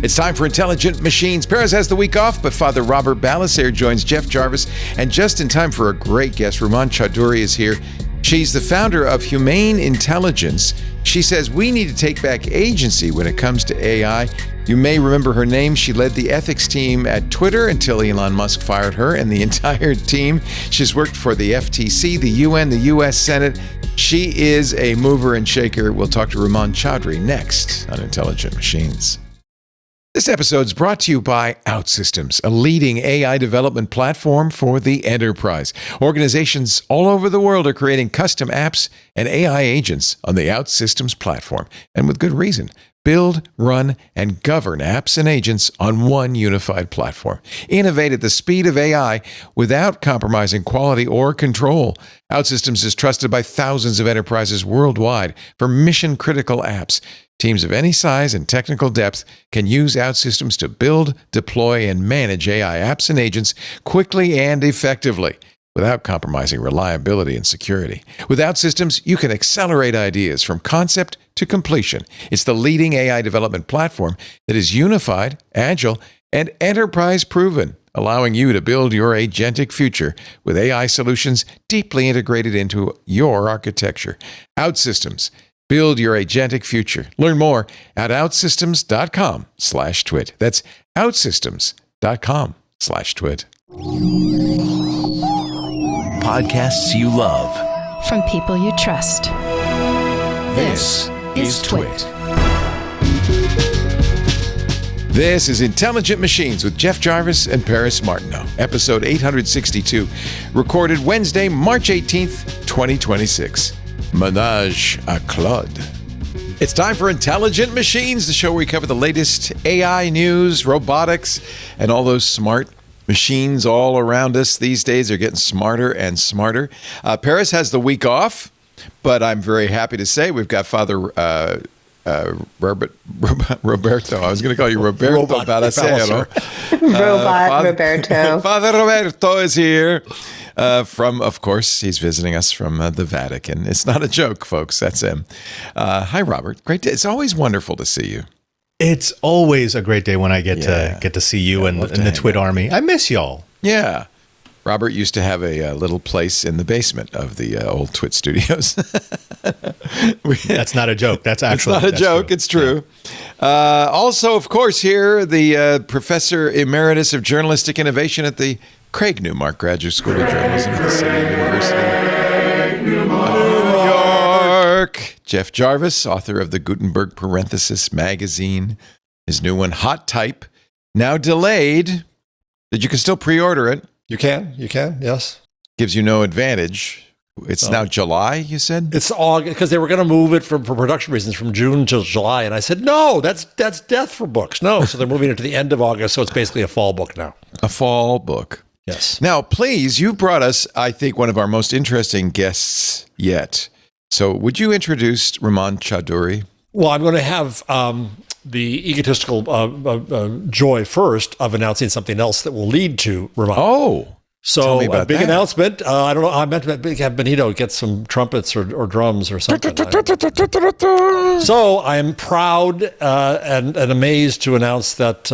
It's time for Intelligent Machines. Perez has the week off, but Father Robert Balasair joins Jeff Jarvis. And just in time for a great guest, Rumon Chowdhury is here. She's the founder of Humane Intelligence. She says we need to take back agency when it comes to AI. You may remember her name. She led the ethics team at Twitter until Elon Musk fired her and the entire team. She's worked for the FTC, the UN, the U.S. Senate. She is a mover and shaker. We'll talk to Rumon Chowdhury next on Intelligent Machines. This episode is brought to you by OutSystems, a leading AI development platform for the enterprise. Organizations all over the world are creating custom apps and AI agents on the OutSystems platform, and with good reason. Build, run, and govern apps and agents on one unified platform. Innovate at the speed of AI without compromising quality or control. OutSystems is trusted by thousands of enterprises worldwide for mission-critical apps. Teams of any size and technical depth can use OutSystems to build, deploy, and manage AI apps and agents quickly and effectively, without compromising reliability and security. With OutSystems, you can accelerate ideas from concept to completion. It's the leading AI development platform that is unified, agile, and enterprise-proven, allowing you to build your agentic future with AI solutions deeply integrated into your architecture. OutSystems. Build your agentic future. Learn more at outsystems.com/twit. That's outsystems.com/twit. Podcasts you love. From people you trust. This is Twit. This is Intelligent Machines with Jeff Jarvis and Paris Martineau. Episode 862. Recorded Wednesday, March 18th, 2026. Ménage à Claude. It's time for Intelligent Machines, the show where we cover the latest AI news, robotics, and all those smart machines all around us these days are getting smarter and smarter. Paris has the week off, but I'm very happy to say we've got Father Roberto. I was going to call you Roberto Balasair. Roberto. Father Roberto is here. Of course, he's visiting us from the Vatican. It's not a joke, folks. That's him. Hi, Robert. Great day. It's always wonderful to see you. It's always a great day when I get to see you and the Twit Army. I miss y'all. Yeah. Robert used to have a little place in the basement of the old Twit studios. That's not a joke. That's actually it's not a joke. True. It's true. Yeah. Also, of course, here, the Professor Emeritus of Journalistic Innovation at the Craig Newmark Graduate School of Journalism at the City University of New York. Jeff Jarvis, author of the Gutenberg Parenthesis magazine. His new one, Hot Type, now delayed, but you can still pre-order it. You can, yes. Gives you no advantage. It's now July, you said? It's August, because they were going to move it for production reasons from June to July. And I said, no, that's death for books. No, so they're moving it to the end of August, so it's basically a fall book now. A fall book. Yes. Now, please, you've brought us, I think, one of our most interesting guests yet. So would you introduce Rumon Chowdhury? Well, I'm going to have the egotistical joy first of announcing something else that will lead to Rumon. Oh, so a big announcement. I don't know. I meant to have Benito get some trumpets or drums or something. So I am proud and amazed to announce that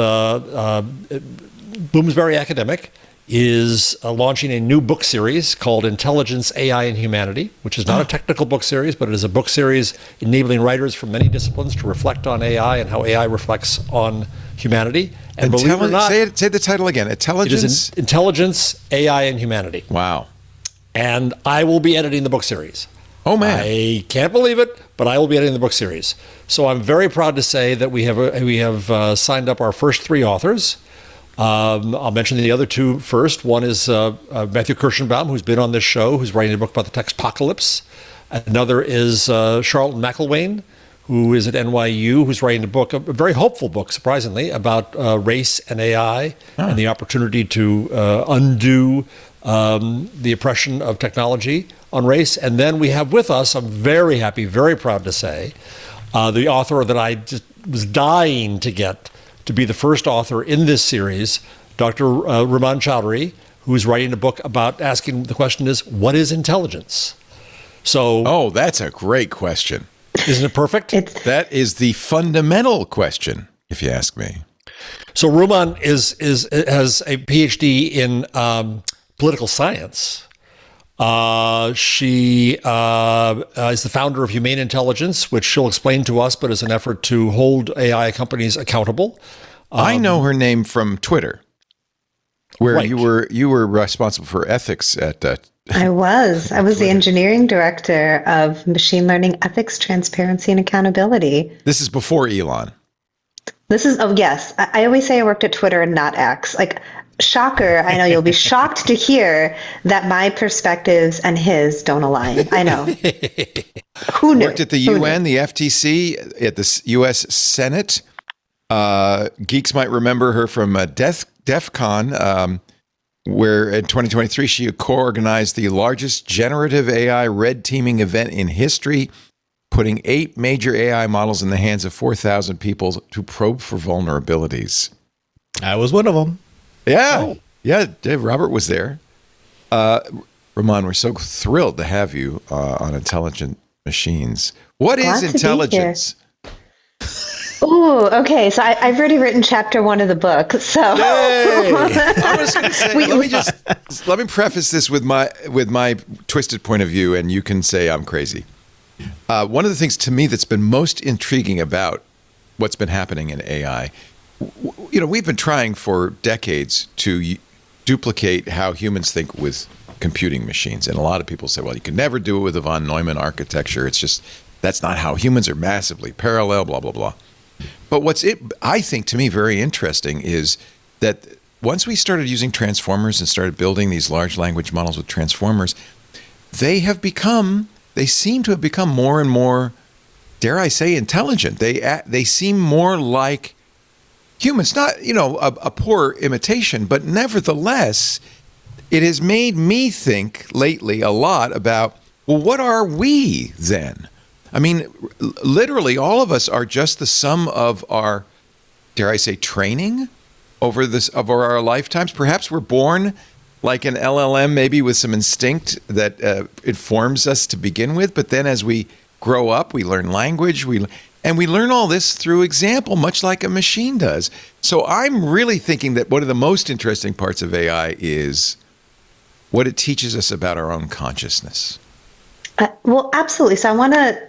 Bloomsbury Academic is launching a new book series called Intelligence, AI, and Humanity, which is not a technical book series, but it is a book series enabling writers from many disciplines to reflect on AI and how AI reflects on humanity. And believe it or not, say the title again. Intelligence? It is Intelligence, AI, and Humanity. Wow. And I will be editing the book series. Oh, man. I can't believe it, but I will be editing the book series. So I'm very proud to say that we have signed up our first 3 authors. I'll mention the other 2 first. One is Matthew Kirschenbaum, who's been on this show, who's writing a book about the textpocalypse. Another is Charlton McIlwain, who is at NYU, who's writing a book, a very hopeful book, surprisingly, about race and AI and the opportunity to undo the oppression of technology on race. And then we have with us, I'm very happy, very proud to say, the author that I just was dying to get to be the first author in this series, Dr. Rumon Chowdhury, who's writing a book about asking the question is, what is intelligence? So, that's a great question. Isn't it perfect? That is the fundamental question, if you ask me. So Rubin has a PhD in political science. She is the founder of Humane Intelligence, which she'll explain to us, but is an effort to hold AI companies accountable. I know her name from Twitter, where right. you were responsible for ethics at. I was the engineering director of machine learning ethics, transparency, and accountability. This is before Elon. This is, oh yes. I always say I worked at Twitter and not X. Like, shocker. I know you'll be shocked to hear that my perspectives and his don't align. I know. Who knew? Worked at the UN, the FTC, at the U.S. Senate. Geeks might remember her from DEF CON, where in 2023 she co-organized the largest generative AI red teaming event in history, putting 8 major AI models in the hands of 4,000 people to probe for vulnerabilities. I was one of them. Yeah. Yeah, Dave Robert was there. Ramon, we're so thrilled to have you on Intelligent Machines. What is intelligence? Ooh, okay. So I've already written chapter 1 of the book. So I was going to say, let me preface this with my twisted point of view, and you can say I'm crazy. One of the things to me that's been most intriguing about what's been happening in AI, we've been trying for decades to duplicate how humans think with computing machines. And a lot of people say, well, you can never do it with the von Neumann architecture. It's just, that's not how humans are massively parallel, blah, blah, blah. But I think to me very interesting is that once we started using transformers and started building these large language models with transformers, they seem to have become more and more, dare I say, intelligent. They seem more like humans, not, a poor imitation, but nevertheless, it has made me think lately a lot about, well, what are we then? I mean, literally, all of us are just the sum of our, dare I say, training over our lifetimes. Perhaps we're born like an LLM, maybe with some instinct that informs us to begin with. But then as we grow up, we learn language, and we learn all this through example, much like a machine does. So I'm really thinking that one of the most interesting parts of AI is what it teaches us about our own consciousness. Well, absolutely. So I want to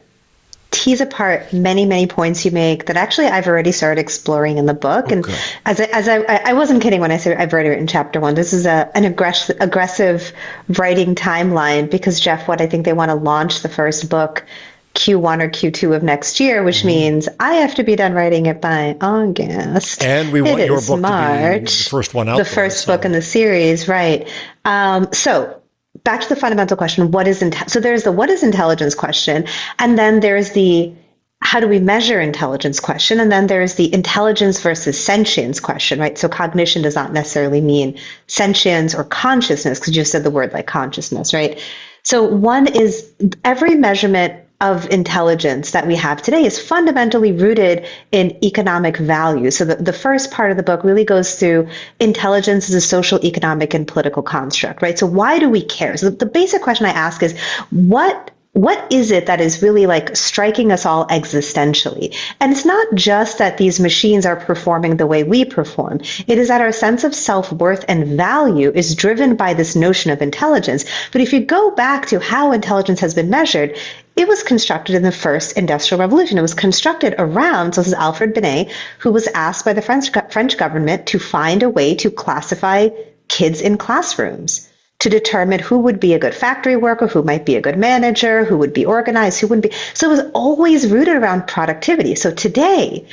tease apart many, many points you make that actually I've already started exploring in the book. And as I wasn't kidding when I said I've already written chapter 1. This is an aggressive writing timeline because, Jeff, what I think they want to launch the first book Q1 or Q2 of next year, which means I have to be done writing it by August. And we want your book to be the first one out there. The first book in the series, right. So back to the fundamental question, so there's the what is intelligence question, and then there's the how do we measure intelligence question, and then there's the intelligence versus sentience question, right? So cognition does not necessarily mean sentience or consciousness, because you said the word like consciousness, right? So one is every measurement of intelligence that we have today is fundamentally rooted in economic value. So the first part of the book really goes through intelligence as a social, economic, and political construct, right? So why do we care? So the basic question I ask is, what is it that is really like striking us all existentially? And it's not just that these machines are performing the way we perform. It is that our sense of self-worth and value is driven by this notion of intelligence. But if you go back to how intelligence has been measured, it was constructed in the first industrial revolution. It was constructed around, so this is Alfred Binet, who was asked by the French government to find a way to classify kids in classrooms, to determine who would be a good factory worker, who might be a good manager, who would be organized, who wouldn't be. So it was always rooted around productivity. So today,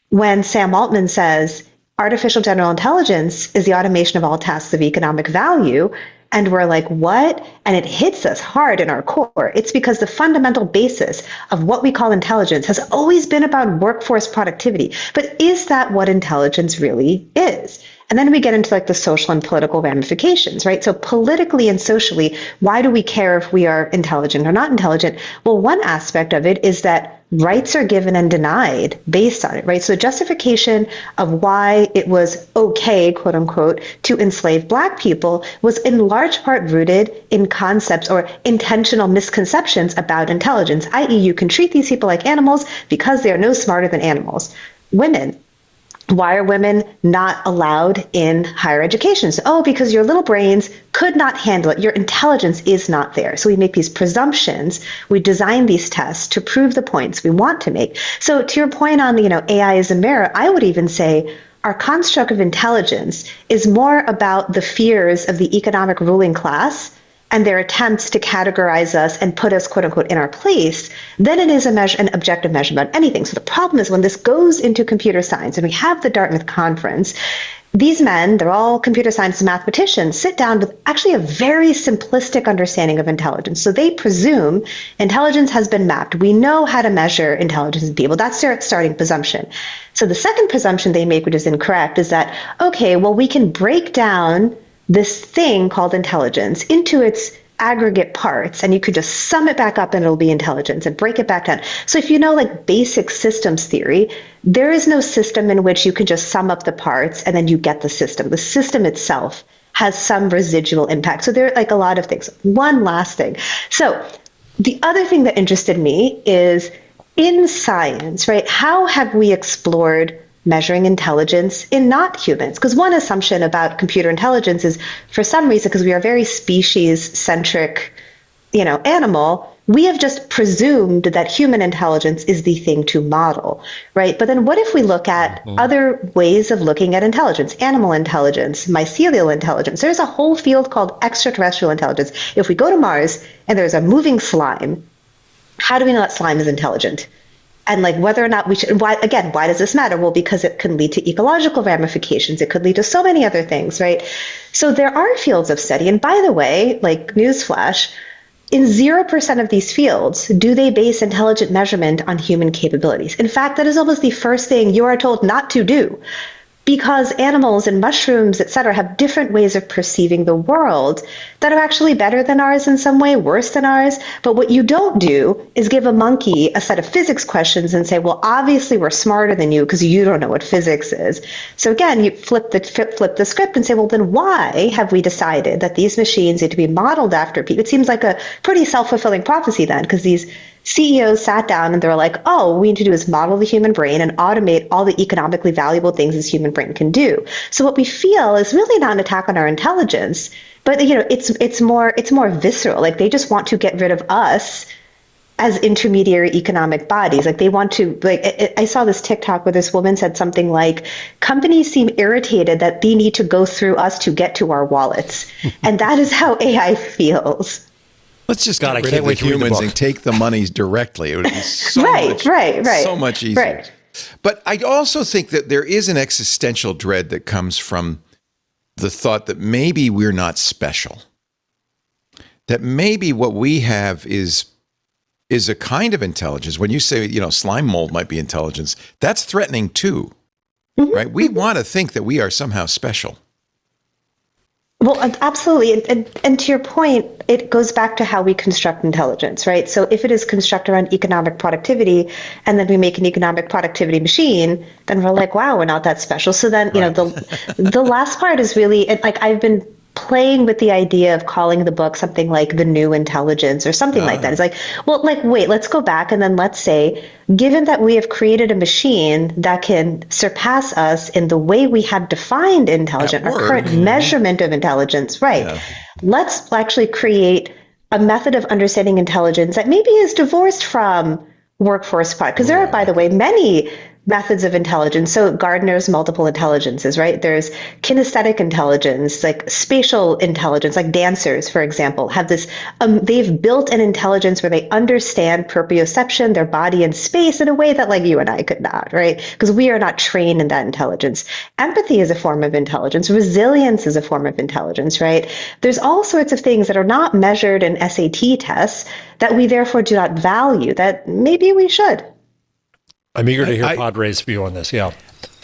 when Sam Altman says artificial general intelligence is the automation of all tasks of economic value, and we're like, what? And it hits us hard in our core. It's because the fundamental basis of what we call intelligence has always been about workforce productivity. But is that what intelligence really is? And then we get into like the social and political ramifications, right? So politically and socially, why do we care if we are intelligent or not intelligent? Well, one aspect of it is that rights are given and denied based on it, right? So the justification of why it was okay, quote unquote, to enslave Black people was in large part rooted in concepts or intentional misconceptions about intelligence, i.e. you can treat these people like animals because they are no smarter than animals. Women, Why are women not allowed in higher education? So, oh, because your little brains could not handle it. Your intelligence is not there. So we make these presumptions. We design these tests to prove the points we want to make. So to your point on, AI is a mirror, I would even say our construct of intelligence is more about the fears of the economic ruling class and their attempts to categorize us and put us, quote unquote, in our place, than it is an objective measurement about anything. So the problem is when this goes into computer science, and we have the Dartmouth conference, these men, they're all computer science mathematicians, sit down with actually a very simplistic understanding of intelligence. So they presume intelligence has been mapped. We know how to measure intelligence in people. That's their starting presumption. So the second presumption they make, which is incorrect, is that, okay, well, we can break down this thing called intelligence into its aggregate parts, and you could just sum it back up and it'll be intelligence, and break it back down. So if you know like basic systems theory, there is no system in which you can just sum up the parts and then you get the system. The system itself has some residual impact. So there are like a lot of things. One last thing. So the other thing that interested me is in science, right? How have we explored measuring intelligence in not humans? Because one assumption about computer intelligence is, for some reason, because we are a very species-centric, animal, we have just presumed that human intelligence is the thing to model, right? But then what if we look at other ways of looking at intelligence, animal intelligence, mycelial intelligence? There's a whole field called extraterrestrial intelligence. If we go to Mars and there's a moving slime, how do we know that slime is intelligent? And like whether or not we should, why does this matter? Well, because it can lead to ecological ramifications. It could lead to so many other things, right? So there are fields of study. And by the way, like newsflash, in 0% of these fields, do they base intelligent measurement on human capabilities? In fact, that is almost the first thing you are told not to do, because animals and mushrooms, et cetera, have different ways of perceiving the world that are actually better than ours in some way, worse than ours. But what you don't do is give a monkey a set of physics questions and say, well, obviously we're smarter than you because you don't know what physics is. So again, you flip the script and say, well, then why have we decided that these machines need to be modeled after people? It seems like a pretty self-fulfilling prophecy then, because these CEOs sat down and they were like, oh, what we need to do is model the human brain and automate all the economically valuable things this human brain can do. So what we feel is really not an attack on our intelligence, but it's more visceral. Like they just want to get rid of us as intermediary economic bodies. Like they want to, I saw this TikTok where this woman said something like, companies seem irritated that they need to go through us to get to our wallets. And that is how AI feels. Let's just get rid of the humans and take the monies directly. It would be so so much easier. Right. But I also think that there is an existential dread that comes from the thought that maybe we're not special. That maybe what we have is a kind of intelligence. When you say, slime mold might be intelligence, that's threatening too, right? We want to think that we are somehow special. Well, absolutely. And to your point, it goes back to how we construct intelligence, right? So if it is constructed around economic productivity and then we make an economic productivity machine, then we're like, wow, we're not that special. So then, the last part is really, like, I've been playing with the idea of calling the book something like The New Intelligence or something like that. It's like, well, like, wait, let's go back and then let's say, given that we have created a machine that can surpass us in the way we have defined intelligence, our current measurement of intelligence, right? Yeah. Let's actually create a method of understanding intelligence that maybe is divorced from workforce product. Because there are, by the way, many methods of intelligence. So Gardner's multiple intelligences, right? There's kinesthetic intelligence, like spatial intelligence, like dancers, for example, have this, they've built an intelligence where they understand proprioception, their body and space in a way that like you and I could not, right? Because we are not trained in that intelligence. Empathy is a form of intelligence. Resilience is a form of intelligence, right? There's all sorts of things that are not measured in SAT tests that we therefore do not value that maybe we should. I'm eager to hear Padre's view on this. Yeah.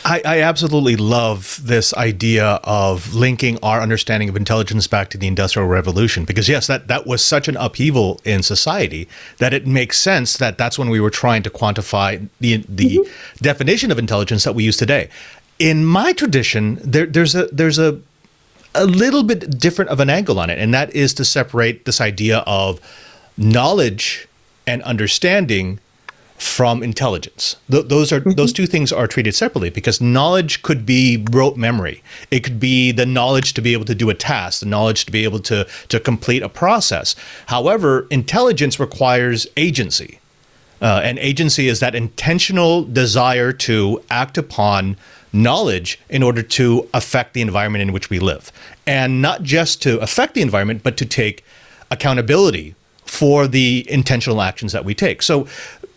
I absolutely love this idea of linking our understanding of intelligence back to the Industrial Revolution, because yes, that was such an upheaval in society that it makes sense that that's when we were trying to quantify the definition of intelligence that we use today. In my tradition, there's a little bit different of an angle on it, and that is to separate this idea of knowledge and understanding from intelligence. Those two things are treated separately, because knowledge could be rote memory. It could be the knowledge to be able to do a task, the knowledge to be able to complete a process. However, intelligence requires agency. And agency is that intentional desire to act upon knowledge in order to affect the environment in which we live. And not just to affect the environment, but to take accountability for the intentional actions that we take. So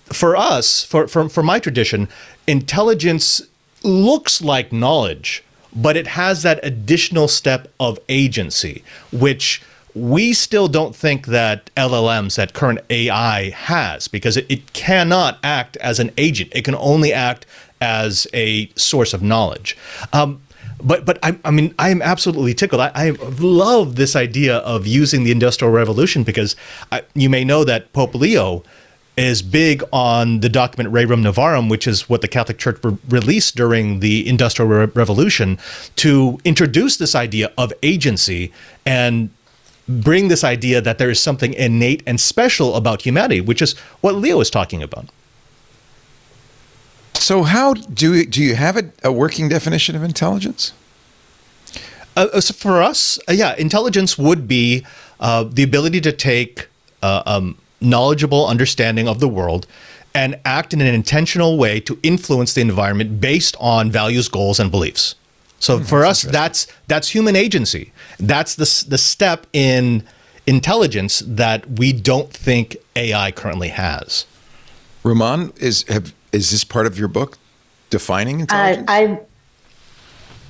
for us, for my tradition, intelligence looks like knowledge, but it has that additional step of agency, which we still don't think that LLMs, that current AI has, because it cannot act as an agent. It can only act as a source of knowledge. But I am absolutely tickled. I love this idea of using the Industrial Revolution, because you may know that Pope Leo is big on the document Rerum Novarum, which is what the Catholic Church released during the Industrial Revolution to introduce this idea of agency and bring this idea that there is something innate and special about humanity, which is what Leo is talking about. So how do you have a working definition of intelligence? So for us, intelligence would be the ability to take knowledgeable understanding of the world and act in an intentional way to influence the environment based on values, goals, and beliefs. So for us, that's human agency. That's the step in intelligence that we don't think AI currently has. Ruman, is this part of your book, defining intelligence?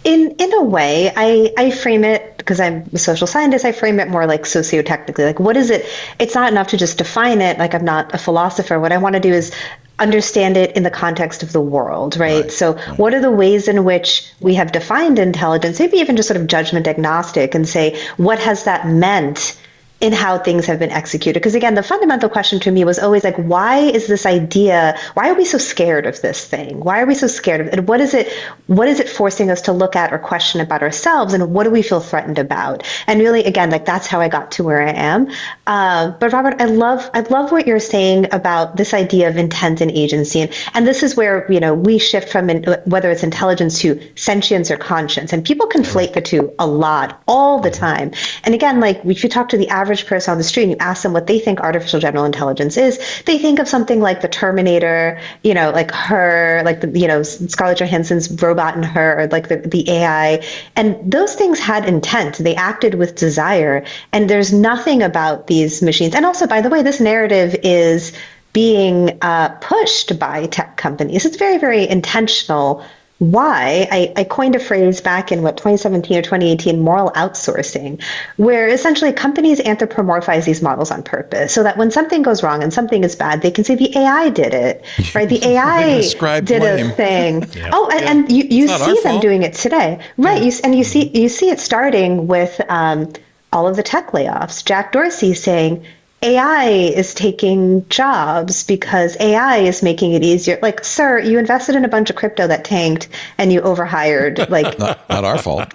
In a way, I frame it, because I'm a social scientist, I frame it more like socio-technically. Like, what is it? It's not enough to just define it. Like, I'm not a philosopher. What I want to do is understand it in the context of the world, right? So what are the ways in which we have defined intelligence, maybe even just sort of judgment agnostic, and say, what has that meant in how things have been executed? Because again, the fundamental question to me was always like, why is this idea, why are we so scared of this thing? Why are we so scared of it? And what is it forcing us to look at or question about ourselves? And what do we feel threatened about? And really, again, like that's how I got to where I am. But Robert, I love what you're saying about this idea of intent and agency. And this is where, we shift from whether it's intelligence to sentience or conscience. And people conflate the two a lot, all the time. And again, like if you talk to the average person on the street and you ask them what they think artificial general intelligence is, they think of something like the Terminator, like her, like the, Scarlett Johansson's robot in Her, or like the AI. And those things had intent. They acted with desire. And there's nothing about these machines. And also, by the way, this narrative is being pushed by tech companies. It's very, very intentional. Why? I coined a phrase back in 2017 or 2018, moral outsourcing, where essentially companies anthropomorphize these models on purpose, so that when something goes wrong and something is bad, they can say the AI did it, right? The AI did a thing. Yeah. Oh, and you see them doing it today, right? Yeah. You see it starting with all of the tech layoffs. Jack Dorsey saying, AI is taking jobs because AI is making it easier. Like, sir, you invested in a bunch of crypto that tanked and you overhired. Like, not our fault.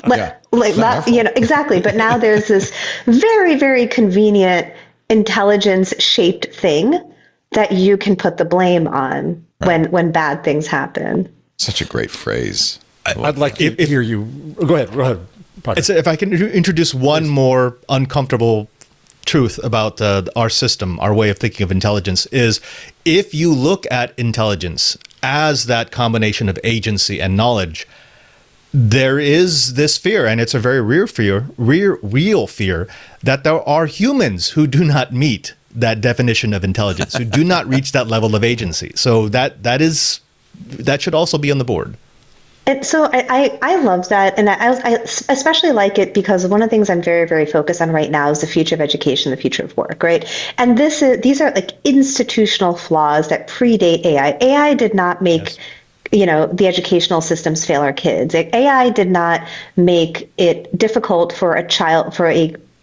Exactly. But now there's this very, very convenient intelligence-shaped thing that you can put the blame on when bad things happen. Such a great phrase. I'd like to hear you. Go ahead. If I can introduce one more uncomfortable truth about our system, our way of thinking of intelligence, is if you look at intelligence as that combination of agency and knowledge, there is this fear, and it's a very real fear, that there are humans who do not meet that definition of intelligence, who do not reach that level of agency. So that should also be on the board. And so I love that. And I especially like it because one of the things I'm very, very focused on right now is the future of education, the future of work, right? And these are like institutional flaws that predate AI. AI did not make, the educational systems fail our kids. AI did not make it difficult for a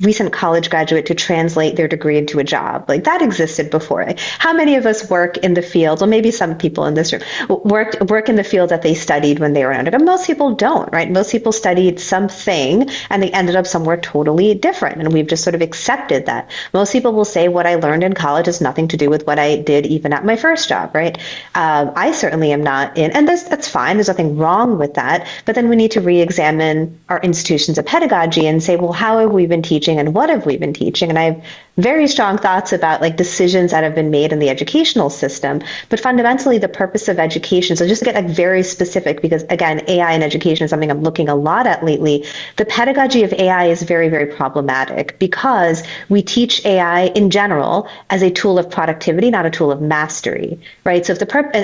recent college graduate to translate their degree into a job. Like that existed before. Like, how many of us work in the field? Well, maybe some people in this room work in the field that they studied when they were undergrad. Most people don't, right? Most people studied something and they ended up somewhere totally different. And we've just sort of accepted that. Most people will say what I learned in college has nothing to do with what I did even at my first job, right? I certainly am not in, and that's fine. There's nothing wrong with that. But then we need to re-examine our institutions of pedagogy and say, well, how have we been teaching and what have we been teaching? And I have very strong thoughts about like decisions that have been made in the educational system. But fundamentally, the purpose of education, so just to get like very specific, because again, AI and education is something I'm looking a lot at lately. The pedagogy of AI is very, very problematic because we teach AI in general as a tool of productivity, not a tool of mastery, right? So if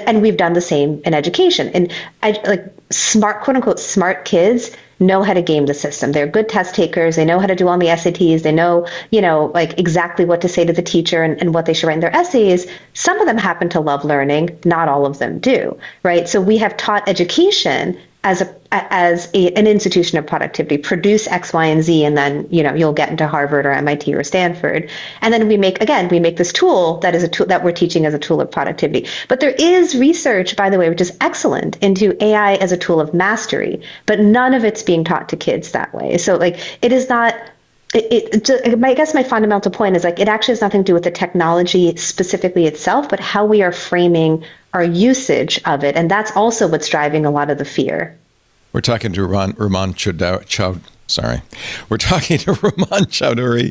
and we've done the same in education. And like smart, quote unquote, smart kids know how to game the system. They're good test takers. They know how to do on the SATs. They know, like exactly what to say to the teacher and what they should write in their essays. Some of them happen to love learning. Not all of them do, right? So we have taught education as an institution of productivity, produce X, Y, and Z, and then you'll get into Harvard or MIT or Stanford. And then we make this tool that is a tool that we're teaching as a tool of productivity. But there is research, by the way, which is excellent into AI as a tool of mastery, but none of it's being taught to kids that way. So like it is not. I guess my fundamental point is like it actually has nothing to do with the technology specifically itself, but how we are framing our usage of it. And that's also what's driving a lot of the fear. We're talking to We're talking to Ruman Chaudhuri,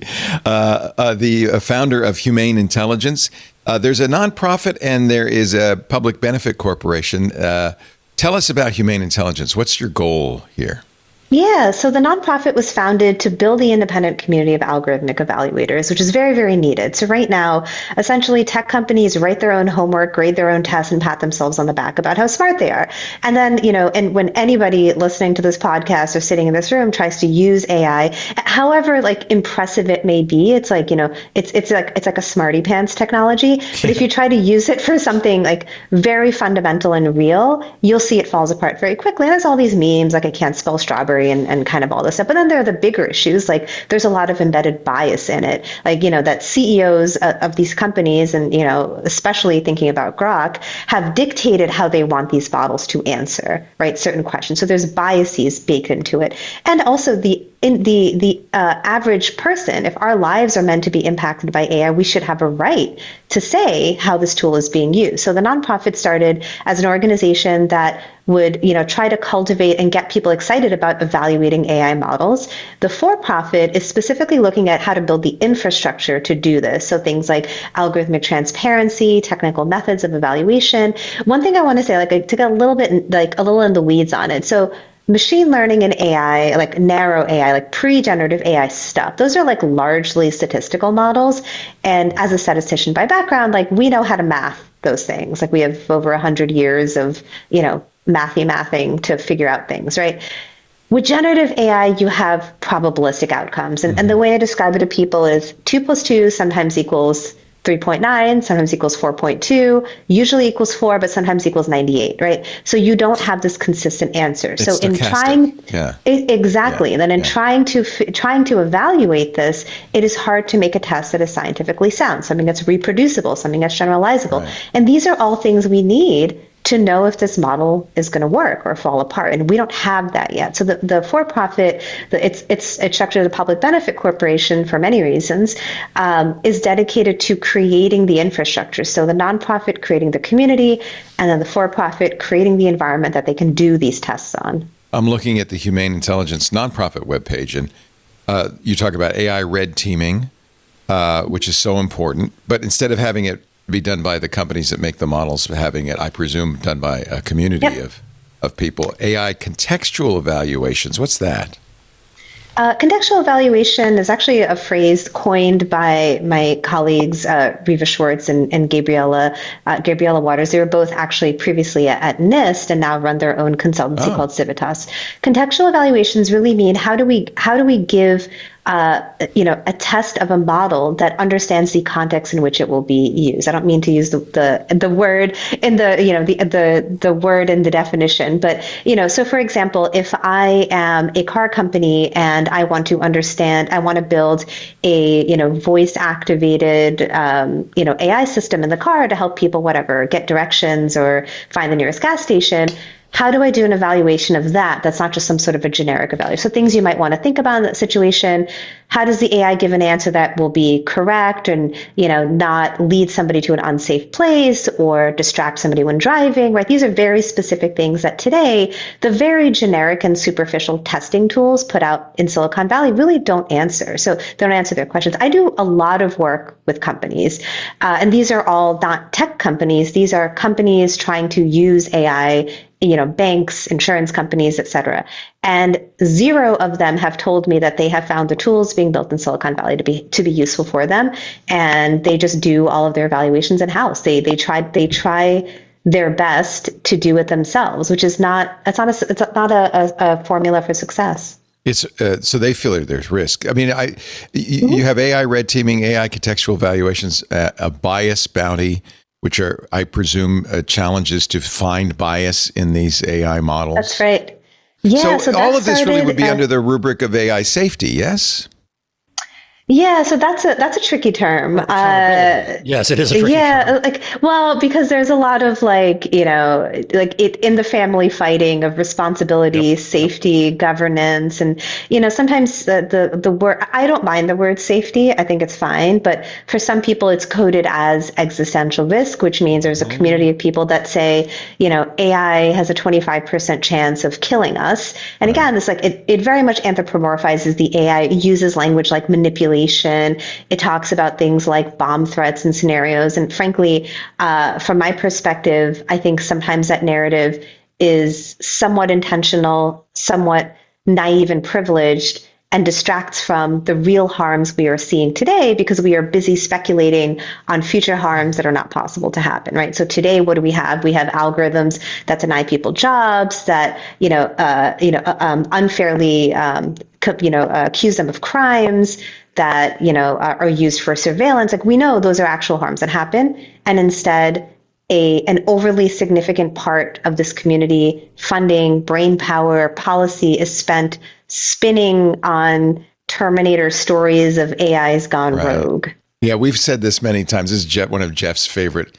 the founder of Humane Intelligence. There's a nonprofit and there is a public benefit corporation. Tell us about Humane Intelligence. What's your goal here? Yeah, so the nonprofit was founded to build the independent community of algorithmic evaluators, which is very, very needed. So right now, essentially tech companies write their own homework, grade their own tests, and pat themselves on the back about how smart they are. And then, and when anybody listening to this podcast or sitting in this room tries to use AI, however like impressive it may be, it's like, it's like a smarty pants technology. But if you try to use it for something like very fundamental and real, you'll see it falls apart very quickly. And there's all these memes like I can't spell strawberry and kind of all this stuff. But then there are the bigger issues, like there's a lot of embedded bias in it. Like, that CEOs of these companies and, especially thinking about Groq, have dictated how they want these models to answer, right? Certain questions. So there's biases baked into it. And also the average person, if our lives are meant to be impacted by AI, we should have a right to say how this tool is being used. So the nonprofit started as an organization that would, try to cultivate and get people excited about evaluating AI models. The for-profit is specifically looking at how to build the infrastructure to do this. So things like algorithmic transparency, technical methods of evaluation. One thing I want to say, to get a little in the weeds on it. So machine learning and AI, like narrow AI, like pre-generative AI stuff, those are like largely statistical models. And as a statistician by background, like we know how to math those things. Like we have over 100 years of, mathing to figure out things, right? With generative AI, you have probabilistic outcomes. And the way I describe it to people is 2 + 2 sometimes equals 3.9, sometimes equals 4.2, usually equals 4, but sometimes equals 98, right? So you don't have this consistent answer. It's so stochastic. In trying, exactly, Yeah. and then in trying to evaluate this, it is hard to make a test that is scientifically sound, something that's reproducible, something that's generalizable. Right. And these are all things we need to know if this model is going to work or fall apart. And we don't have that yet. So the for-profit, it's structured as a public benefit corporation for many reasons, is dedicated to creating the infrastructure. So the nonprofit creating the community, and then the for-profit creating the environment that they can do these tests on. I'm looking at the Humane Intelligence nonprofit webpage, and you talk about AI red teaming, which is so important. But instead of having it be done by the companies that make the models, having it, I presume, done by a community of people. AI contextual evaluations. What's that? Contextual evaluation is actually a phrase coined by my colleagues, Riva Schwartz and Gabriella Waters. They were both actually previously at NIST and now run their own consultancy called Civitas. Contextual evaluations really mean how do we give a test of a model that understands the context in which it will be used. I don't mean to use the word in the word in the definition, but so for example, if I am a car company and I want to build a voice activated AI system in the car to help people get directions or find the nearest gas station. How do I do an evaluation of that? That's not just some sort of a generic evaluation. So things you might want to think about in that situation. How does the AI give an answer that will be correct and, not lead somebody to an unsafe place or distract somebody when driving, right? These are very specific things that today, the very generic and superficial testing tools put out in Silicon Valley really don't answer. So they don't answer their questions. I do a lot of work with companies, and these are all not tech companies. These are companies trying to use AI, banks, insurance companies, et cetera. And zero of them have told me that they have found the tools being built in Silicon Valley to be useful for them. And they just do all of their evaluations in-house. They try their best to do it themselves, which is not a formula for success. It's so they feel there's risk. I mean, you have AI red teaming, AI contextual evaluations, a bias bounty, which are, I presume, challenges to find bias in these AI models. That's right. Yeah. So all of this really would be under the rubric of AI safety, yes? Yeah, so that's a tricky term. Yes, it is a tricky term. Because there's a lot of in the family fighting of responsibility, safety, governance, and sometimes the word, I don't mind the word safety. I think it's fine, but for some people it's coded as existential risk, which means there's a community of people that say, AI has a 25% chance of killing us. And again, it's it very much anthropomorphizes the AI. It uses language like manipulation. It talks about things like bomb threats and scenarios. And frankly, from my perspective, I think sometimes that narrative is somewhat intentional, somewhat naive and privileged, and distracts from the real harms we are seeing today because we are busy speculating on future harms that are not possible to happen, right? So today, what do we have? We have algorithms that deny people jobs, that unfairly accuse them of crimes, that are used for surveillance. We know those are actual harms that happen, and instead an overly significant part of this community funding, brain power, policy is spent spinning on Terminator stories of AIs gone rogue. Yeah, we've said this many times. This is one of Jeff's favorite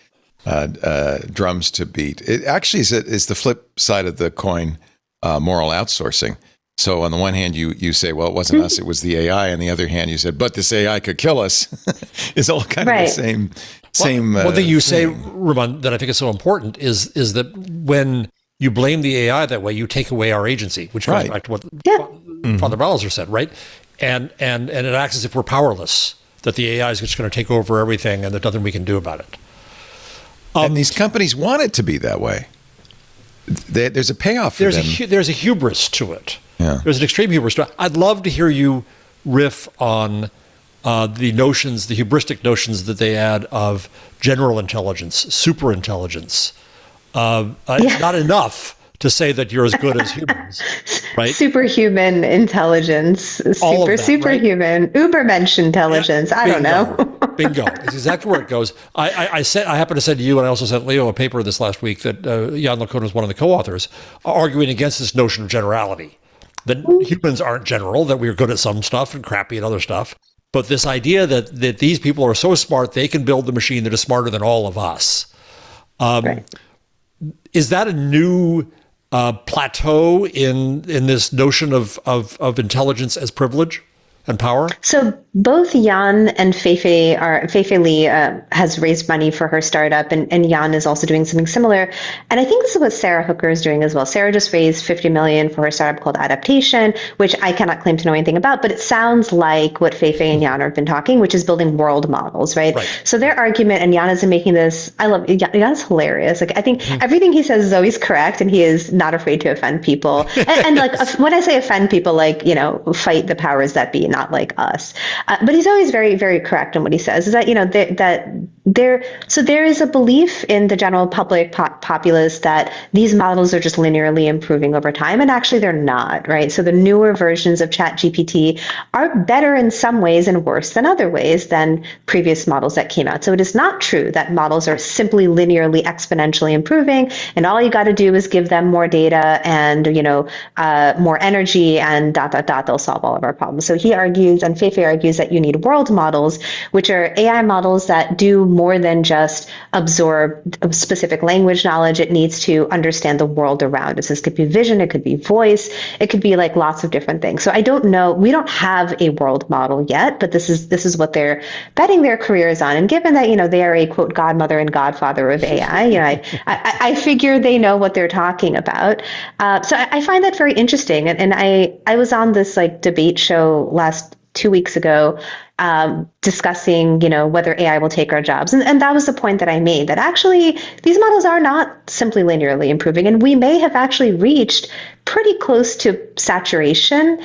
drums to beat. It actually is the flip side of the coin, moral outsourcing. So on the one hand, you say, well, it wasn't us, it was the AI. On the other hand, you said, but this AI could kill us. It's all kind of the same. One thing you say, Rubin, that I think is so important is that when you blame the AI that way, you take away our agency, which goes back to what Father Balliser said, right? And it acts as if we're powerless, that the AI is just going to take over everything and there's nothing we can do about it. And these companies want it to be that way. There's a payoff for them. There's a hubris to it. Yeah. There's an extreme hubris to it. I'd love to hear you riff on the hubristic notions that they add of general intelligence, super intelligence. It's not enough to say that you're as good as humans, right? Superhuman intelligence, superhuman, Ubermensch intelligence. I don't know. Bingo. It's exactly where it goes. I happened to send to you, and I also sent Leo a paper this last week that Jan LeCun was one of the co-authors, arguing against this notion of generality. That humans aren't general, that we're good at some stuff and crappy at other stuff. But this idea that these people are so smart, they can build the machine that is smarter than all of us. Is that a new plateau in this notion of intelligence as privilege and power? So both Jan and Feifei Li has raised money for her startup, and Jan is also doing something similar. And I think this is what Sarah Hooker is doing as well. Sarah just raised $50 million for her startup called Adaptation, which I cannot claim to know anything about, but it sounds like what Feifei and Jan have been talking, which is building world models, right? So their argument, and Jan is making this, I love, Jan is hilarious. I think everything he says is always correct, and he is not afraid to offend people. and when I say offend people, fight the powers that be, not like us. But he's always very, very correct in what he says, is that, that there is a belief in the general public populace that these models are just linearly improving over time, and actually they're not, right? So the newer versions of ChatGPT are better in some ways and worse than other ways than previous models that came out. So it is not true that models are simply linearly exponentially improving, and all you got to do is give them more data and more energy and ... they'll solve all of our problems. So he argues, and Feifei argues, that you need world models, which are AI models that do more than just absorb specific language knowledge. It needs to understand the world around it. So this could be vision, it could be voice, it could be like lots of different things. So I don't know, we don't have a world model yet, but this is what they're betting their careers on. And given that, they are a quote godmother and godfather of AI, I figure they know what they're talking about. So I find that very interesting. And I was on this like debate show last 2 weeks ago, discussing, whether AI will take our jobs. And that was the point that I made, that actually these models are not simply linearly improving. And we may have actually reached pretty close to saturation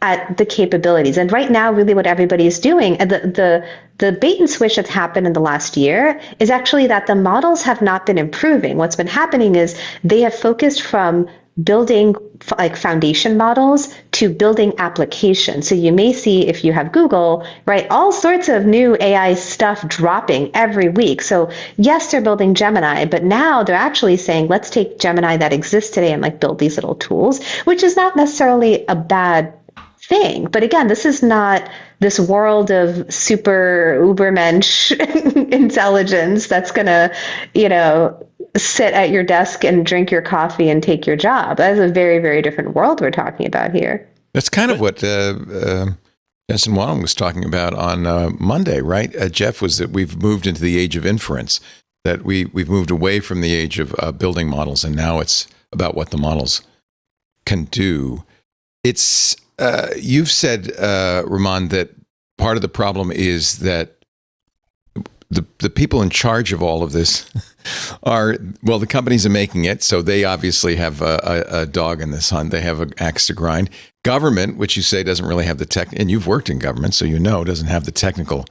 at the capabilities. And right now, really what everybody is doing, the bait and switch that's happened in the last year is actually that the models have not been improving. What's been happening is they have focused from building like foundation models to building applications. So you may see, if you have Google, right, all sorts of new AI stuff dropping every week. So yes, they're building Gemini, but now they're actually saying, let's take Gemini that exists today and like build these little tools, which is not necessarily a bad thing. But again, this is not this world of super Ubermensch intelligence that's going to, sit at your desk and drink your coffee and take your job. That's a very, very different world we're talking about here. That's kind of what Jensen Wang was talking about on Monday, right? Jeff, was that we've moved into the age of inference, that we've moved away from the age of building models, and now it's about what the models can do. It's you've said, Ramon, that part of the problem is that the people in charge of all of this are, well, the companies are making it, so they obviously have a dog in this hunt. They have an axe to grind. Government, which you say doesn't really have the tech, and you've worked in government, so doesn't have the technical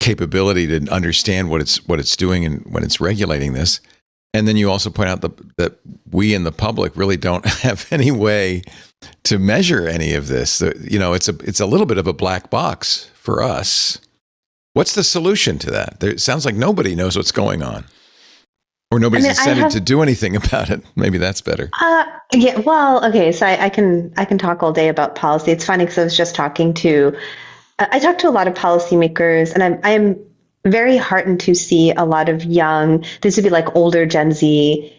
capability to understand what it's doing and when it's regulating this. And then you also point out that we in the public really don't have any way to measure any of this. It's a little bit of a black box for us. What's the solution to that? It sounds like nobody knows what's going on, or nobody's incented to do anything about it. Maybe that's better. Yeah. Well, okay. So I can talk all day about policy. It's funny because I was just talking to a lot of policymakers, and I'm very heartened to see a lot of young. This would be like older Gen Z.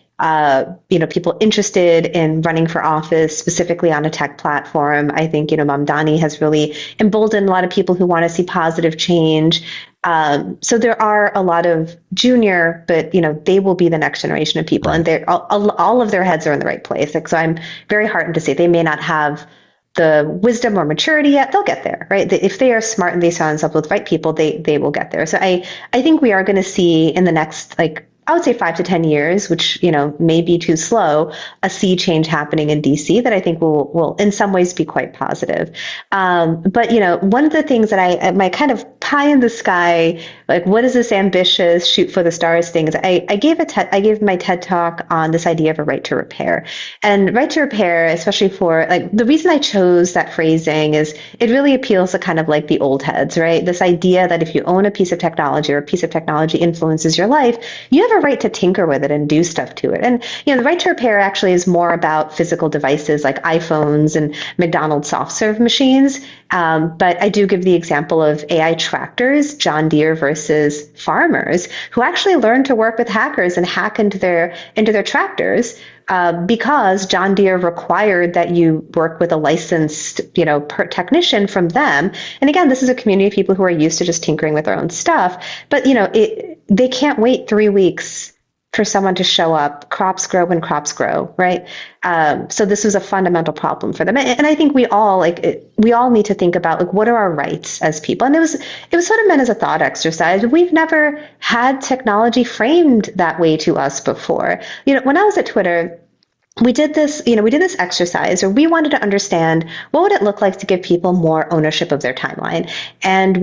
People interested in running for office, specifically on a tech platform. I think, Mamdani has really emboldened a lot of people who want to see positive change. So there are a lot of junior, but, they will be the next generation of people. Right. And they're all of their heads are in the right place. So I'm very heartened to say they may not have the wisdom or maturity yet. They'll get there, right? If they are smart and they surround themselves with right people, they will get there. So I think we are going to see in the next, I would say 5 to 10 years, which, may be too slow, a sea change happening in DC that I think will in some ways be quite positive. But, one of the things that my kind of pie in the sky, like what is this ambitious shoot for the stars thing, is I gave my TED talk on this idea of a right to repair. And right to repair, especially for the reason I chose that phrasing is it really appeals to kind of like the old heads, right? This idea that if you own a piece of technology or a piece of technology influences your life, you have a right to tinker with it and do stuff to it. And, the right to repair actually is more about physical devices like iPhones and McDonald's soft serve machines. But I do give the example of AI tractors, John Deere versus farmers, who actually learned to work with hackers and hack into their tractors because John Deere required that you work with a licensed, technician from them. And again, this is a community of people who are used to just tinkering with their own stuff. But, they can't wait 3 weeks for someone to show up. Crops grow when crops grow, right? So this was a fundamental problem for them. And I think we all need to think about what are our rights as people. And it was sort of meant as a thought exercise. We've never had technology framed that way to us before. When I was at Twitter, we did this, we did this exercise, or we wanted to understand what would it look like to give people more ownership of their timeline. And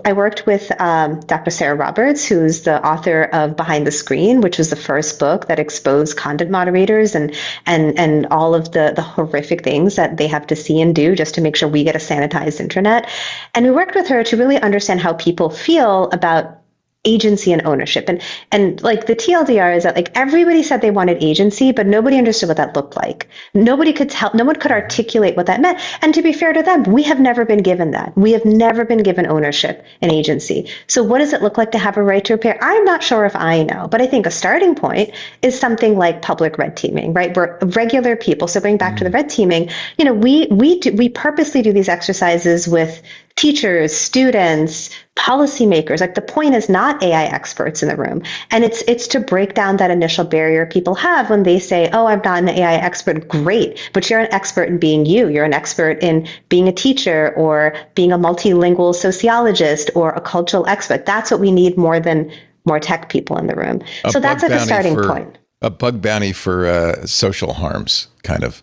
I worked with Dr. Sarah Roberts, who's the author of Behind the Screen, which was the first book that exposed content moderators and all of the horrific things that they have to see and do just to make sure we get a sanitized internet. And we worked with her to really understand how people feel about agency and ownership. And like the TLDR is that like everybody said they wanted agency, but nobody understood what that looked like. No one could articulate what that meant. And to be fair to them, we have never been given that. We have never been given ownership and agency. So what does it look like to have a right to repair? I'm not sure if I know, but I think a starting point is something like public red teaming, right? We're regular people. So going back to the red teaming, we purposely do these exercises with teachers, students, policymakers. Like the point is not AI experts in the room. And it's to break down that initial barrier people have when they say, oh, I'm not an AI expert. Great. But you're an expert in being you. You're an expert in being a teacher or being a multilingual sociologist or a cultural expert. That's what we need more than more tech people in the room. So that's like a starting point. A bug bounty for social harms, kind of.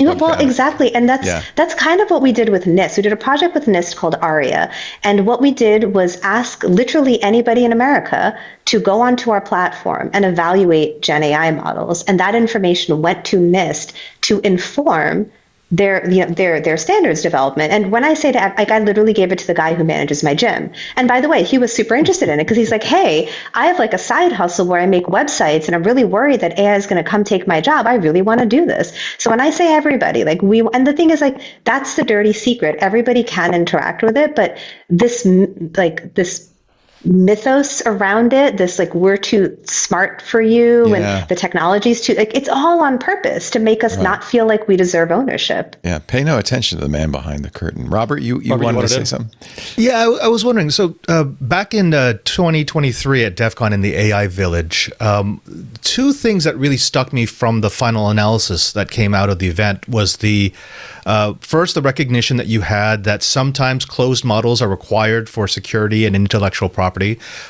Well, exactly. And that's kind of what we did with NIST. We did a project with NIST called ARIA. And what we did was ask literally anybody in America to go onto our platform and evaluate Gen AI models. And that information went to NIST to inform their standards development. And when I say to, like, I literally gave it to the guy who manages my gym. And by the way, he was super interested in it because he's like, hey, I have like a side hustle where I make websites and I'm really worried that AI is going to come take my job. I really want to do this. So when I say everybody, and the thing is like, that's the dirty secret. Everybody can interact with it, but this mythos around it, this like we're too smart for you and the technology's too, like it's all on purpose to make us not feel like we deserve ownership. Yeah, pay no attention to the man behind the curtain. Robert, you wanted to say something? Yeah, I was wondering. So back in 2023 at DEF CON in the AI Village, two things that really stuck me from the final analysis that came out of the event was first, the recognition that you had that sometimes closed models are required for security and intellectual property,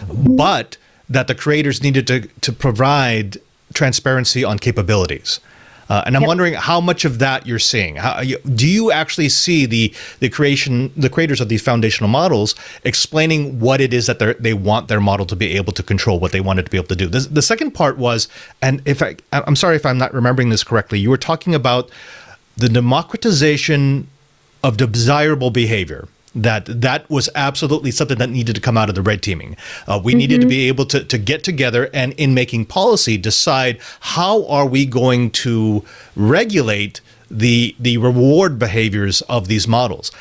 but that the creators needed to provide transparency on capabilities. And I'm wondering how much of that you're seeing. Do you actually see the creators of these foundational models explaining what it is that they want their model to be able to control, what they want it to be able to do? The second part was, and I'm sorry if I'm not remembering this correctly, you were talking about the democratization of desirable behavior, that was absolutely something that needed to come out of the red teaming. We needed to be able to get together and in making policy decide how are we going to regulate the reward behaviors of these models.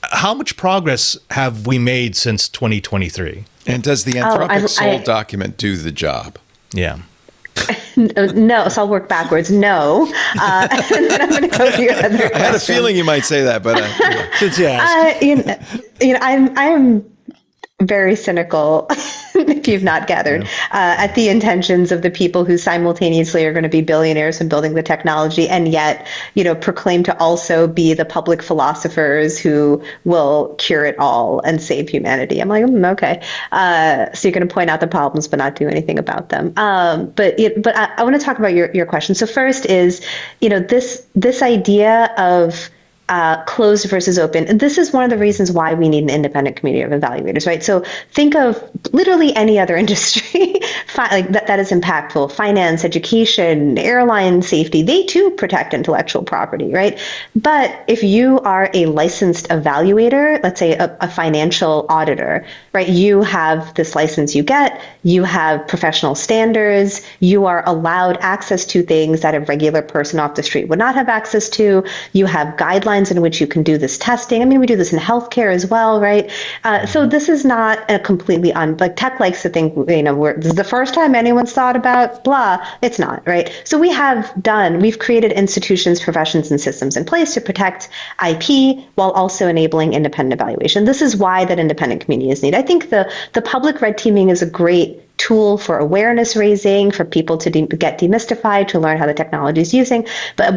How much progress have we made since 2023? And does the Anthropic Soul document do the job? Yeah. No, so I'll work backwards. No, and then I'm going to go to your other question. I had a feeling you might say that, but since you asked, I'm very cynical, if you've not gathered, at the intentions of the people who simultaneously are going to be billionaires and building the technology, and yet, proclaim to also be the public philosophers who will cure it all and save humanity. I'm like, okay. So you're going to point out the problems, but not do anything about them. But I want to talk about your question. So first is, this idea of closed versus open. This is one of the reasons why we need an independent community of evaluators, right? So think of literally any other industry like that is impactful. Finance, education, airline safety, they too protect intellectual property, right? But if you are a licensed evaluator, let's say a financial auditor, right? You have this license you have professional standards, you are allowed access to things that a regular person off the street would not have access to. You have guidelines in which you can do this testing. I mean, we do this in healthcare as well, right? So this is not a completely like tech likes to think, this is the first time anyone's thought about blah. It's not, right? So we've created institutions, professions, and systems in place to protect IP while also enabling independent evaluation. This is why that independent community is needed. I think the public red teaming is a great tool for awareness raising, for people to get demystified, to learn how the technology is using, but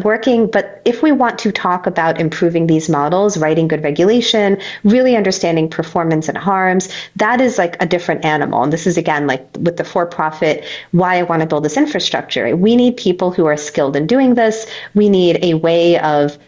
if we want to talk about improving these models, writing good regulation, really understanding performance and harms, that is like a different animal. And this is, again, like with the for-profit, why I want to build this infrastructure. We need people who are skilled in doing this. We need a way of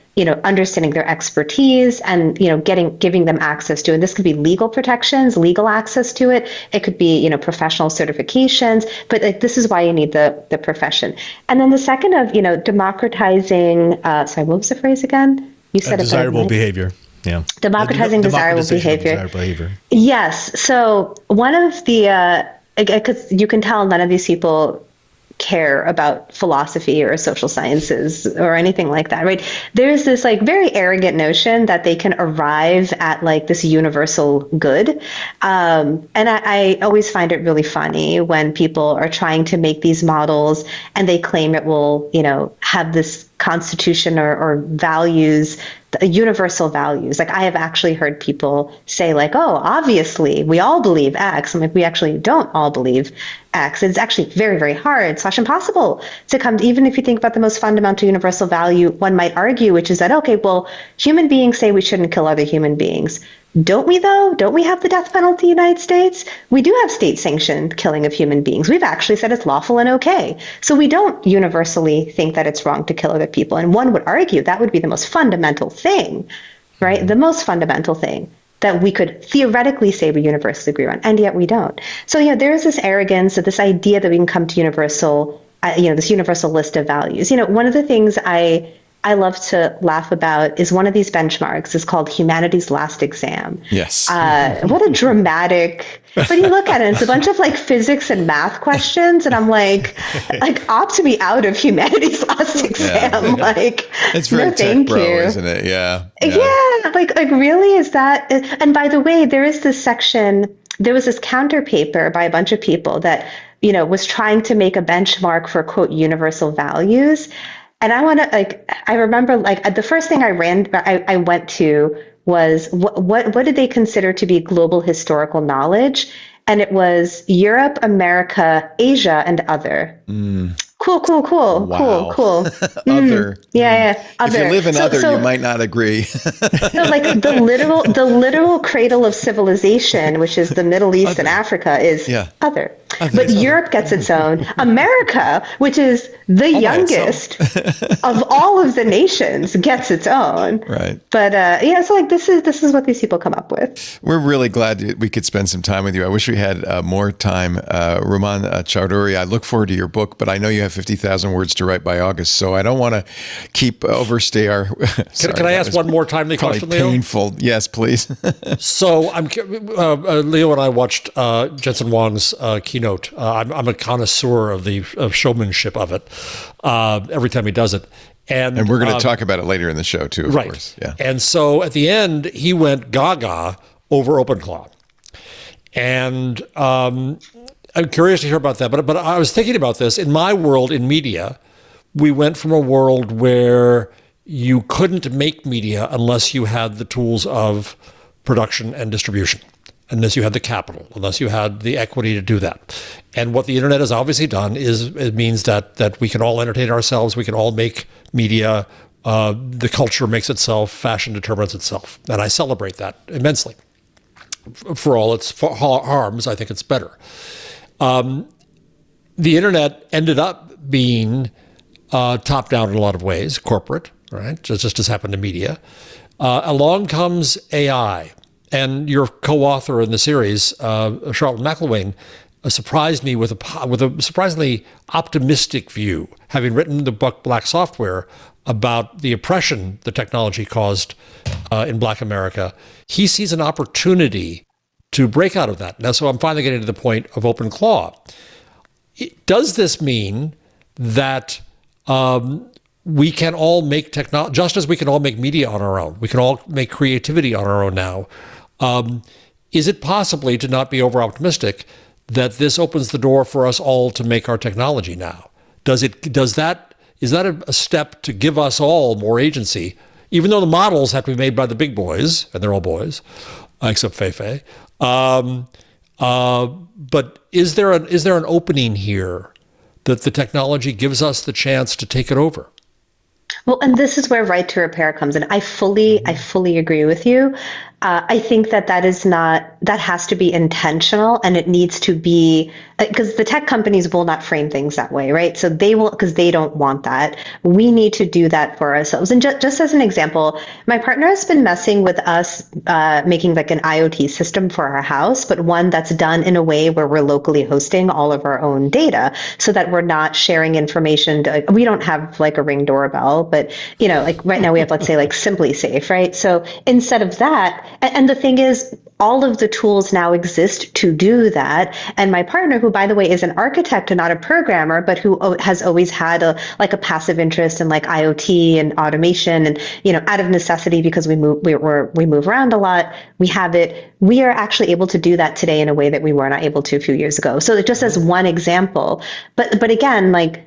understanding their expertise and, giving them access to it. And this could be legal protections, legal access to it. It could be, professional certifications, but this is why you need the profession. And then the second of, democratizing, sorry, what was the phrase again? You said desirable behavior. Yeah. Democratizing desirable behavior. Yes. So one of the, because you can tell none of these people care about philosophy or social sciences or anything like that, right? There's this like very arrogant notion that they can arrive at like this universal good. And I always find it really funny when people are trying to make these models and they claim it will, have this constitution or values, universal values. Like I have actually heard people say like, oh, obviously we all believe X. I'm like, we actually don't all believe X. It's actually very, very hard / impossible to come to, even if you think about the most fundamental universal value, one might argue, which is that, okay, well, human beings say we shouldn't kill other human beings. Don't we though? Don't we have the death penalty in the United States? We do have state-sanctioned killing of human beings. We've actually said it's lawful and okay. So we don't universally think that it's wrong to kill other people. And one would argue that would be the most fundamental thing, right? The most fundamental thing that we could theoretically say we universally agree on, and yet we don't. So, there's this arrogance of this idea that we can come to universal, this universal list of values. One of the things I love to laugh about is one of these benchmarks is called Humanity's Last Exam. Yes. What a dramatic, when you look at it, it's a bunch of like physics and math questions. And I'm like opt me out of Humanity's Last Exam. Yeah. Like, it's very no, thank tech bro, you. isn't it? Yeah. Yeah. Like really, is that, and by the way, there is this section, there was this counter paper by a bunch of people that, was trying to make a benchmark for quote, universal values. And I want to I remember the first thing I went to was what did they consider to be global historical knowledge? And it was Europe, America, Asia, and other. Cool. Wow. Cool. Other. Yeah. Other. If you live in other, you might not agree. So like the literal cradle of civilization, which is the Middle East and Africa, is other. But Europe gets its own. America, which is the youngest of all of the nations, gets its own. Right. But so like this is what these people come up with. We're really glad we could spend some time with you. I wish we had more time. Rumon Chowdhury, I look forward to your book, but I know you have 50,000 words to write by August, so I don't want to overstay our. Can I ask one more timely question, Leo? Painful. Yes, please. So Leo and I watched Jensen Wang's keynote. I'm a connoisseur of showmanship of it. Every time he does it, and we're going to talk about it later in the show too, of course. Yeah. And so at the end, he went gaga over OpenClaw, and I'm curious to hear about that. But I was thinking about this in my world in media. We went from a world where you couldn't make media unless you had the tools of production and distribution, unless you had the capital, unless you had the equity to do that. And what the internet has obviously done is it means that we can all entertain ourselves, we can all make media, the culture makes itself, fashion determines itself. And I celebrate that immensely. For all its harms, I think it's better. The internet ended up being top-down in a lot of ways, corporate, right? Just as happened to media. Along comes AI. And your co-author in the series, Charlotte McIlwain, surprised me with a surprisingly optimistic view, having written the book Black Software about the oppression the technology caused in Black America. He sees an opportunity to break out of that. Now, so I'm finally getting to the point of OpenClaw. Does this mean that we can all make technology, just as we can all make media on our own, we can all make creativity on our own now? Is it possibly, to not be over-optimistic, that this opens the door for us all to make our technology now? Is that a step to give us all more agency, even though the models have to be made by the big boys, and they're all boys, except Feifei? But is there an opening here that the technology gives us the chance to take it over? Well, and this is where right to repair comes in. I fully agree with you. I think that has to be intentional, and it needs to be, because the tech companies will not frame things that way, right? So they will, because they don't want that. We need to do that for ourselves. And just as an example, my partner has been messing with us making like an IoT system for our house, but one that's done in a way where we're locally hosting all of our own data so that we're not sharing information. We don't have like a Ring doorbell, but like right now we have, let's say, like Simply Safe, right? So instead of that, and the thing is, all of the tools now exist to do that. And my partner, who, by the way, is an architect and not a programmer, but who has always had a passive interest in like IoT and automation, and out of necessity, because we move around a lot, we are actually able to do that today in a way that we were not able to a few years ago. So just as one example, but again, like,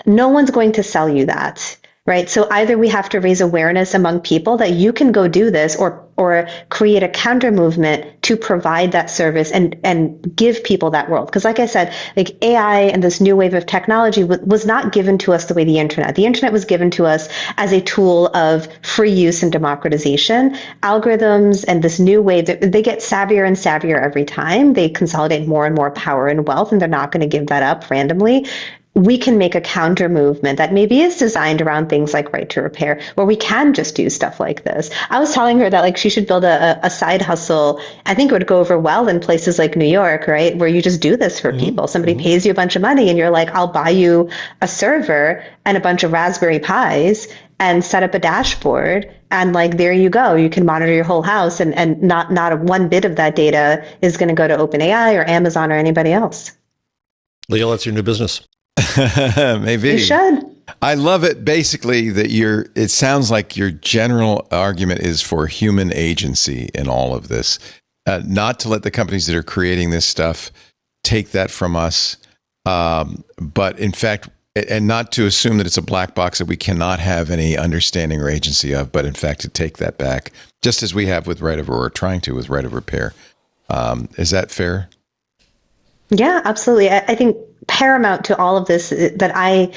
no one's going to sell you that. Right. So either we have to raise awareness among people that you can go do this, or create a counter movement to provide that service and give people that world. Because like I said, like AI and this new wave of technology was not given to us the way the internet. The internet was given to us as a tool of free use and democratization. Algorithms and this new wave, they get savvier and savvier every time. They consolidate more and more power and wealth, and they're not going to give that up randomly. We can make a counter movement that maybe is designed around things like right to repair, where we can just do stuff like this. I was telling her that like she should build a side hustle. I think it would go over well in places like New York, right? Where you just do this for people. Somebody pays you a bunch of money and you're like, I'll buy you a server and a bunch of Raspberry Pis and set up a dashboard. And like, there you go. You can monitor your whole house, and not a one bit of that data is going to go to OpenAI or Amazon or anybody else. Leo, that's your new business. Maybe. You should. I love it basically that it sounds like your general argument is for human agency in all of this, not to let the companies that are creating this stuff take that from us, but in fact, and not to assume that it's a black box that we cannot have any understanding or agency of, but in fact to take that back, just as we have with right of, or trying to with right of repair. Is that fair? Yeah, absolutely. I think paramount to all of this that I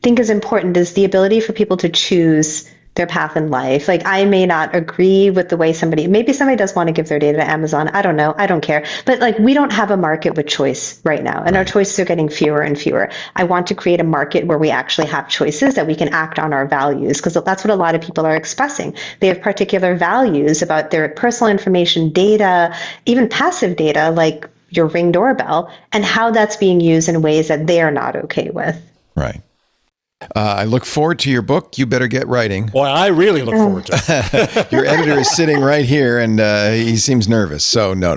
think is important is the ability for people to choose their path in life. Like, I may not agree with the way maybe somebody does want to give their data to Amazon. I don't know. I don't care. But like, we don't have a market with choice right now, and our choices are getting fewer and fewer. I want to create a market where we actually have choices, that we can act on our values, because that's what a lot of people are expressing. They have particular values about their personal information, data, even passive data, like your Ring doorbell, and how that's being used in ways that they are not okay with. Right. I look forward to your book. You better get writing. Boy, I really look forward to it. Your editor is sitting right here, and he seems nervous. So no.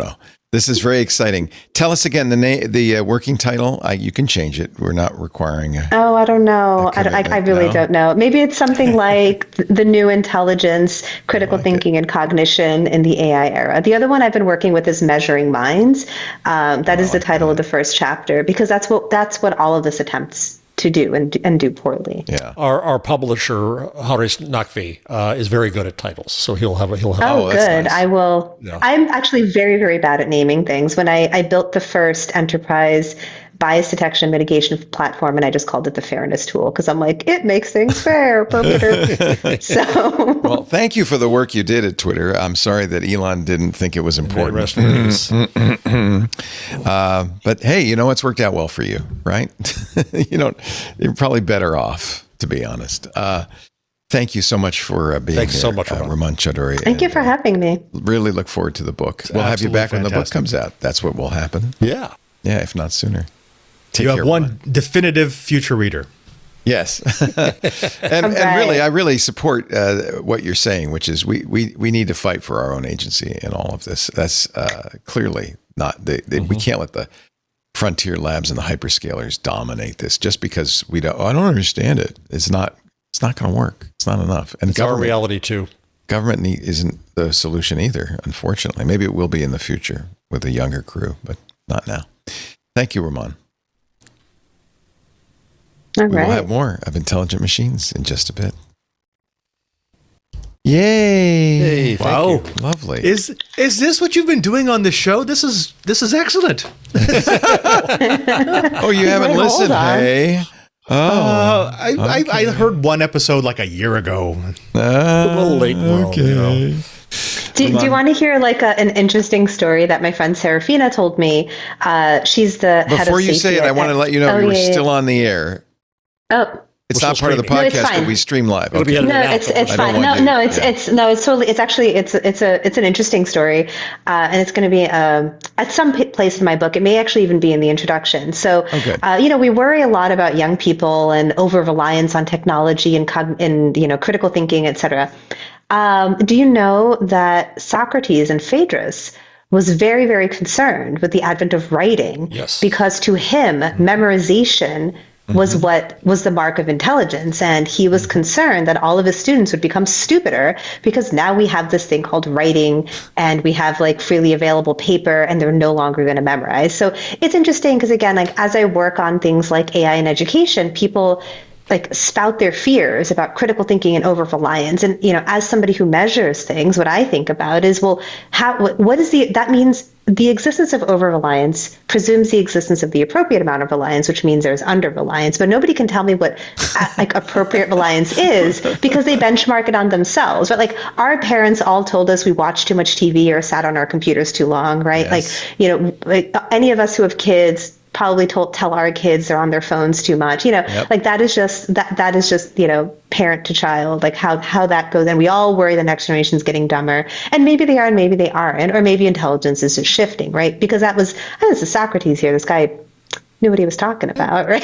This is very exciting. Tell us again the working title. You can change it. We're not requiring a... Oh, I don't know. I really don't know. Maybe it's something like The New Intelligence, Critical Thinking and Cognition in the AI Era. The other one I've been working with is Measuring Minds. That is the title of the first chapter, because that's what all of this attempts to do and do poorly. Yeah. Our publisher, Haris Nakvi, is very good at titles, so he'll have. Oh, good. Nice. I will. Yeah. I'm actually very, very bad at naming things. When I built the first enterprise bias detection and mitigation platform, and I just called it the fairness tool, because I'm like, it makes things fair. So, well, thank you for the work you did at Twitter. I'm sorry that Elon didn't think it was important. But hey, it's worked out well for you, right? You're probably better off, to be honest. Thank you so much for being here. Thanks so much, Ramon Chaudhuri. Thank you for having me. Really look forward to the book. We'll have you back when the book comes out. That's what will happen. Yeah. Yeah, if not sooner. You have one definitive future reader. Yes. and really, I really support what you're saying, which is we need to fight for our own agency in all of this. That's clearly not, we can't let the frontier labs and the hyperscalers dominate this just because I don't understand it. It's not going to work. It's not enough. And it's our reality too. Government isn't the solution either, unfortunately. Maybe it will be in the future with a younger crew, but not now. Thank you, Ramon. All we right. will have more of Intelligent Machines in just a bit. Yay! Hey, thank Wow. you. Lovely. Is this what you've been doing on the show? This is excellent. Oh, you haven't Wait, hold listened, on. hey? I heard one episode like a year ago. A little late in Rome, you know. Do you want to hear like an interesting story that my friend Serafina told me? She's the head of Before you say it, safety I want to let you know Oh, you were yeah, still on the air. Oh. It's We're not still part of the streaming. No, it's podcast, but fine. we stream live. It'll be Okay. edited No, out, it's though. it's I don't fine. want No, you- no, it's totally. It's actually it's an interesting story, and it's going to be at some place in my book. It may actually even be in the introduction. So, Okay. we worry a lot about young people and over reliance on technology and critical thinking, etc. Do you know that Socrates and Phaedrus was very, very concerned with the advent of writing? Yes. Because to him, memorization was what was the mark of intelligence. And he was concerned that all of his students would become stupider because now we have this thing called writing and we have like freely available paper and they're no longer going to memorize. So it's interesting because again, like as I work on things like AI in education, people like spout their fears about critical thinking and over reliance. And, as somebody who measures things, what I think about is, well, what is that means the existence of over reliance presumes the existence of the appropriate amount of reliance, which means there's under reliance. But nobody can tell me what like appropriate reliance is because they benchmark it on themselves. But like our parents all told us we watched too much TV or sat on our computers too long, right? Yes. Like any of us who have kids probably tell our kids they're on their phones too much. Like that is just parent to child, like how that goes. And we all worry the next generation is getting dumber, and maybe they are and maybe they aren't, or maybe intelligence is just shifting, right? Because this is Socrates here. This guy knew what he was talking about, right?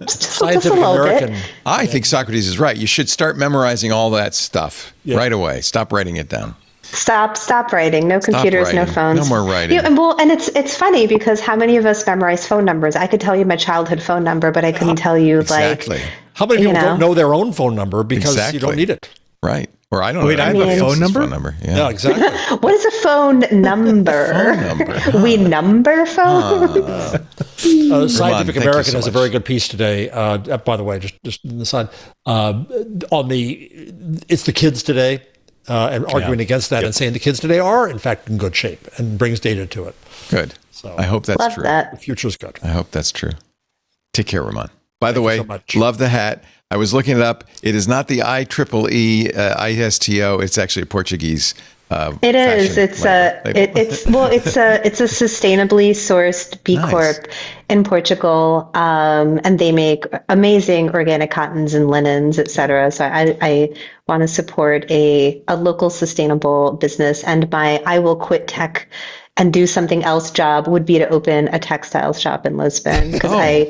just a Scientific little American. bit. I think Socrates is right. You should start memorizing all that stuff right away. Stop writing it down. Stop writing. No computers, no writing. phones. No more writing. And it's funny because how many of us memorize phone numbers? I could tell you my childhood phone number, but I couldn't tell you Exactly. How many people know. don't know their own phone number because Exactly. you don't need it? Right. Or I don't Wait, know. I have a anybody phone else's number? Yeah. Yeah, exactly. what is a phone number? Phone number. We number phones. Scientific thank you American so has a much. very good piece today. By the way, just on the side, it's the kids today, and arguing against that and saying the kids today are in fact in good shape and brings data to it. Good. I hope that's Love true. The that. future's good. I hope that's true. Take care, Ramon. By the way, so much. love the hat. I was looking it up. It is not the IEEE ISTO. It's actually a Portuguese. It is. label. It's a sustainably sourced B Nice. Corp in Portugal, and they make amazing organic cottons and linens, et cetera. So I want to support a local sustainable business, and my I will quit tech and do something else job would be to open a textiles shop in Lisbon because I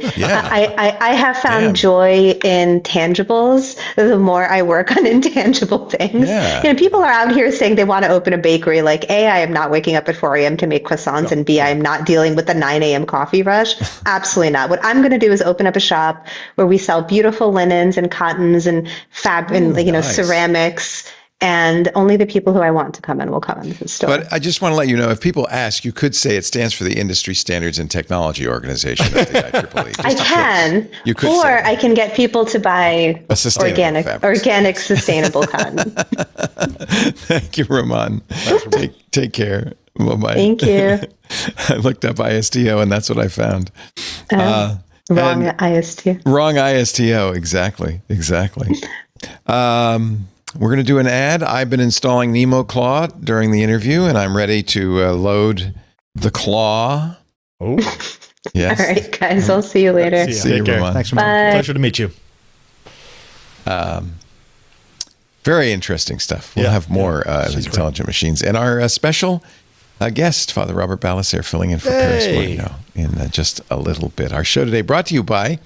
have found Damn. joy in tangibles the more I work on intangible things. Yeah. People are out here saying they want to open a bakery. Like, A, I am not waking up at 4 a.m. to make croissants, and B, I am not dealing with the 9 a.m. coffee rush. Absolutely not. What I'm going to do is open up a shop where we sell beautiful linens and cottons and fabric and nice. ceramics. And only the people who I want to come in will come into the store. But I just want to let you know, if people ask, you could say it stands for the Industry Standards and Technology Organization of the IEEE. I can, You could or say that. I can get people to buy A sustainable fabrics. organic, sustainable cotton. Thank you, Ramon. Take care. Bye-bye. Thank you. I looked up ISTO, and that's what I found. Wrong IST. Wrong ISTO. Exactly. We're going to do an ad. I've been installing NemoClaw during the interview, and I'm ready to load the claw. Oh, Yes. All right, guys. I'll see you later. See you, Take care. Ramon. Thanks, Ramon. Bye. Pleasure to meet you. Very interesting stuff. We'll have more intelligent machines. And our special guest, Father Robert Ballaser, filling in for Paris Moreno in just a little bit. Our show today brought to you by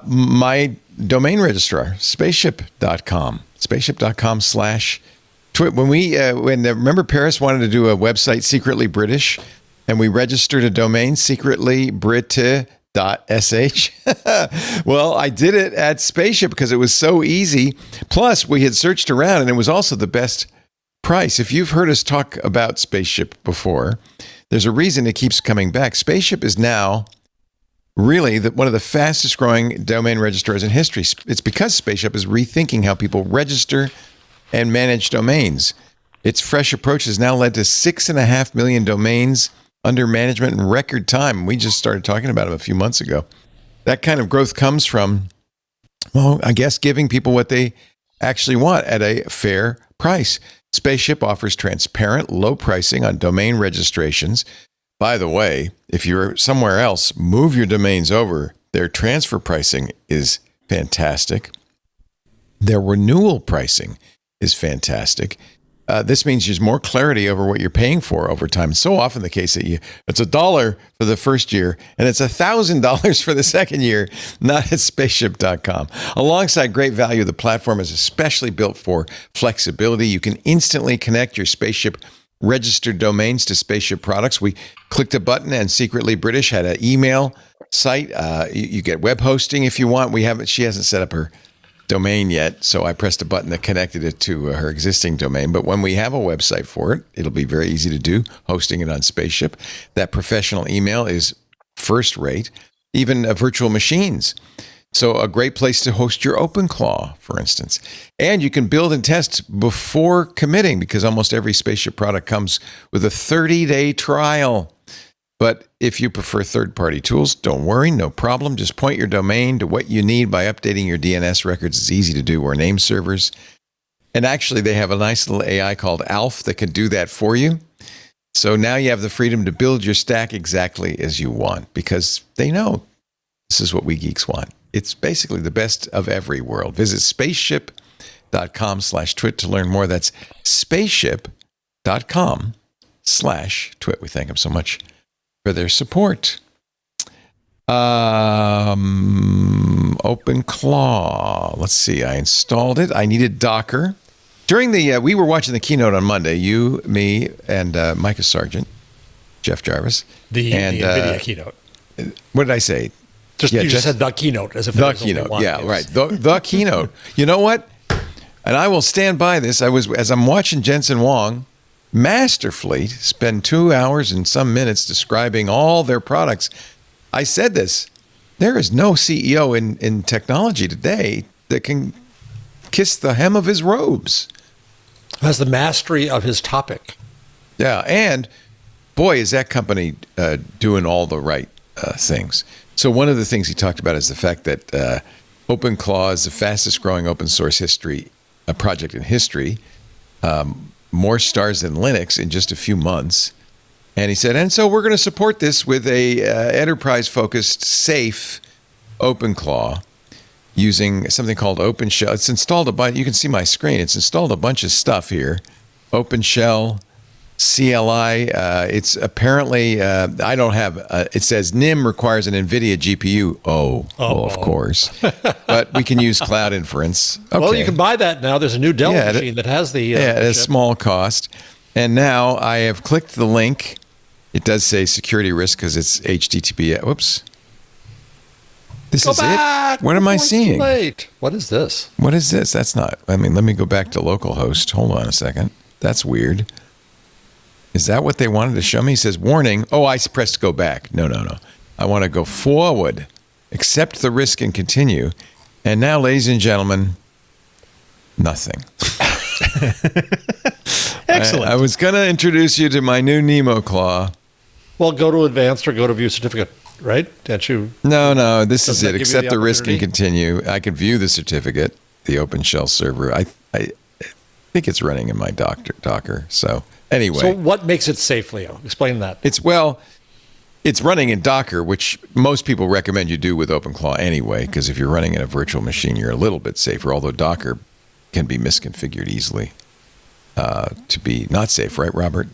my domain registrar, spaceship.com. Spaceship.com/twit. Remember Paris wanted to do a website secretly British, and we registered a domain secretly British.sh. Well, I did it at Spaceship because it was so easy. Plus, we had searched around, and it was also the best price. If you've heard us talk about Spaceship before, there's a reason it keeps coming back. Spaceship is now really one of the fastest growing domain registrars in history. It's because Spaceship is rethinking how people register and managed domains. Its fresh approach has now led to 6.5 million domains under management in record time. We just started talking about them a few months ago. That kind of growth comes from, well, I guess giving people what they actually want at a fair price. Spaceship offers transparent, low pricing on domain registrations. By the way, if you're somewhere else, move your domains over. Their transfer pricing is fantastic. Their renewal pricing is fantastic. This means there's more clarity over what you're paying for over time. It's so often the case that it's $1 for the first year and it's $1,000 for the second year, not at spaceship.com. Alongside great value, the platform is especially built for flexibility. You can instantly connect your Spaceship registered domains to Spaceship products. We clicked a button and Secretly British had an email site. You get web hosting if you want. She hasn't set up her domain yet, so I pressed a button that connected it to her existing domain. But when we have a website for it, it'll be very easy to do, hosting it on Spaceship. That professional email is first rate, even virtual machines. So a great place to host your OpenClaw, for instance. And you can build and test before committing, because almost every Spaceship product comes with a 30-day trial. But if you prefer third-party tools, don't worry, no problem. Just point your domain to what you need by updating your DNS records. It's easy to do, or name servers. And actually, they have a nice little AI called Alf that can do that for you. So now you have the freedom to build your stack exactly as you want, because they know this is what we geeks want. It's basically the best of every world. Visit spaceship.com/twit to learn more. That's spaceship.com/twit. We thank them so much for their support. OpenClaw. Let's see. I installed it. I needed Docker. During the, we were watching the keynote on Monday. You, me, and Micah Sargent, Jeff Jarvis. The NVIDIA keynote. What did I say? You just said the keynote as if the keynote. Yeah, right. The keynote. You know what? And I will stand by this. As I'm watching Jensen Wang masterfully spend 2 hours and some minutes describing all their products. I said this. There is no CEO in technology today that can kiss the hem of his robes. Has the mastery of his topic. Yeah, and boy, is that company doing all the right things. So one of the things he talked about is the fact that OpenClaw is the fastest growing open source project in history. More stars than Linux in just a few months. And he said, and so we're going to support this with a enterprise-focused, safe OpenClaw using something called OpenShell. It's installed a bunch. You can see my screen. It's installed a bunch of stuff here. OpenShell, CLI. It's apparently, I don't have, it says NIM requires an Nvidia GPU. Well, of course. But we can use cloud inference. Okay. Well, you can buy that now. There's a new Dell machine that has the at a small cost. And now I have clicked the link. It does say security risk because it's HTTP. Whoops. This is it? What am I seeing? Late. What is this? What is this? That's not, let me go back to localhost. Hold on a second. That's weird. Is that what they wanted to show me? He says, warning. Oh, I pressed go back. No. I want to go forward. Accept the risk and continue. And now, ladies and gentlemen, nothing. Excellent. I was going to introduce you to my new NemoClaw. Well, go to advanced or go to view certificate, right? Can't you? No. This is it. Accept the risk and continue. I can view the certificate, the OpenShell server. I think it's running in my Docker. So anyway. So what makes it safe, Leo? Explain that. It's running in Docker, which most people recommend you do with OpenClaw anyway, because if you're running in a virtual machine, you're a little bit safer, although Docker can be misconfigured easily to be not safe, right, Robert?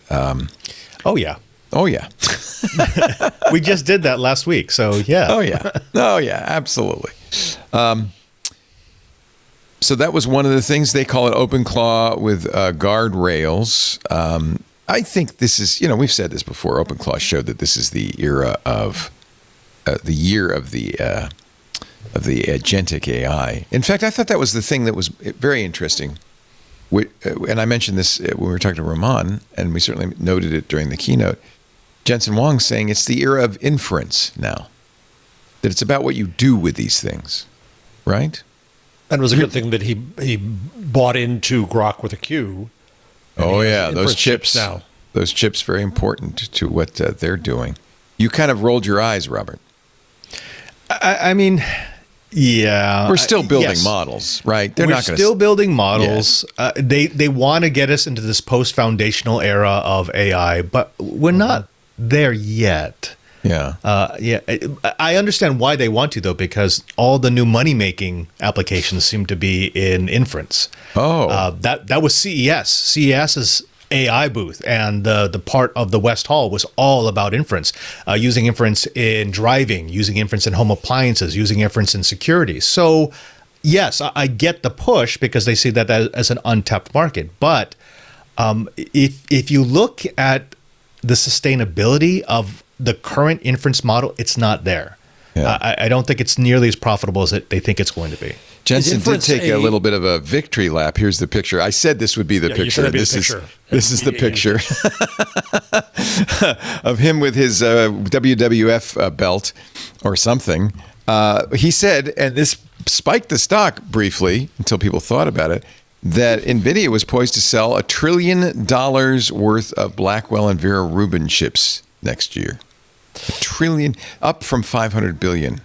Oh, yeah. We just did that last week, so yeah. Oh, yeah, absolutely. So that was one of the things. They call it OpenClaw with guardrails. I think this is, we've said this before. OpenClaw showed that this is the era of the year of the agentic AI. In fact, I thought that was the thing that was very interesting. And I mentioned this when we were talking to Rahman, and we certainly noted it during the keynote. Jensen Wang saying it's the era of inference now. That it's about what you do with these things, right? And it was a good thing that he bought into Groq with a Q. Oh yeah, those Inference chips now. Those chips very important to what they're doing. You kind of rolled your eyes, Robert. I mean, yeah, We're still building yes. models, right? They're We're not going still building models. They want to get us into this post-foundational era of AI, but we're not there yet. Yeah. I understand why they want to, though, because all the new money-making applications seem to be in inference. Oh. That was CES. CES's AI booth, and the part of the West Hall was all about inference, using inference in driving, using inference in home appliances, using inference in security. So, yes, I get the push because they see that as an untapped market. But if you look at the sustainability of the current inference model, it's not there. Yeah. I don't think it's nearly as profitable as they think it's going to be. Jensen did take a little bit of a victory lap. Here's the picture. I said this would be the picture. This is the picture of him with his WWF belt or something. He said, and this spiked the stock briefly until people thought about it, that Nvidia was poised to sell $1 trillion worth of Blackwell and Vera Rubin chips next year. $1 trillion, up from $500 billion.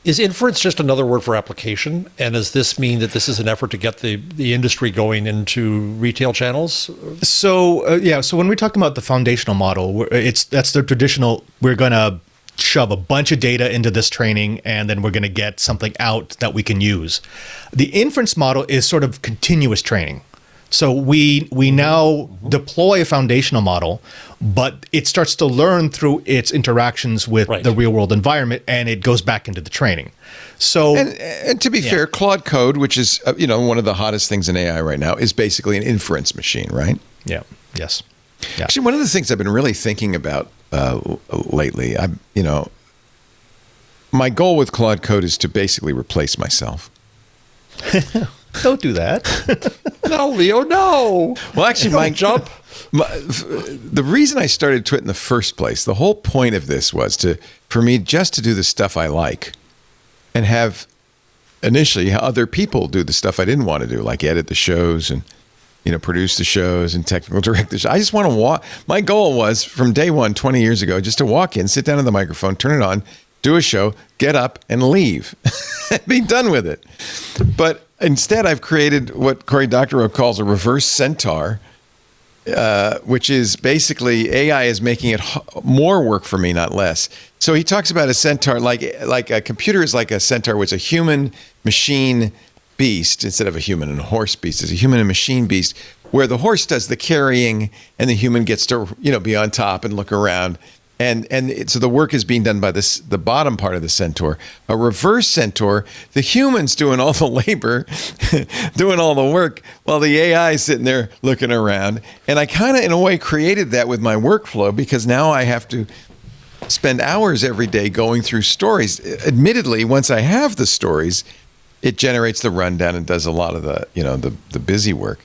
Is inference just another word for application? And does this mean that this is an effort to get the industry going into retail channels? So, so when we talk about the foundational model, that's the traditional, we're going to shove a bunch of data into this training, and then we're going to get something out that we can use. The inference model is sort of continuous training. So we now deploy a foundational model, but it starts to learn through its interactions with the real world environment, and it goes back into the training. So, and to be fair, Claude Code, which is one of the hottest things in AI right now, is basically an inference machine, right? Yeah. Yes. Yeah. Actually, one of the things I've been really thinking about lately, my goal with Claude Code is to basically replace myself. Don't do that. No, Leo, no. Well, actually, the reason I started Twit in the first place, the whole point of this was for me just to do the stuff I like and have initially other people do the stuff I didn't want to do, like edit the shows and produce the shows and technical direct the show. I just want to walk. My goal was from day one, 20 years ago, just to walk in, sit down at the microphone, turn it on, do a show, get up and leave, be done with it. But instead, I've created what Cory Doctorow calls a reverse centaur, which is basically AI is making it more work for me, not less. So he talks about a centaur, like a computer is like a centaur, which is a human machine beast instead of a human and a horse beast. It's a human and machine beast where the horse does the carrying and the human gets to be on top and look around. So the work is being done by the bottom part of the centaur. A reverse centaur, the human's doing all the labor, doing all the work, while the AI is sitting there looking around. And I kind of, in a way, created that with my workflow because now I have to spend hours every day going through stories. Admittedly, once I have the stories, it generates the rundown and does a lot of the busy work.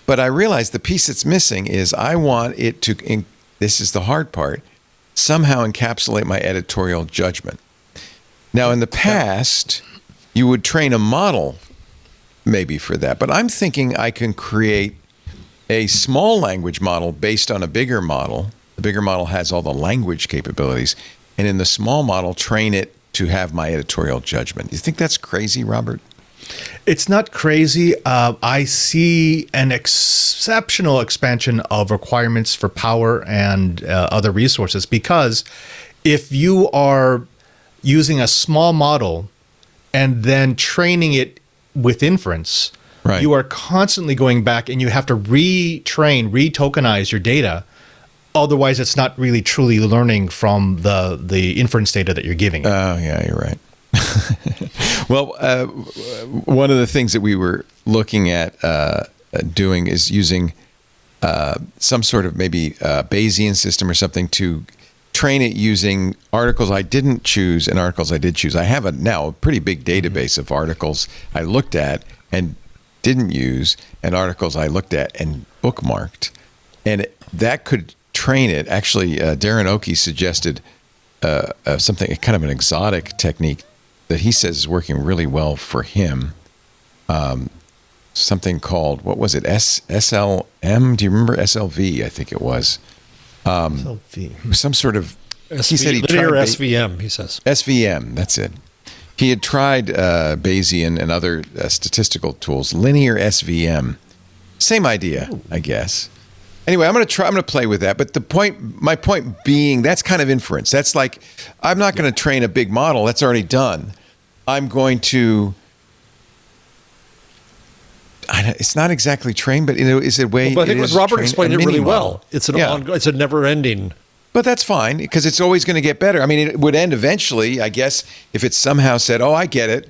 But I realized the piece that's missing is I want it to, this is the hard part, somehow encapsulate my editorial judgment. Now, in the past, you would train a model maybe for that, but I'm thinking I can create a small language model based on a bigger model. The bigger model has all the language capabilities, and in the small model, train it to have my editorial judgment. Do you think that's crazy, Robert? It's not crazy. I see an exceptional expansion of requirements for power and other resources because if you are using a small model and then training it with inference, you are constantly going back and you have to retrain, retokenize your data. Otherwise, it's not really truly learning from the inference data that you're giving it. Oh, yeah, you're right. Well, one of the things that we were looking at doing is using some sort of maybe Bayesian system or something to train it using articles I didn't choose and articles I did choose. I have now a pretty big database of articles I looked at and didn't use and articles I looked at and bookmarked. And that could train it. Actually, Darren Oakey suggested something, kind of an exotic technique that he says is working really well for him. something called, what was it? SLM? Do you remember SLV? I think it was. SLV. Some sort of, he said he linear tried SVM, he says. SVM, that's it. He had tried Bayesian and other statistical tools. Linear SVM. Same idea, I guess. Anyway, I'm going to play with that. But my point being, that's kind of inference. That's like, I'm not going to train a big model. That's already done. I'm going to, it's not exactly train, but is it a way? But I think Robert explained it really well. It's it's a never-ending. But that's fine, because it's always going to get better. I mean, it would end eventually, I guess, if it somehow said, oh, I get it.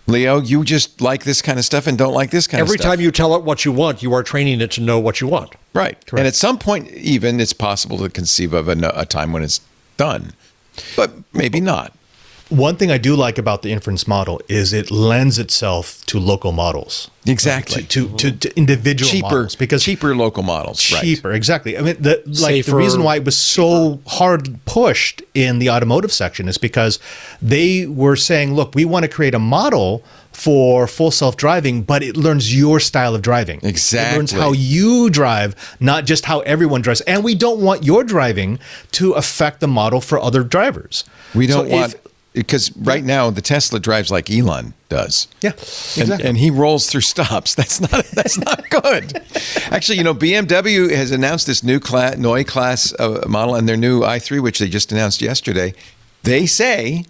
Leo, you just like this kind of stuff and don't like this kind of stuff. Every time you tell it what you want, you are training it to know what you want. Right. Correct. And at some point, even, it's possible to conceive of a time when it's done. But maybe not. One thing I do like about the inference model is it lends itself to local models. Exactly. To individual models. Because cheaper local models. Cheaper, right. Exactly. I mean, the reason why it was so hard pushed in the automotive section is because they were saying, look, we want to create a model for full self-driving, but it learns your style of driving. Exactly. It learns how you drive, not just how everyone drives. And we don't want your driving to affect the model for other drivers. We don't want... Because right now the Tesla drives like Elon does. Yeah, exactly. And he rolls through stops. That's not good. Actually, BMW has announced this new Neue class model and their new i3, which they just announced yesterday. They say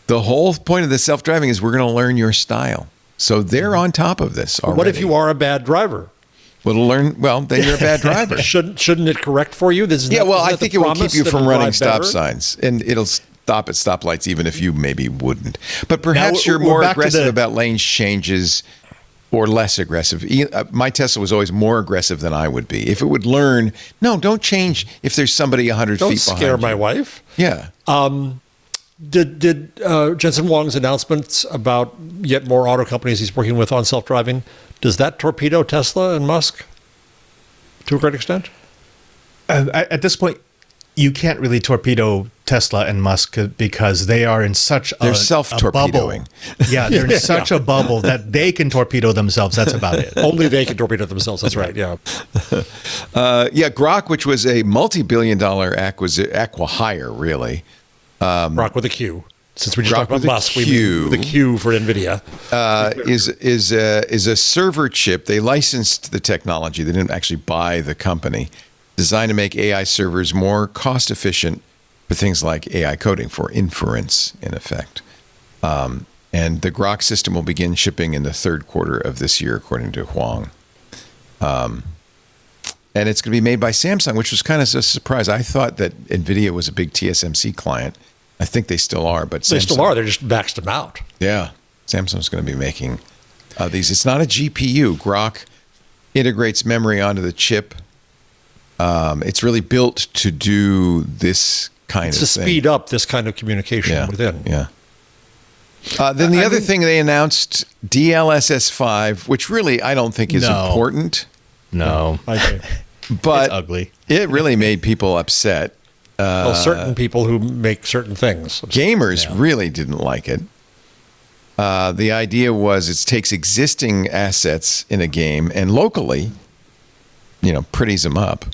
the whole point of the self-driving is we're going to learn your style. So they're on top of this already. What if you are a bad driver? Then you're a bad driver. Shouldn't it correct for you? I think it will keep you from running stop signs, and it'll stop at stoplights even if you maybe wouldn't. But perhaps you're more aggressive about lane changes or less aggressive. My Tesla was always more aggressive than I would be. If it would learn, no, don't change if there's somebody 100 feet behind you. Don't scare my wife. Yeah. Did Jensen Wang's announcements about yet more auto companies he's working with on self-driving, does that torpedo Tesla and Musk to a great extent? At this point, you can't really torpedo Tesla and Musk because they are in such they're self-torpedoing. Yeah, they're in such a bubble that they can torpedo themselves. That's about it. Only they can torpedo themselves. That's right. Yeah. Grok, which was a multi-billion-dollar acqui-hire, really. Grok with a Q. Since we just talked about Musk, we mean the Q for Nvidia. Is a server chip. They licensed the technology. They didn't actually buy the company. Designed to make AI servers more cost efficient for things like AI coding, for inference, in effect. And the Grok system will begin shipping in the third quarter of this year, according to Huang. And it's going to be made by Samsung, which was kind of a surprise. I thought that Nvidia was a big TSMC client. I think they still are, but they still are. They just maxed them out. Yeah, Samsung's going to be making these. It's not a GPU. Grok integrates memory onto the chip. It's really built to do this kind of thing. To speed up this kind of communication within. Yeah. Then the other thing they announced, DLSS 5, which really I don't think is important. No. But it's ugly. It really made people upset. Certain people who make certain things. Gamers really didn't like it. The idea was it takes existing assets in a game and locally, pretties them up.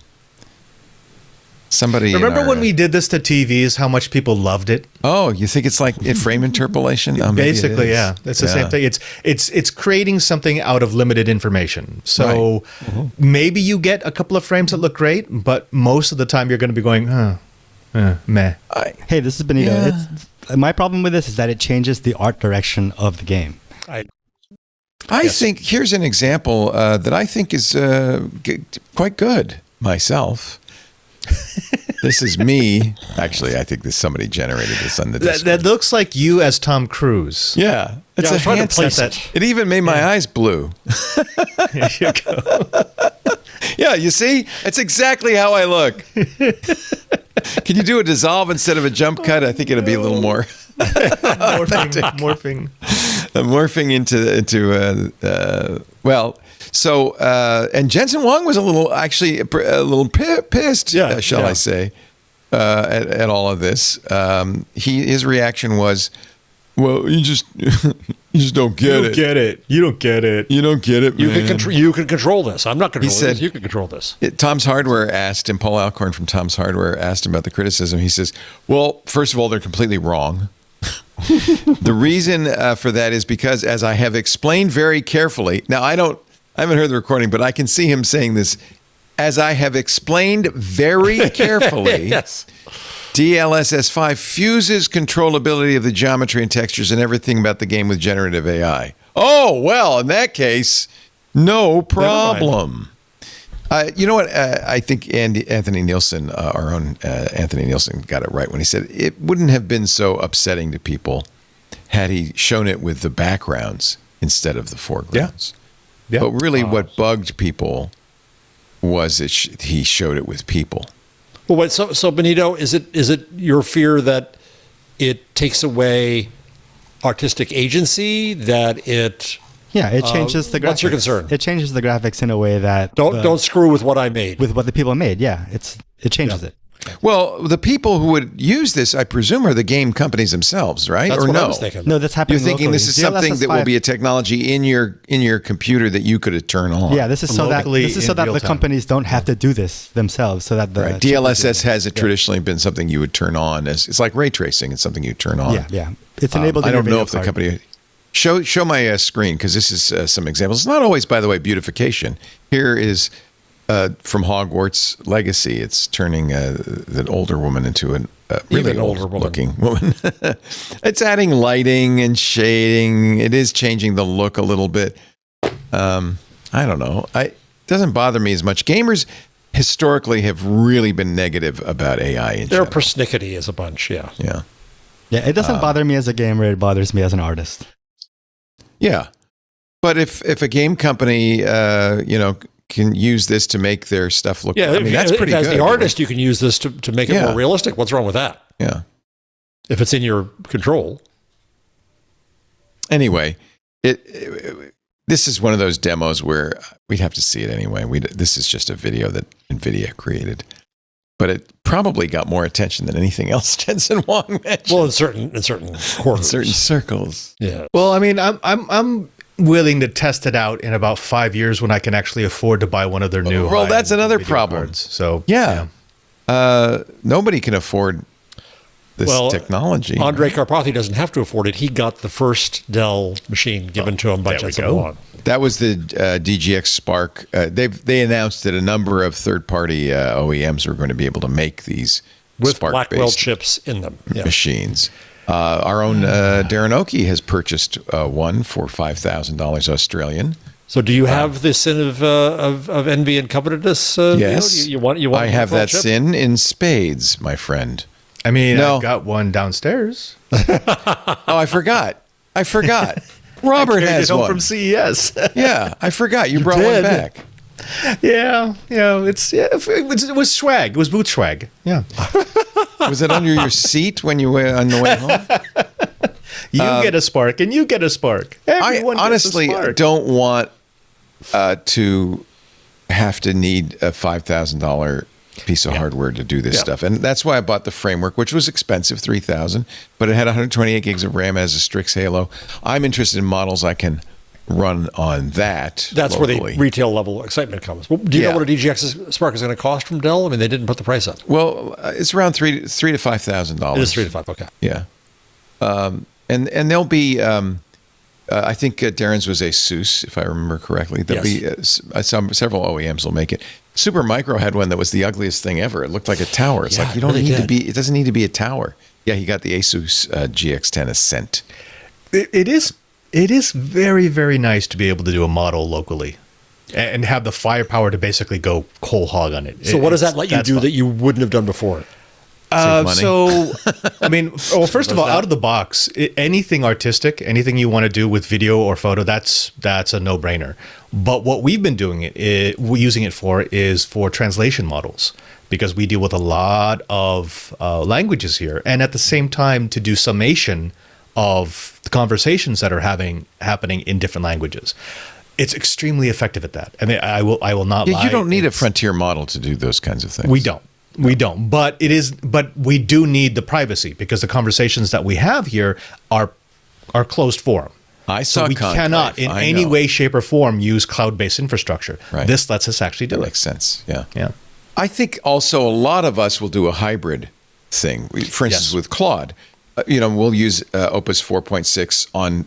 Somebody remember when we did this to TVs? How much people loved it? Oh, you think it's like frame interpolation? Basically, yeah, it's the same thing. It's creating something out of limited information. So maybe you get a couple of frames that look great, but most of the time you're going to be going, meh. Hey, this is Benito. My problem with this is that it changes the art direction of the game. I think here's an example that I think is quite good myself. This is me. Actually, I think somebody generated this on the Discord. That looks like you as Tom Cruise. Yeah. It's a hand set. It even made my eyes blue. There you go. Yeah, you see? It's exactly how I look. Can you do a dissolve instead of a jump cut? I think it'll be a little more morphing into So, and Jensen Wang was a little pissed, shall I say, at all of this. His reaction was, Well, you just don't get You don't get it. You don't get it. You don't get it, You man. can control this. I'm not controlling said- this. You can control this. Tom's Hardware asked him, Paul Alcorn from Tom's Hardware asked him about the criticism. He says, well, first of all, they're completely wrong. The reason for that is because, as I have explained very carefully, now I haven't heard the recording, but I can see him saying this, as I have explained very carefully, Yes. DLSS 5 fuses controllability of the geometry and textures and everything about the game with generative AI. Oh, well, in that case, no problem. You know what? I think Anthony Nielsen, our own Anthony Nielsen, got it right when he said it wouldn't have been so upsetting to people had he shown it with the backgrounds instead of the foregrounds. Yeah. But really what bugged people was that he showed it with people. Well, wait, so Benito, is it your fear that it takes away artistic agency, that it Yeah, it changes the graphics. what's your concern? It changes the graphics in a way that don't screw with what I made. with what the people made. Yeah, it changes it. Well, the people who would use this, I presume, are the game companies themselves, right? That's or what no? I was thinking. No, that's happening. You're thinking locally. this is something DLSS that will 5 be a technology in your computer that you could turn on. Yeah, this is so that Locally this is so in that real the time. companies don't have to do this themselves. So that the Right. DLSS has traditionally been something you would turn on. It's like ray tracing. It's something you turn on. Yeah. It's enabled. I in your don't know video if the card. company show my screen, because this is some examples. It's not always, by the way, beautification. Here is from Hogwarts Legacy. It's turning that older woman into a really Even older looking woman. It's adding lighting and shading. It is changing the look a little bit. I don't know. It doesn't bother me as much. Gamers historically have really been negative about AI in They're general. persnickety as a bunch, yeah. Yeah. Yeah, it doesn't bother me as a gamer. It bothers me as an artist. Yeah. But if a game company, can use this to make their stuff look, Yeah, I mean, that's pretty as good. the artist, you can use this to make it Yeah. more realistic. What's wrong with that? Yeah. If it's in your control. Anyway, this is one of those demos where we'd have to see it anyway. This is just a video that Nvidia created, but it probably got more attention than anything else Jensen Wang mentioned. Well, in certain quarters. certain circles. Yeah. Well, I mean, I'm willing to test it out in about 5 years when I can actually afford to buy one of their new. Well, that's high-end another video problem. cards. So Yeah. Nobody can afford this technology. Andre Karpathy doesn't have to afford it. He got the first Dell machine given to him by there we Jensen go. Wang. That was the DGX Spark. They announced that a number of third-party OEMs were going to be able to make these With Blackwell Spark-based chips in them. Yeah. machines. Our own Darren Oakey has purchased one for $5,000 Australian. So do you have the sin of envy and covetousness? Yes, You want I have Blackwell that chip? sin in spades, my friend. I mean, No. I've got one downstairs. Oh, I forgot. Robert Carried has it home one. from CES. Yeah, I forgot. You brought one did. back. It was swag. It was boot swag. Yeah. Was it under your seat when you were on the way home? You get a spark and you get a spark. I Everyone honestly gets a spark. don't want to have to need a $5,000 piece of hardware to do this stuff, and that's why I bought the framework, which was expensive, $3,000, but it had 128 gigs of RAM as a Strix Halo. I'm interested in models I can run on that. That's locally. where the retail level excitement comes. Well, do you Yeah. know what a DGX Spark is going to cost from Dell? I mean, they didn't put the price up. Well, it's around $3,000 to $5,000. It is 3 to 5. Okay. Yeah, and there'll be. I think Darren's was ASUS, if I remember correctly. There'll be several OEMs will make it. Super Micro had one that was the ugliest thing ever. It looked like a tower. It's like you don't need to be. It doesn't need to be a tower. Yeah, he got the ASUS GX10 Ascent. It is very, very nice to be able to do a model locally and have the firepower to basically go whole hog on it. So what does that let you That's do fun. that you wouldn't have done before? Save money. So, I mean, well, first of all, out of the box, anything artistic, anything you want to do with video or photo, that's a no-brainer. But what we've been doing we're using it for is for translation models, because we deal with a lot of languages here, and at the same time to do summation of the conversations that are happening in different languages. It's extremely effective at that. I mean, I will not lie. You don't need a frontier model to do those kinds of things. We don't. But we do need the privacy, because the conversations that we have here are are closed form. I saw So we Conclave. cannot in I any know. way, shape, or form use cloud-based infrastructure. Right. This lets us actually do That it. makes sense. Yeah. Yeah. I think also a lot of us will do a hybrid thing. For instance, Yes. with Claude, we'll use Opus 4.6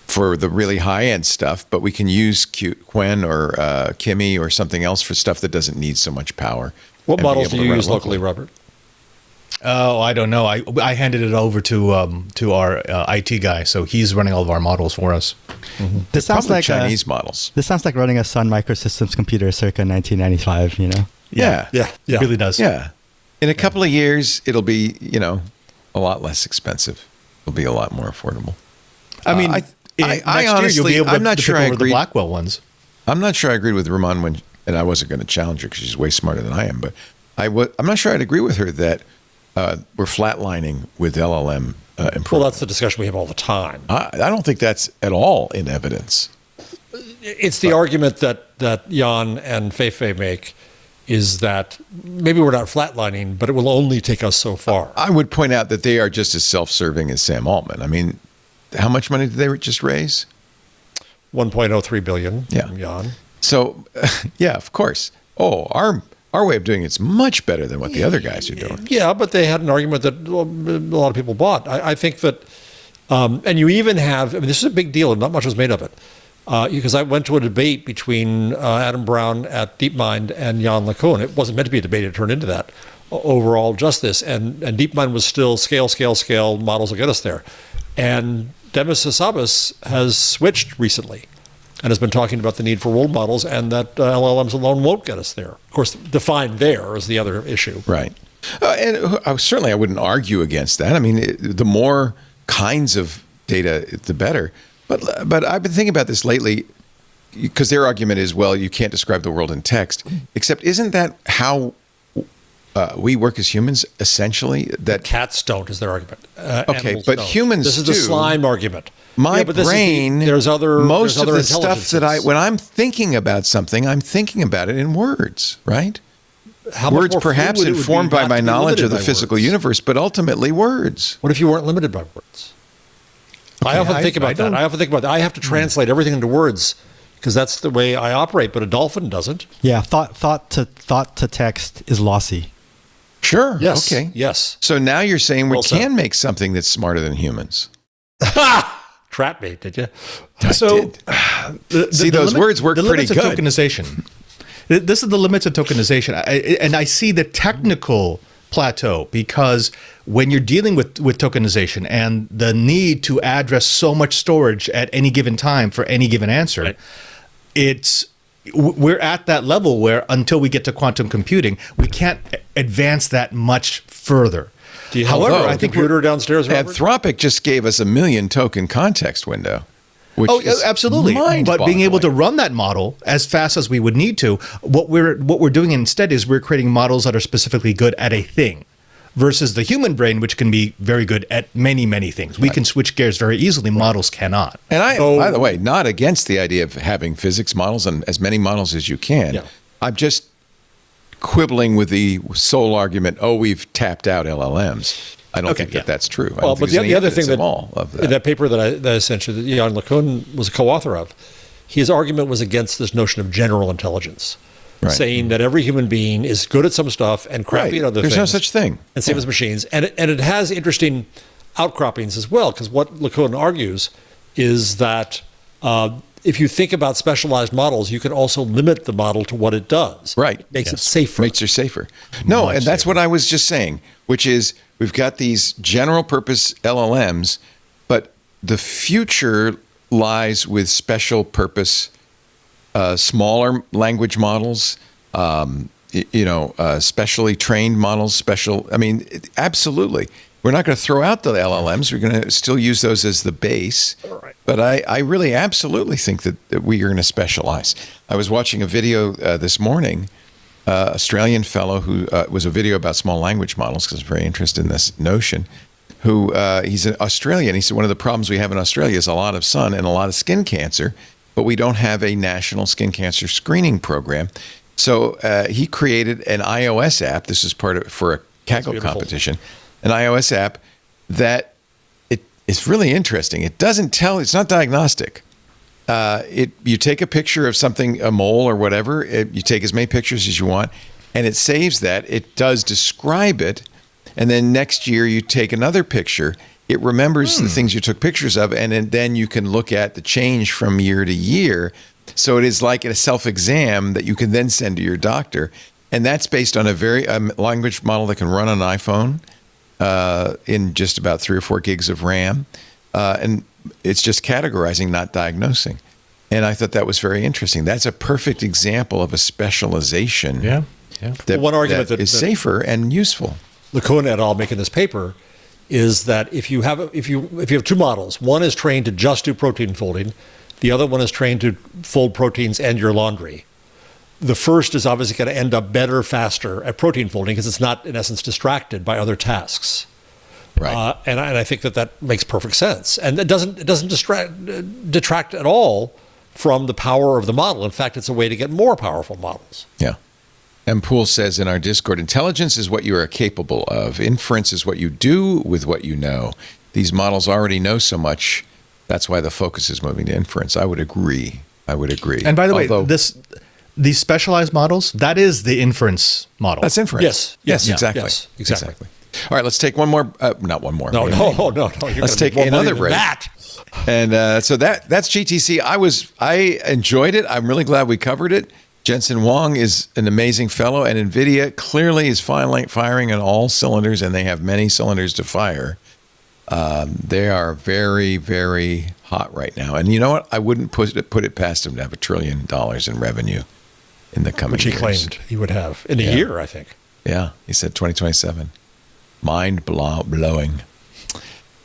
for the really high-end stuff, but we can use Qwen or Kimi or something else for stuff that doesn't need so much power. What and be models able do to you run use locally, Robert? Oh, I don't know. I handed it over to our IT guy, so he's running all of our models for us. This sounds Probably like Chinese models. This sounds like running a Sun Microsystems computer circa 1995. Yeah. Yeah. It really does. Yeah. In a couple of years, it'll be, a lot less expensive. It'll be a lot more affordable. I mean, I next honestly, year you'll be able I'm not to sure pick I over the agree. Blackwell ones. I'm not sure I agreed with Ramon and I wasn't going to challenge her because she's way smarter than I am, but I'm not sure I'd agree with her that we're flatlining with LLM improvement. Well, that's the discussion we have all the time. I don't think that's at all in evidence. It's the argument that Jan and Feifei make is that maybe we're not flatlining, but it will only take us so far. I would point out that they are just as self-serving as Sam Altman. I mean, how much money did they just raise? 1.03 billion Yeah. from Jan. So, yeah, of course. Oh, our way of doing it's much better than what the other guys are doing. Yeah, but they had an argument that a lot of people bought. I think that, and you even have, this is a big deal and not much was made of it. Because I went to a debate between Adam Brown at DeepMind and Jan LeCun. It wasn't meant to be a debate. It turned into that overall justice. And DeepMind was still scale, models will get us there. And Demis Hassabis has switched recently and has been talking about the need for world models and that LLMs alone won't get us there. Of course, defined there is the other issue. Right. And certainly I wouldn't argue against that. I mean, the more kinds of data, the better. But I've been thinking about this lately because their argument is, well, you can't describe the world in text. Except isn't that how we work as humans, essentially? That Cats don't is their argument. Okay, Animals but don't. humans This is the do. slime argument. My But this is brain, there's other most there's other of the stuff that intelligences. when I'm thinking about something, I'm thinking about it in words, right? How much Words more perhaps fluid it would be informed by not my to be knowledge limited of the by physical words. universe, but ultimately words. What if you weren't limited by words? I often think about that. I often think about that. I have to translate everything into words because that's the way I operate, but a dolphin doesn't. Yeah, thought to text is lossy. Sure. Yes. Okay. Yes. So now you're saying we Well said. can make something that's smarter than humans. Trap me, did you? So, See, those words work the pretty limits good. of tokenization. This is the limits of tokenization. And I see the technical plateau because when you're dealing with tokenization and the need to address so much storage at any given time for any given answer, Right. we're at that level where until we get to quantum computing, we can't advance that much further. Do you have However, a I think computer downstairs, Robert? Anthropic just gave us a 1,000,000 token context window. Which Oh, is absolutely. But being able to mind-boggling. run that model as fast as we would need to, what we're doing instead is we're creating models that are specifically good at a thing versus the human brain, which can be very good at many, many things. We can switch gears very easily. Models cannot. And I, by the way, not against the idea of having physics models and as many models as you can. Yeah. I'm just quibbling with the sole argument, we've tapped out LLMs. I don't think that that's true. I Well, don't but think there's the any other evidence thing at that, all of that. in that paper that I sent you, that Jan LeCun was a co-author of, his argument was against this notion of general intelligence, saying that every human being is good at some stuff and crappy at other There's things. no such thing. And same as machines. And it has interesting outcroppings as well, because what LeCun argues is that if you think about specialized models, you can also limit the model to what it does. Right. It makes it safer. Makes it safer. No, and that's what I was just saying, which is we've got these general purpose LLMs, but the future lies with special purpose, smaller language models, specially trained models, absolutely. We're not going to throw out the LLMs. We're going to still use those as the base. Right. But I really absolutely think that we are going to specialize. I was watching a video this morning, Australian fellow who was a video about small language models because I'm very interested in this notion, he's an Australian. He said one of the problems we have in Australia is a lot of sun and a lot of skin cancer, but we don't have a national skin cancer screening program. So he created an iOS app. This is for a Kaggle competition. An iOS app that it's really interesting. It doesn't tell. It's not diagnostic. You take a picture of something, a mole or whatever. You take as many pictures as you want, and it saves that. It does describe it, and then next year you take another picture. It remembers the things you took pictures of, and then you can look at the change from year to year. So it is like a self-exam that you can then send to your doctor, and that's based on a very language model that can run on an iPhone in just about 3 or 4 gigs of RAM, and it's just categorizing, not diagnosing. And I thought that was very interesting. That's a perfect example of a specialization. Yeah. That, one argument that is safer and useful. LeCun et al. Making this paper is that if you have 2 models, one is trained to just do protein folding, the other one is trained to fold proteins and your laundry. The first is obviously going to end up better, faster at protein folding because it's not, in essence, distracted by other tasks. Right. And I think that makes perfect sense. And it doesn't detract at all from the power of the model. In fact, it's a way to get more powerful models. Yeah. M. Poole says in our Discord, intelligence is what you are capable of. Inference is what you do with what you know. These models already know so much. That's why the focus is moving to inference. I would agree. And by the way, these specialized models, that is the inference model. That's inference. Yes, exactly. Yes, exactly. All right, let's take one more. Not one more. No. Let's take another break. And so that's GTC. I enjoyed it. I'm really glad we covered it. Jensen Wang is an amazing fellow, and Nvidia clearly is firing on all cylinders, and they have many cylinders to fire. They are very, very hot right now. And you know what? I wouldn't put it past them to have $1 trillion in revenue in the coming years. Which he claimed he would have in a year, I think. Yeah, he said 2027. Mind blowing.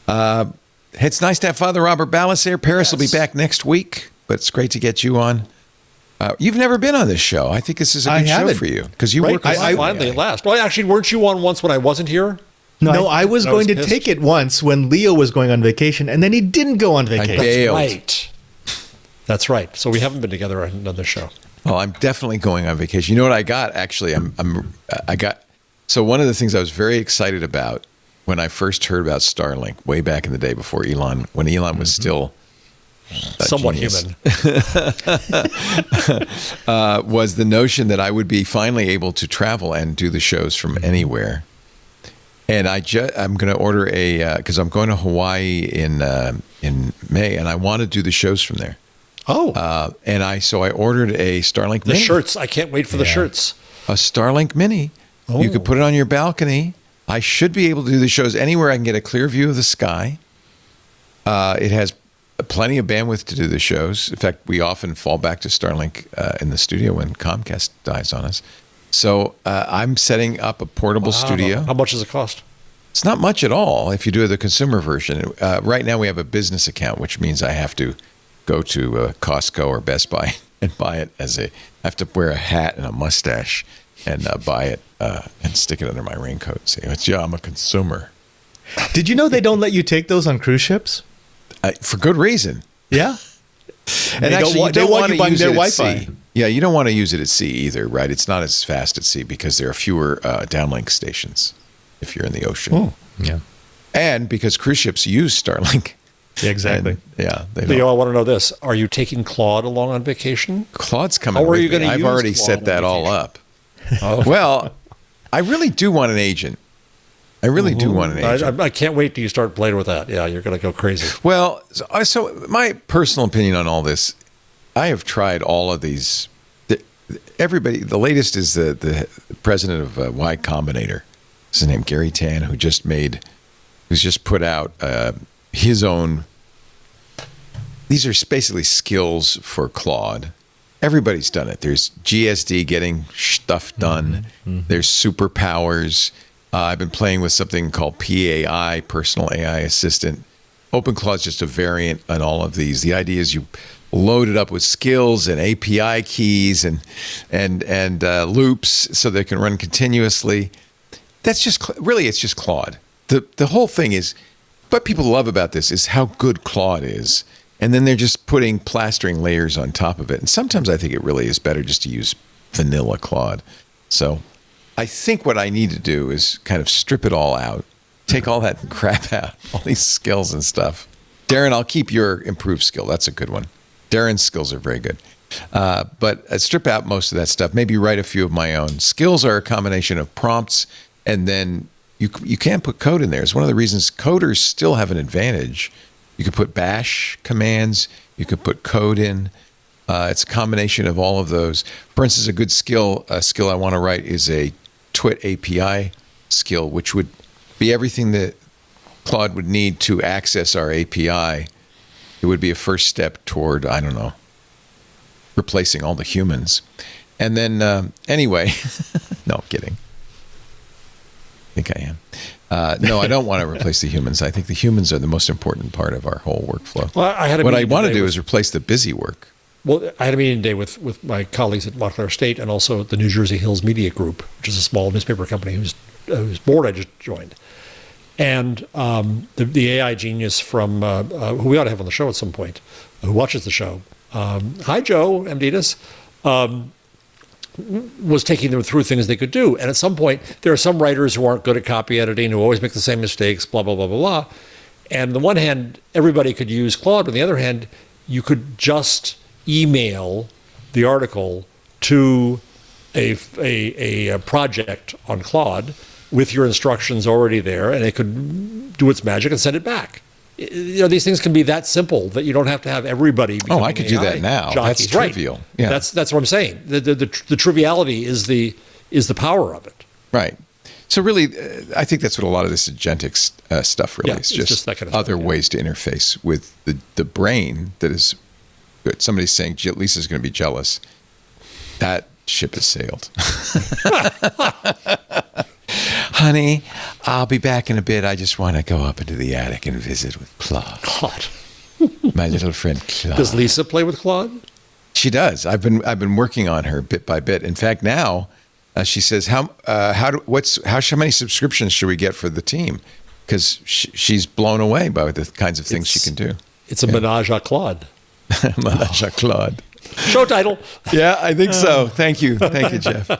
It's nice to have Father Robert Ballas here. Paris will be back next week, but it's great to get you on. You've never been on this show. I think this is a good show for you because you work. Finally, at last. Well, actually, weren't you on once when I wasn't here? No, I was going to take it once when Leo was going on vacation, and then he didn't go on vacation. That's right. So we haven't been together on the show. Well, I'm definitely going on vacation. You know what I got? Actually, So one of the things I was very excited about when I first heard about Starlink way back in the day before Elon, when Elon was still somewhat genius, human, was the notion that I would be finally able to travel and do the shows from anywhere. And I'm going to order because I'm going to Hawaii in May, and I want to do the shows from there. Oh, so I ordered a Starlink Mini. The shirts! I can't wait for the shirts. A Starlink Mini. Oh. You could put it on your balcony. I should be able to do the shows anywhere I can get a clear view of the sky. It has plenty of bandwidth to do the shows. In fact, we often fall back to Starlink in the studio when Comcast dies on us. So I'm setting up a portable studio. How much does it cost? It's not much at all if you do the consumer version. Right now we have a business account, which means I have to go to Costco or Best Buy and buy it I have to wear a hat and a mustache and buy it and stick it under my raincoat and say, I'm a consumer. Did you know they don't let you take those on cruise ships? For good reason. Yeah. And actually, they want you buying their Wi-Fi. Yeah, you don't want to use it at sea either, right? It's not as fast at sea because there are fewer downlink stations if you're in the ocean. Oh, yeah. And because cruise ships use Starlink. Yeah, exactly. Leo, I want to know this. Are you taking Claude along on vacation? Claude's coming with me. I've already set that all up. Oh. Well, I really do want an agent. I really do want an agent. I can't wait till you start playing with that. Yeah, you're going to go crazy. Well, so my personal opinion on all this, I have tried all of these. Everybody, the latest is the president of Y Combinator. His name Gary Tan, who's just put out his own. These are basically skills for Claude. Everybody's done it. There's GSD, getting stuff done. Mm-hmm. There's superpowers. I've been playing with something called PAI, Personal AI Assistant. OpenClaw is just a variant on all of these. The idea is you load it up with skills and API keys and loops so they can run continuously. That's just really, it's just Claude. The whole thing is, what people love about this is how good Claude is. And then they're just plastering layers on top of it. And sometimes I think it really is better just to use vanilla Claude. So I think what I need to do is kind of strip it all out Take all that crap out, all these skills and stuff. Darren, I'll keep your improved skill. That's a good one. Darren's skills are very good. But strip out most of that stuff. Maybe write a few of my own. Skills are a combination of prompts, and then you can't put code in there. It's one of the reasons coders still have an advantage. You could put bash commands. You could put code in. It's a combination of all of those. For instance, a good skill I want to write is a Twit API skill, which would be everything that Claude would need to access our API. It would be a first step toward, I don't know, replacing all the humans. And then, anyway, no, I'm kidding. I think I am. No, I don't want to replace the humans. I think the humans are the most important part of our whole workflow. Well, what I want to do is replace the busy work. Well, I had a meeting today with my colleagues at Montclair State and also the New Jersey Hills Media Group, which is a small newspaper company whose board I just joined. And the AI genius from, who we ought to have on the show at some point, who watches the show, hi, Joe Amditas, was taking them through things they could do. And at some point, there are some writers who aren't good at copy editing, who always make the same mistakes, blah, blah, blah, blah, blah. And on the one hand, everybody could use Claude. On the other hand, you could just email the article to a project on Claude with your instructions already there, and it could do its magic and send it back. You know, these things can be that simple that you don't have to have everybody. Oh, I could do that now. Jockeys. That's trivial. Right. Yeah. That's what I'm saying. The triviality is the power of it. Right. So really, I think that's what a lot of this agentic stuff really is. Just that kind of other stuff, ways to interface with the brain that is good. Somebody's saying Lisa's going to be jealous. That ship has sailed. Honey, I'll be back in a bit. I just want to go up into the attic and visit with Claude. Claude. My little friend Claude. Does Lisa play with Claude? She does. I've been working on her bit by bit. In fact, now she says, how many subscriptions should we get for the team? Because she's blown away by the kinds of things she can do. It's a Ménage à Claude. Ménage à Claude. Show title. Yeah, I think so. Thank you, Jeff.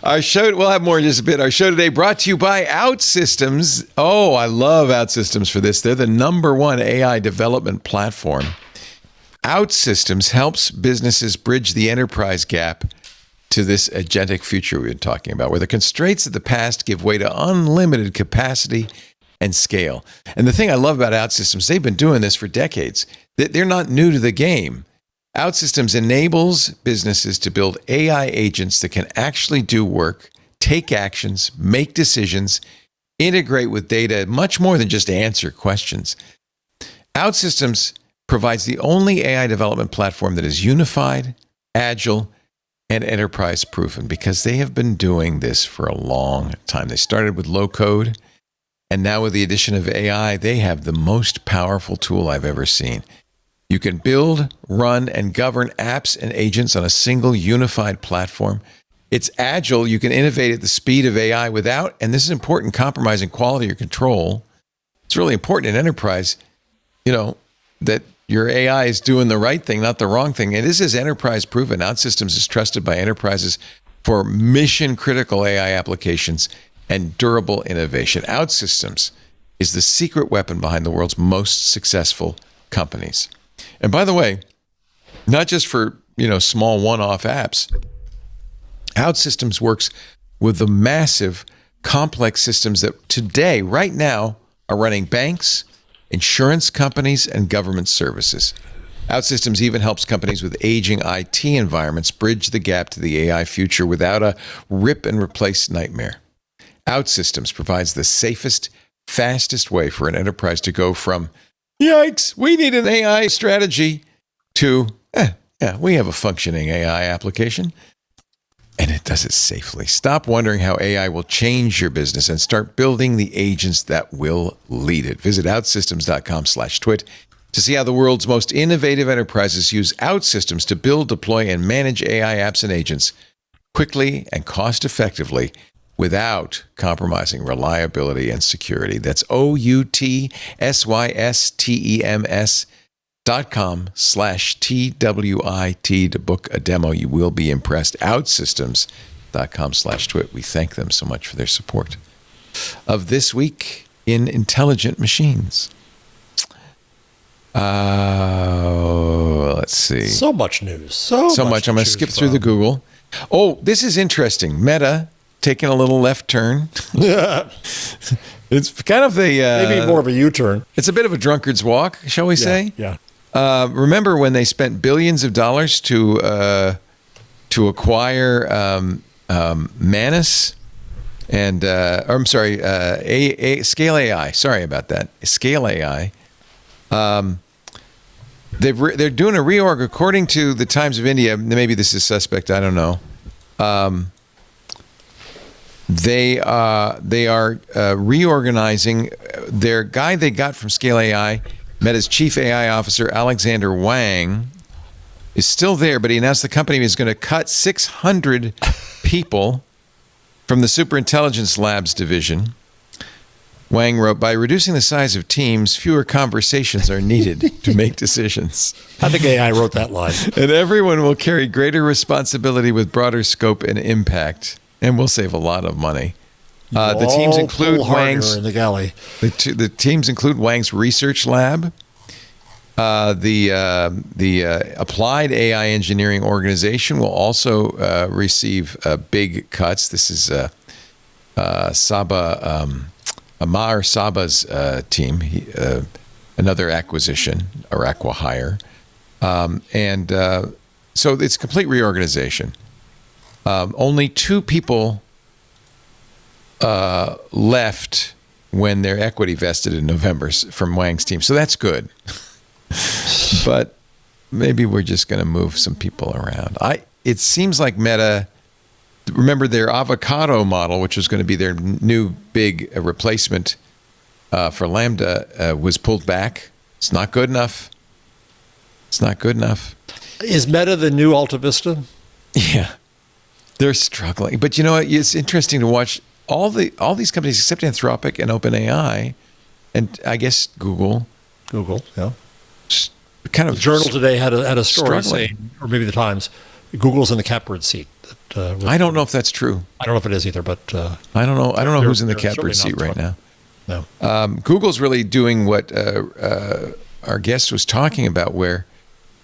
Our show, we'll have more in just a bit. Our show today brought to you by OutSystems. Oh, I love OutSystems for this. They're the #1 AI development platform. OutSystems helps businesses bridge the enterprise gap to this agentic future we've been talking about, where the constraints of the past give way to unlimited capacity and scale. And the thing I love about OutSystems, they've been doing this for decades. They're not new to the game. OutSystems enables businesses to build AI agents that can actually do work, take actions, make decisions, integrate with data, much more than just answer questions. OutSystems provides the only AI development platform that is unified, agile, and enterprise proven, because they have been doing this for a long time. They started with low code, and now with the addition of AI, they have the most powerful tool I've ever seen. You can build, run, and govern apps and agents on a single unified platform. It's agile. You can innovate at the speed of AI without, and this is important, compromising quality or control. It's really important in enterprise, that your AI is doing the right thing, not the wrong thing. And this is enterprise proven. OutSystems is trusted by enterprises for mission critical AI applications and durable innovation. OutSystems is the secret weapon behind the world's most successful companies. And by the way, not just for, small one-off apps, OutSystems works with the massive, complex systems that today, right now, are running banks, insurance companies, and government services. OutSystems even helps companies with aging IT environments bridge the gap to the AI future without a rip and replace nightmare. OutSystems provides the safest, fastest way for an enterprise to go from, yikes, we need an AI strategy, to, we have a functioning AI application, and it does it safely. Stop wondering how AI will change your business and start building the agents that will lead it. Visit outsystems.com/twit to see how the world's most innovative enterprises use OutSystems to build, deploy, and manage AI apps and agents quickly and cost-effectively without compromising reliability and security. That's outsystems.com/TWIT to book a demo. You will be impressed. Outsystems.com/twit. We thank them so much for their support of This Week in intelligent machines. Let's see. So much news. So much. I'm going to skip through the Google. Oh, this is interesting. Meta taking a little left turn. It's kind of maybe more of a U-turn. It's a bit of a drunkard's walk, shall we say? Yeah. Remember when they spent billions of dollars to acquire Manus and Scale AI. Sorry about that. Scale AI. They're doing a reorg according to the Times of India. Maybe this is suspect. I don't know. They are reorganizing. Their guy they got from Scale AI, Meta's chief AI officer, Alexandr Wang, is still there, but he announced the company is going to cut 600 people from the Superintelligence Labs division. Wang wrote, by reducing the size of teams, fewer conversations are needed to make decisions. I think AI wrote that line. And everyone will carry greater responsibility with broader scope and impact, and will save a lot of money. The teams include Wang's in the galley. The teams include Wang's research lab, the Applied AI Engineering Organization will also receive big cuts. This is Amar Saba's team, another acquisition or acqui-hire. So it's complete reorganization. Only 2 people left when their equity vested in November from Wang's team. So that's good. But maybe we're just going to move some people around. It seems like Meta, remember their avocado model, which was going to be their new big replacement for Lambda, was pulled back. It's not good enough. It's not good enough. Is Meta the new Alta Vista? Yeah. They're struggling. But you know what? It's interesting to watch all these companies except Anthropic and OpenAI and I guess Google, yeah. Kind of the Journal today had a story struggling. saying, or maybe the Times, Google's in the catbird seat. I don't know if that's true. I don't know if it is either, but I don't know. I don't know who's in the catbird seat right now. No. Google's really doing what our guest was talking about, where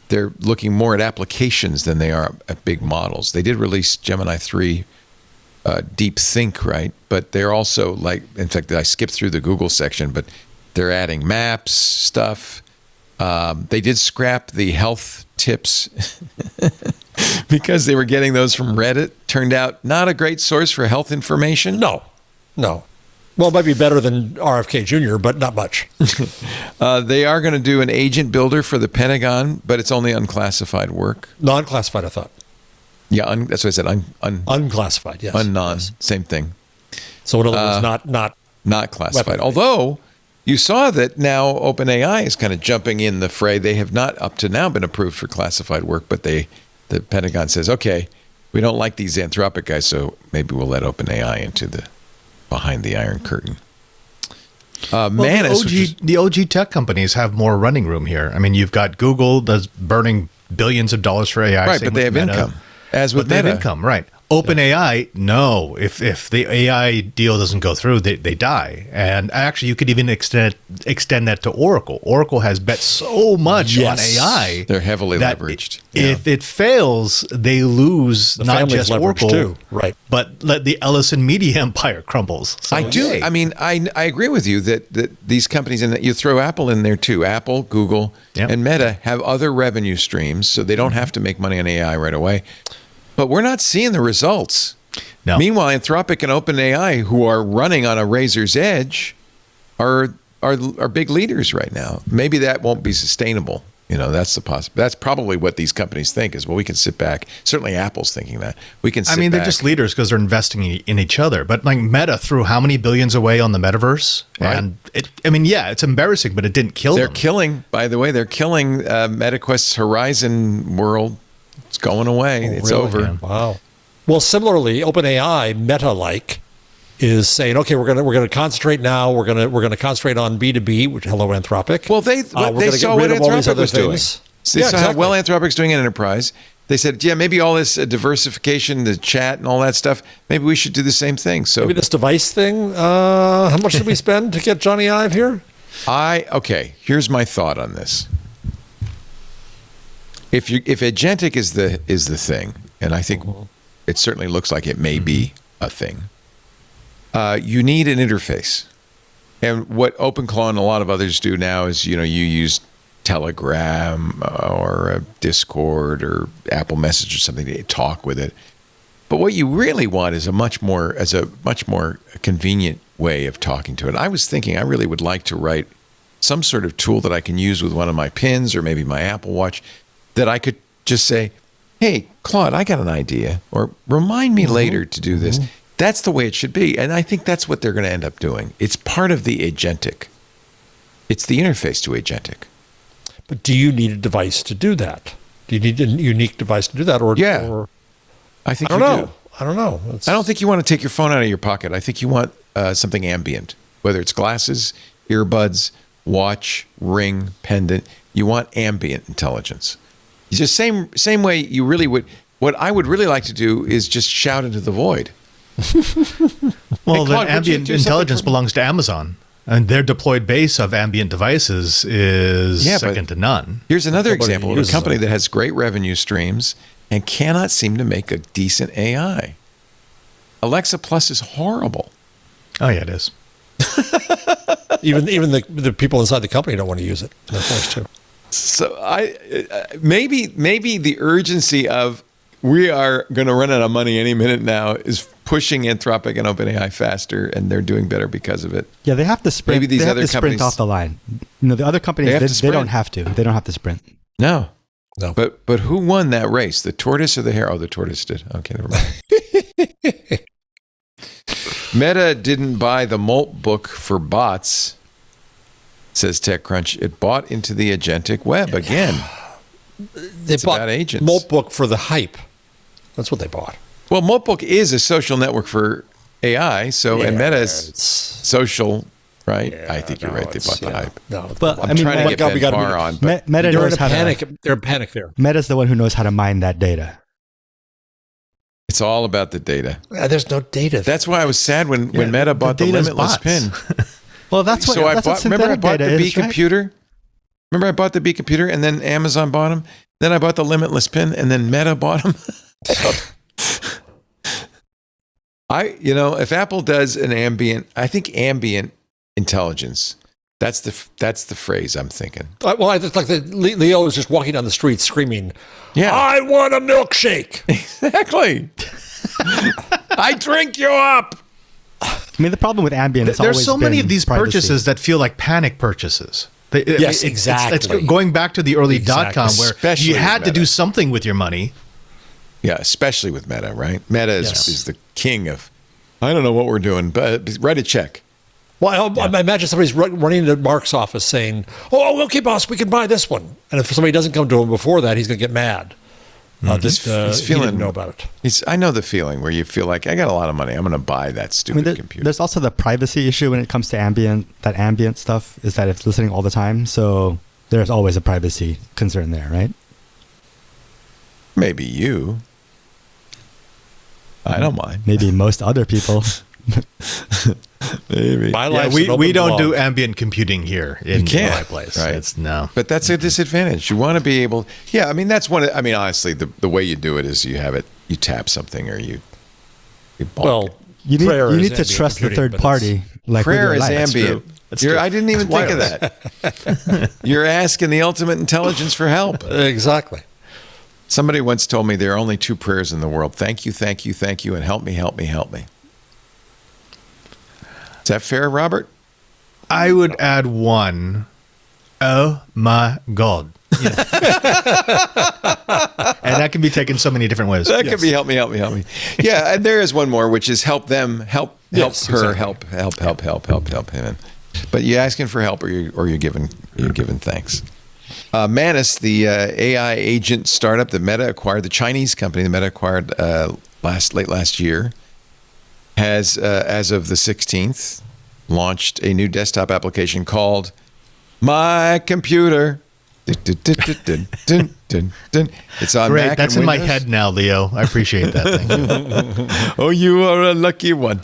they're looking more at applications than they are at big models. They did release Gemini 3 Deep Think, right? But they're also in fact, I skipped through the Google section, but they're adding maps stuff. They did scrap the health tips because they were getting those from Reddit. Turned out not a great source for health information. No. Well, it might be better than RFK Jr., but not much. They are going to do an agent builder for the Pentagon, but it's only unclassified work. Non-classified, I thought. Yeah, that's what I said. Unclassified, yes. Yes. Same thing. So in other words, not classified. weapon-based. Although you saw that now OpenAI is kind of jumping in the fray. They have not up to now been approved for classified work, but the Pentagon says, okay, we don't like these Anthropic guys, so maybe we'll let OpenAI into the behind the Iron Curtain. Manus, the OG tech companies have more running room here. I mean, you've got Google that's burning billions of dollars for AI. Right, but they have income. As with Meta. Meta. They have income, right. OpenAI, no. If the AI deal doesn't go through, they die. And actually, you could even extend that to Oracle. Oracle has bet so much on AI. They're heavily leveraged. If it fails, they lose not just Oracle, too. Right. but the Ellison media empire crumbles. So, I do. yay. I mean, I agree with you that these companies, and you throw Apple in there too. Apple, Google, and Meta have other revenue streams, so they don't have to make money on AI right away. But we're not seeing the results. No. Meanwhile, Anthropic and OpenAI, who are running on a razor's edge, are big leaders right now. Maybe that won't be sustainable. You know, that's that's probably what these companies think is, well, we can sit back. Certainly Apple's thinking that. We can sit back. They're just leaders because they're investing in each other. But like Meta threw how many billions away on the metaverse? Right. And it's embarrassing, but it didn't kill them. They're killing MetaQuest's Horizon world. It's going away. It's really? over. Yeah. Wow. Well, similarly, OpenAI, Meta-like, is saying, okay, we're going to concentrate now. We're going to concentrate on B2B, which hello Anthropic. Well, they saw what Anthropic was doing. They saw how well Anthropic's doing in enterprise. They said, yeah, maybe all this diversification, the chat and all that stuff, maybe we should do the same thing. So maybe this device thing, how much did we spend to get Johnny Ive here? Okay, here's my thought on this. If agentic is the thing, and I think it certainly looks like it may be a thing, you need an interface. And what OpenClaw and a lot of others do now is, you use Telegram or Discord or Apple Message or something to talk with it. But what you really want is a much more convenient way of talking to it. I was thinking I really would like to write some sort of tool that I can use with one of my pins or maybe my Apple Watch that I could just say, hey, Claude, I got an idea, or remind me later to do this. That's the way it should be. And I think that's what they're going to end up doing. It's part of the agentic. It's the interface to agentic. But do you need a device to do that? Do you need a unique device to do that? Or I think I you don't know. do. I don't know. I don't think you want to take your phone out of your pocket. I think you want something ambient, whether it's glasses, earbuds, watch, ring, pendant. You want ambient intelligence. It's just same way you really would. What I would really like to do is just shout into the void. Well, Hey, Claude, then would you ambient do intelligence something for me? belongs to Amazon, and their deployed base of ambient devices is second to none. Here's another Nobody example of a uses company them. that has great revenue streams and cannot seem to make a decent AI. Alexa Plus is horrible. Oh yeah, it is. Even the people inside the company don't want to use it. They're forced to. So maybe the urgency of we are going to run out of money any minute now is pushing Anthropic and OpenAI faster, and they're doing better because of it. Yeah, they have to sprint. Maybe these they have other to sprint companies- off the line. The other companies They have to they sprint. don't have to. They don't have to sprint. No. No. But who won that race? The tortoise or the hare? Oh, the tortoise did. Okay, never mind. Meta didn't buy the Moltbook for bots, says TechCrunch. It bought into the agentic web again. They It's bought about agents. Moltbook for the hype. That's what they bought. Well, Moltbook is a social network for AI, and Meta is it's- social, right? Yeah, I think you're no, right. They bought the hype. No, But, I'm I mean, trying to what- get God, we Ben gotta Barr be- on, but Meta they're in knows a how panic. to. They're in panic there. Meta's the one who knows how to mine that data. it's all about the data. There's no data. That's why I was sad when Meta bought the data's limitless bots. pin. Well, that's what. So I that's bought. what Remember, I synthetic bought data the B is, right? computer. Remember, I bought the B computer, and then Amazon bought them. Then I bought the limitless pin, and then Meta bought them. If Apple does an ambient, I think ambient intelligence. That's the phrase I'm thinking. Well, it's like Leo is just walking down the street screaming, Yeah, I want a milkshake. exactly. I drink you up. I mean, the problem with ambient is There's always so many been of these privacy. purchases that feel like panic purchases. Yes, It's exactly. going back to the early .com where Especially you had with to do Meta. something with your money. Yeah, especially with Meta, right? Meta Yes. is the king of. I don't know what we're doing, but write a check. Well, I imagine somebody's running into Mark's office saying, "Oh, okay, boss, we can buy this one." And if somebody doesn't come to him before that, he's going to get mad. He's He feeling- didn't know about it. I know the feeling where you feel like I got a lot of money. I'm going to buy that I mean, stupid computer. there's also the privacy issue when it comes to ambient. That ambient stuff is that it's listening all the time, so there's always a privacy concern there, right? Maybe you. I don't mind. Maybe most other people. Maybe. My Yeah, life's we an open don't do blog. ambient computing here in can't, my place. right. It's no. But that's a disadvantage. You want to be able. Yeah, I mean that's one. I mean honestly, the way you do it is you have it. You tap something or you bonk Well, it. You prayer need is to ambient trust the computing, third but party. Like with Prayer your is life. ambient. That's true. I didn't even think of that. You're asking the ultimate intelligence for help. Exactly. Somebody once told me there are only two prayers in the world: thank you, thank you, thank you, and help me, help me, help me. Is that fair, Robert? I would add one. Oh my God. You know. And that can be taken so many different ways. That could be help me, help me, help me. Yeah, and there is one more, which is help them, help Yes, her, exactly. help him. But you're asking for help, or you're giving thanks. Manus, the AI agent startup that Meta acquired, the Chinese company that Meta acquired late last year, has as of the 16th launched a new desktop application called My Computer. It's on Great. Mac That's and in my Windows. head now, Leo. I appreciate that. Thank you. Oh, you are a lucky one.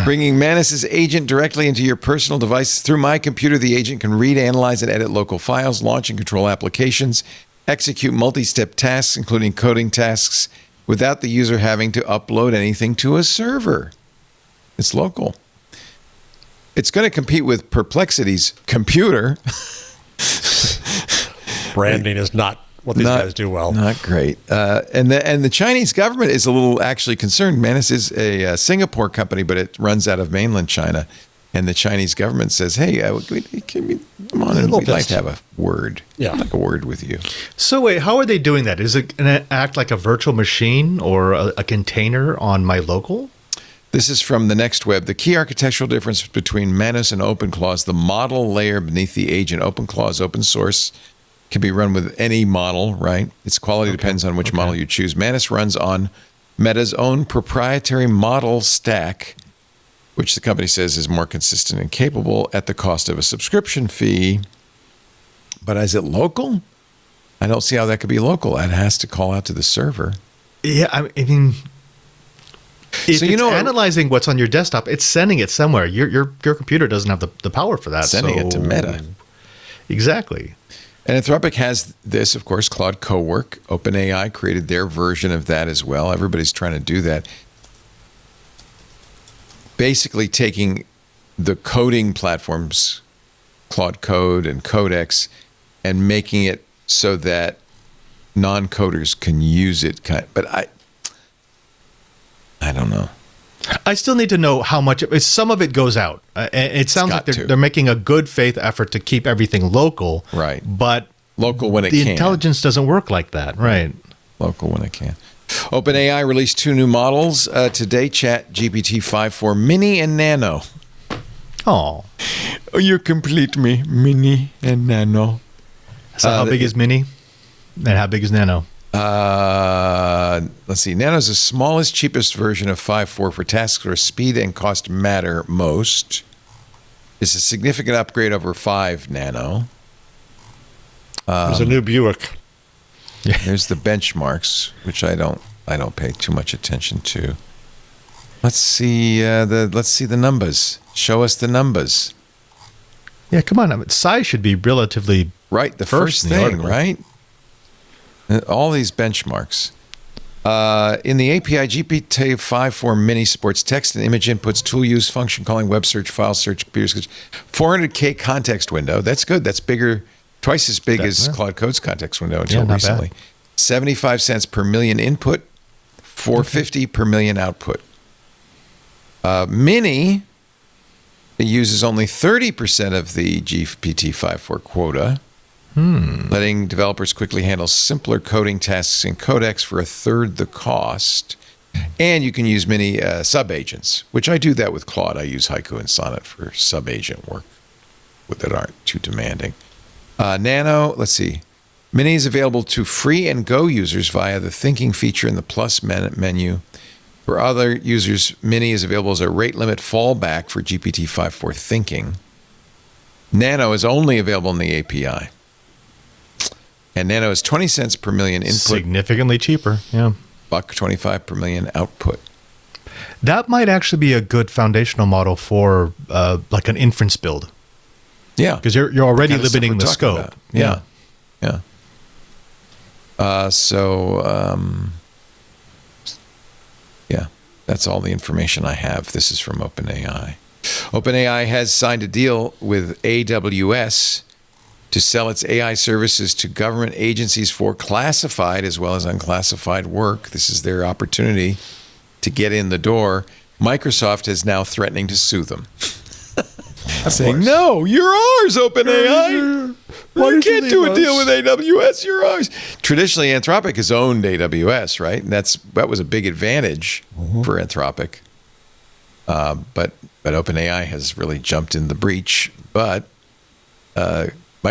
Bringing Manus's agent directly into your personal device. Through my computer, the agent can read, analyze, and edit local files, launch and control applications, execute multi-step tasks, including coding tasks, without the user having to upload anything to a server. It's local. It's going to compete with Perplexity's computer. Branding is not what these guys do well. Not great. And the Chinese government is a little actually concerned. Manus is a Singapore company, but it runs out of mainland China. And the Chinese government says, hey, come on in. We'd like to have a word. Yeah. Like a word with you. So wait, how are they doing that? Is it going to act like a virtual machine or a container on my local? This is from the Next Web. The key architectural difference between Manus and OpenClaw is the model layer beneath the agent. OpenClaw is open source, can be run with any model, right? Its quality depends on which model you choose. Manus runs on Meta's own proprietary model stack, which the company says is more consistent and capable at the cost of a subscription fee. But is it local? I don't see how that could be local. It has to call out to the server. Yeah, I mean... If So, it's analyzing what's on your desktop, it's sending it somewhere. Your computer doesn't have the power for that. Sending it to Meta. Exactly. And Anthropic has this, of course, Claude Cowork. OpenAI created their version of that as well. Everybody's trying to do that. Basically taking the coding platforms, Claude Code and Codex, and making it so that non-coders can use it. But I don't know. I still need to know how much. Some of it goes out. It sounds like they're making a good faith effort to keep everything local. Right. But local when it the can. intelligence doesn't work like that. Right. Local when it can. OpenAI released 2 new models today, ChatGPT 5.4 Mini and Nano. Oh, You complete me, Mini and Nano. So how big is Mini? And how big is Nano? Let's see. Nano is the smallest, cheapest version of 5.4 for tasks where speed and cost matter most. It's a significant upgrade over 5 Nano. There's a new Buick. There's the benchmarks, which I don't pay too much attention to. Let's see the numbers. Show us the numbers. Yeah, come on. I mean, size should be relatively Right, the first in the thing, article. right? All these benchmarks. In the API, GPT-5.4 Mini supports text and image inputs, tool use, function calling, web search, file search, computer search, 400K context window. That's good. That's bigger, twice as big as Claude Code's context window until not recently. bad. 75 cents per million input, 450 per million output. Mini uses only 30% of the GPT-5.4 quota, letting developers quickly handle simpler coding tasks in Codex for 1/3 the cost. And you can use Mini sub-agents, which I do that with Claude. I use Haiku and Sonnet for sub-agent work that aren't too demanding. Nano, let's see. Mini is available to free and Go users via the thinking feature in the plus menu. For other users, Mini is available as a rate limit fallback for GPT-5.4 thinking. Nano is only available in the API. And Nano is 20 cents per million input, significantly cheaper. Yeah. $1.25 per million output. That might actually be a good foundational model for like an inference build. Yeah. Because you're already Kind of stuff limiting we're the talking scope. about. Yeah. Yeah, that's all the information I have. This is from OpenAI. OpenAI has signed a deal with AWS to sell its AI services to government agencies for classified as well as unclassified work. This is their opportunity to get in the door. Microsoft is now threatening to sue them. Saying, no, you're ours, OpenAI. You can't do a deal with AWS. You're ours. Traditionally, Anthropic has owned AWS, right? And that was a big advantage for Anthropic. But OpenAI has really jumped in the breach. But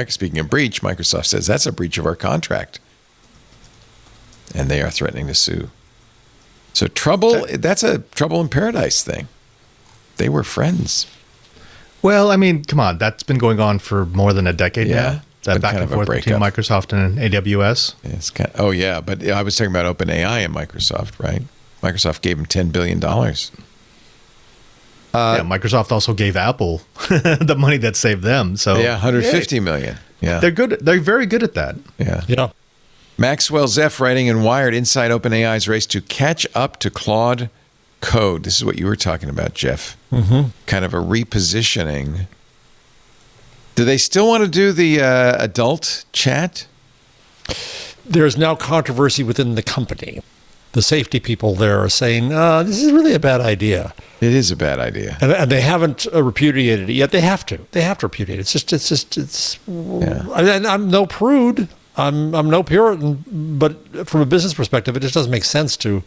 speaking of breach, Microsoft says that's a breach of our contract. And they are threatening to sue. So that's a trouble in paradise thing. They were friends. Well, I mean, come on. That's been going on for more than a decade now. That Been back kind and of a forth between breakup. Microsoft and AWS. It's kind oh yeah, but I was talking about OpenAI and Microsoft, right? Microsoft gave him $10 billion. Yeah, Microsoft also gave Apple the money that saved them. So Yeah, 150 million. Yeah. they're good. They're very good at that. Yeah. Yeah. Maxwell Zeff writing in Wired, inside OpenAI's race to catch up to Claude code. This is what you were talking about, Jeff. Mm-hmm. Kind of a repositioning. Do they still want to do the adult chat? There's now controversy within the company. The safety people there are saying, this is really a bad idea. It is a bad idea. And they haven't repudiated it yet. They have to. They have to repudiate it. I'm no prude. I'm no Puritan. But from a business perspective, it just doesn't make sense to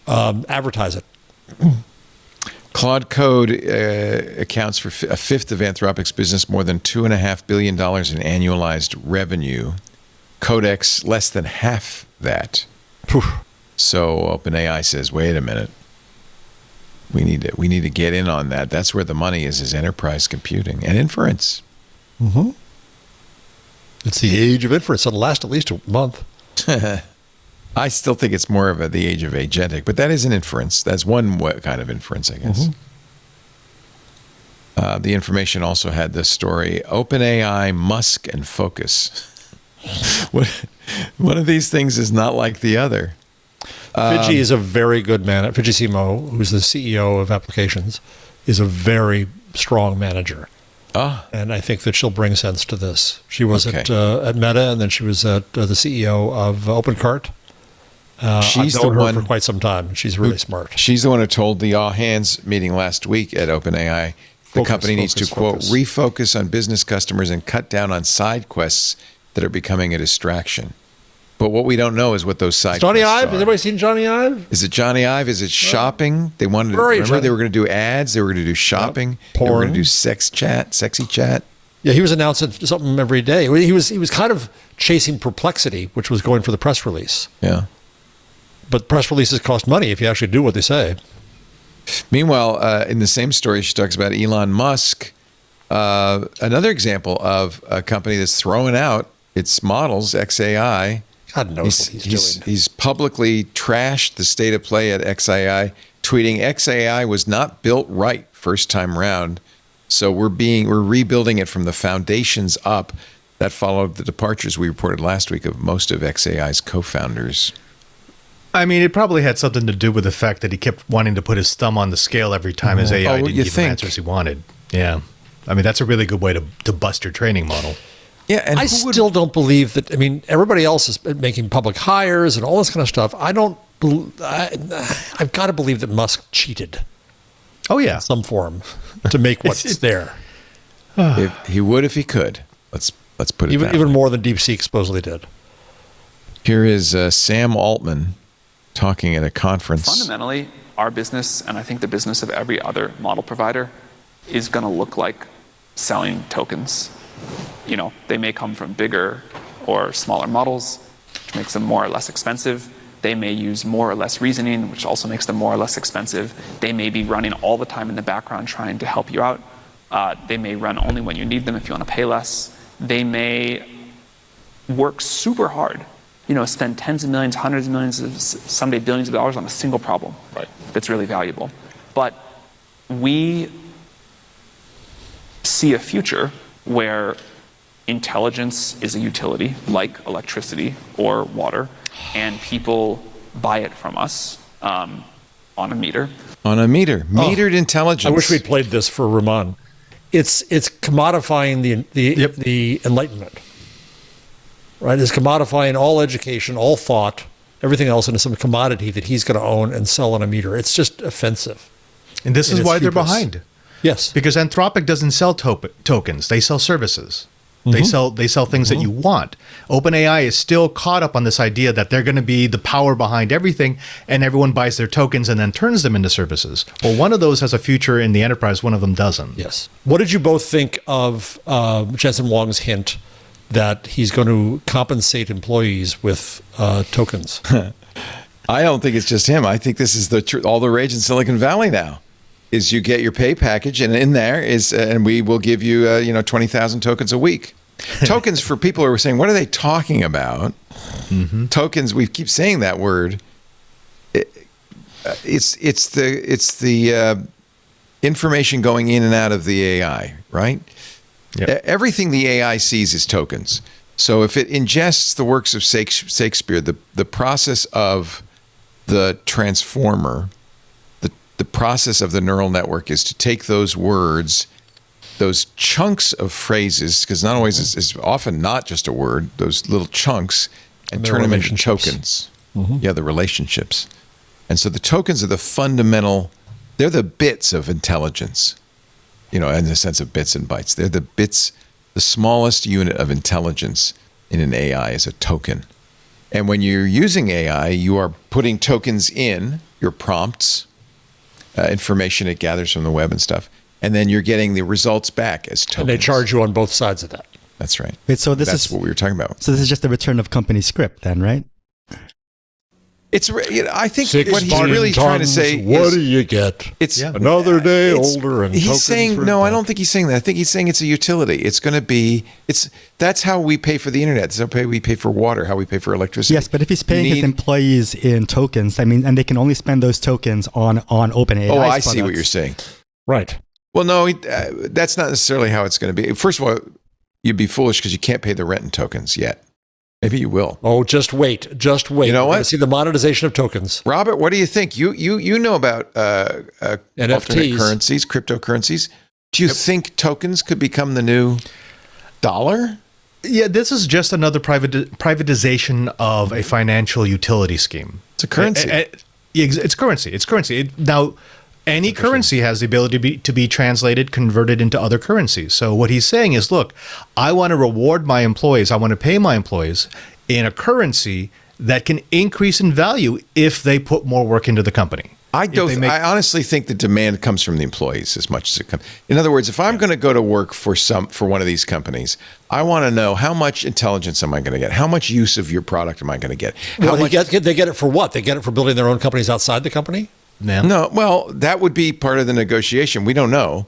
advertise it. Claude Code accounts for a fifth of Anthropic's business, more than $2.5 billion in annualized revenue. Codex, less than half that. So OpenAI says, wait a minute. We need to get in on that. That's where the money is enterprise computing and inference. Mm-hmm. It's the age of inference. It'll last at least a month. I still think it's more of the age of agentic, but that is an inference. That's one kind of inference, I guess. Mm-hmm. The information also had this story: OpenAI, Musk, and Focus. One of these things is not like the other. Fidji is a very good man. Fidji Simo, who's the CEO of applications, is a very strong manager. And I think that she'll bring sense to this. She was at Meta, and then she was at the CEO of OpenCart. She's I've the known her one for quite some time. She's really smart. She's the one who told the all-hands meeting last week at OpenAI the company needs to, quote, refocus on business customers and cut down on side quests that are becoming a distraction. But what we don't know is what those side Johnny quests Ive? are. Has anybody seen Johnny Ive? Is it Johnny Ive? Is it shopping? They wanted to, Where are you, remember they Johnny? were going to do ads, they were going to do shopping, they were Porn. going to do sexy chat. Yeah, he was announcing something every day. He was kind of chasing Perplexity, which was going for the press release. Yeah. But press releases cost money if you actually do what they say. Meanwhile, in the same story, she talks about Elon Musk, another example of a company that's throwing out its models, XAI. God knows what he's doing. He's publicly trashed the state of play at XAI, tweeting XAI was not built right first time round. So we're rebuilding it from the foundations up. That followed the departures we reported last week of most of XAI's co-founders. I mean, it probably had something to do with the fact that he kept wanting to put his thumb on the scale every time his AI didn't give him answers he wanted. Yeah. I mean, that's a really good way to bust your training model. Yeah, and I still don't believe that. I mean, everybody else is making public hires and all this kind of stuff. I've got to believe that Musk cheated Oh, yeah. in some form to make what's there. if he would if he could. Let's put it Even more than DeepSeek supposedly did. Here is Sam Altman talking at a conference. Fundamentally, our business, and I think the business of every other model provider, is going to look like selling tokens. You know, they may come from bigger or smaller models, which makes them more or less expensive. They may use more or less reasoning, which also makes them more or less expensive. They may be running all the time in the background trying to help you out. They may run only when you need them if you want to pay less. They may work super hard, you know, spend tens of millions, hundreds of millions, someday billions of dollars on a single problem that's really valuable. But we see a future where intelligence is a utility like electricity or water, and people buy it from us on a meter. On a metered intelligence. I wish we'd played this for Raman. It's commodifying the Enlightenment. Right? It's commodifying all education, all thought, everything else into some commodity that he's going to own and sell on a meter. It's just offensive. And this is it's why they're hubris. behind. Yes. Because Anthropic doesn't sell tokens. They sell services. They sell things that you want. OpenAI is still caught up on this idea that they're going to be the power behind everything, and everyone buys their tokens and then turns them into services. Well, one of those has a future in the enterprise. One of them doesn't. Yes. What did you both think of Jensen Wang's hint that he's going to compensate employees with tokens? I don't think it's just him. I think this is all the rage in Silicon Valley now. Is you get your pay package, and in there is, and we will give you, 20,000 tokens a week. Tokens, for people who are saying, what are they talking about? Tokens, we keep saying that word. It's the information going in and out of the AI, right? Yep. Everything the AI sees is tokens. So if it ingests the works of Shakespeare, the process of the transformer, the process of the neural network is to take those words, those chunks of phrases, because not always is often not just a word, those little chunks, and turn them into tokens. Yeah, the relationships. And so the tokens are the fundamental, they're the bits of intelligence, in the sense of bits and bytes. They're the bits, the smallest unit of intelligence in an AI is a token. And when you're using AI, you are putting tokens in your prompts, information it gathers from the web and stuff. And then you're getting the results back as tokens. And they charge you on both sides of that. That's right. Wait, so That's what we were talking about. So this is just the return of company script then, right? I think 16 what he's really trying to tons, say what is, do you get? it's Another day older and he's tokens saying for no. I that. don't think he's saying that. I think he's saying it's a utility. It's going to be that's how we pay for the internet. That's how we pay for water. How we pay for electricity. Yes, but if he's paying his employees in tokens, and they can only spend those tokens on OpenAI. Oh, I see what you're saying. Right. Well, no, that's not necessarily how it's going to be. First of all, you'd be foolish because you can't pay the rent in tokens yet. Maybe you will. Oh, just wait. Just wait. You know We're what? gonna see the monetization of tokens. Robert, what do you think? You know about alternate NFTs. currencies, cryptocurrencies. Do you think tokens could become the new dollar? Yeah, this is just another privatization of a financial utility scheme. It's a currency. It's currency. It's currency. Now, any currency has the ability to be translated, converted into other currencies. So what he's saying is, look, I want to reward my employees. I want to pay my employees in a currency that can increase in value if they put more work into the company. I honestly think the demand comes from the employees as much as it comes. In other words, if I'm going to go to work for one of these companies, I want to know how much intelligence am I going to get? How much use of your product am I going to get? They get it for what? They get it for building their own companies outside the company? No, well, that would be part of the negotiation. We don't know.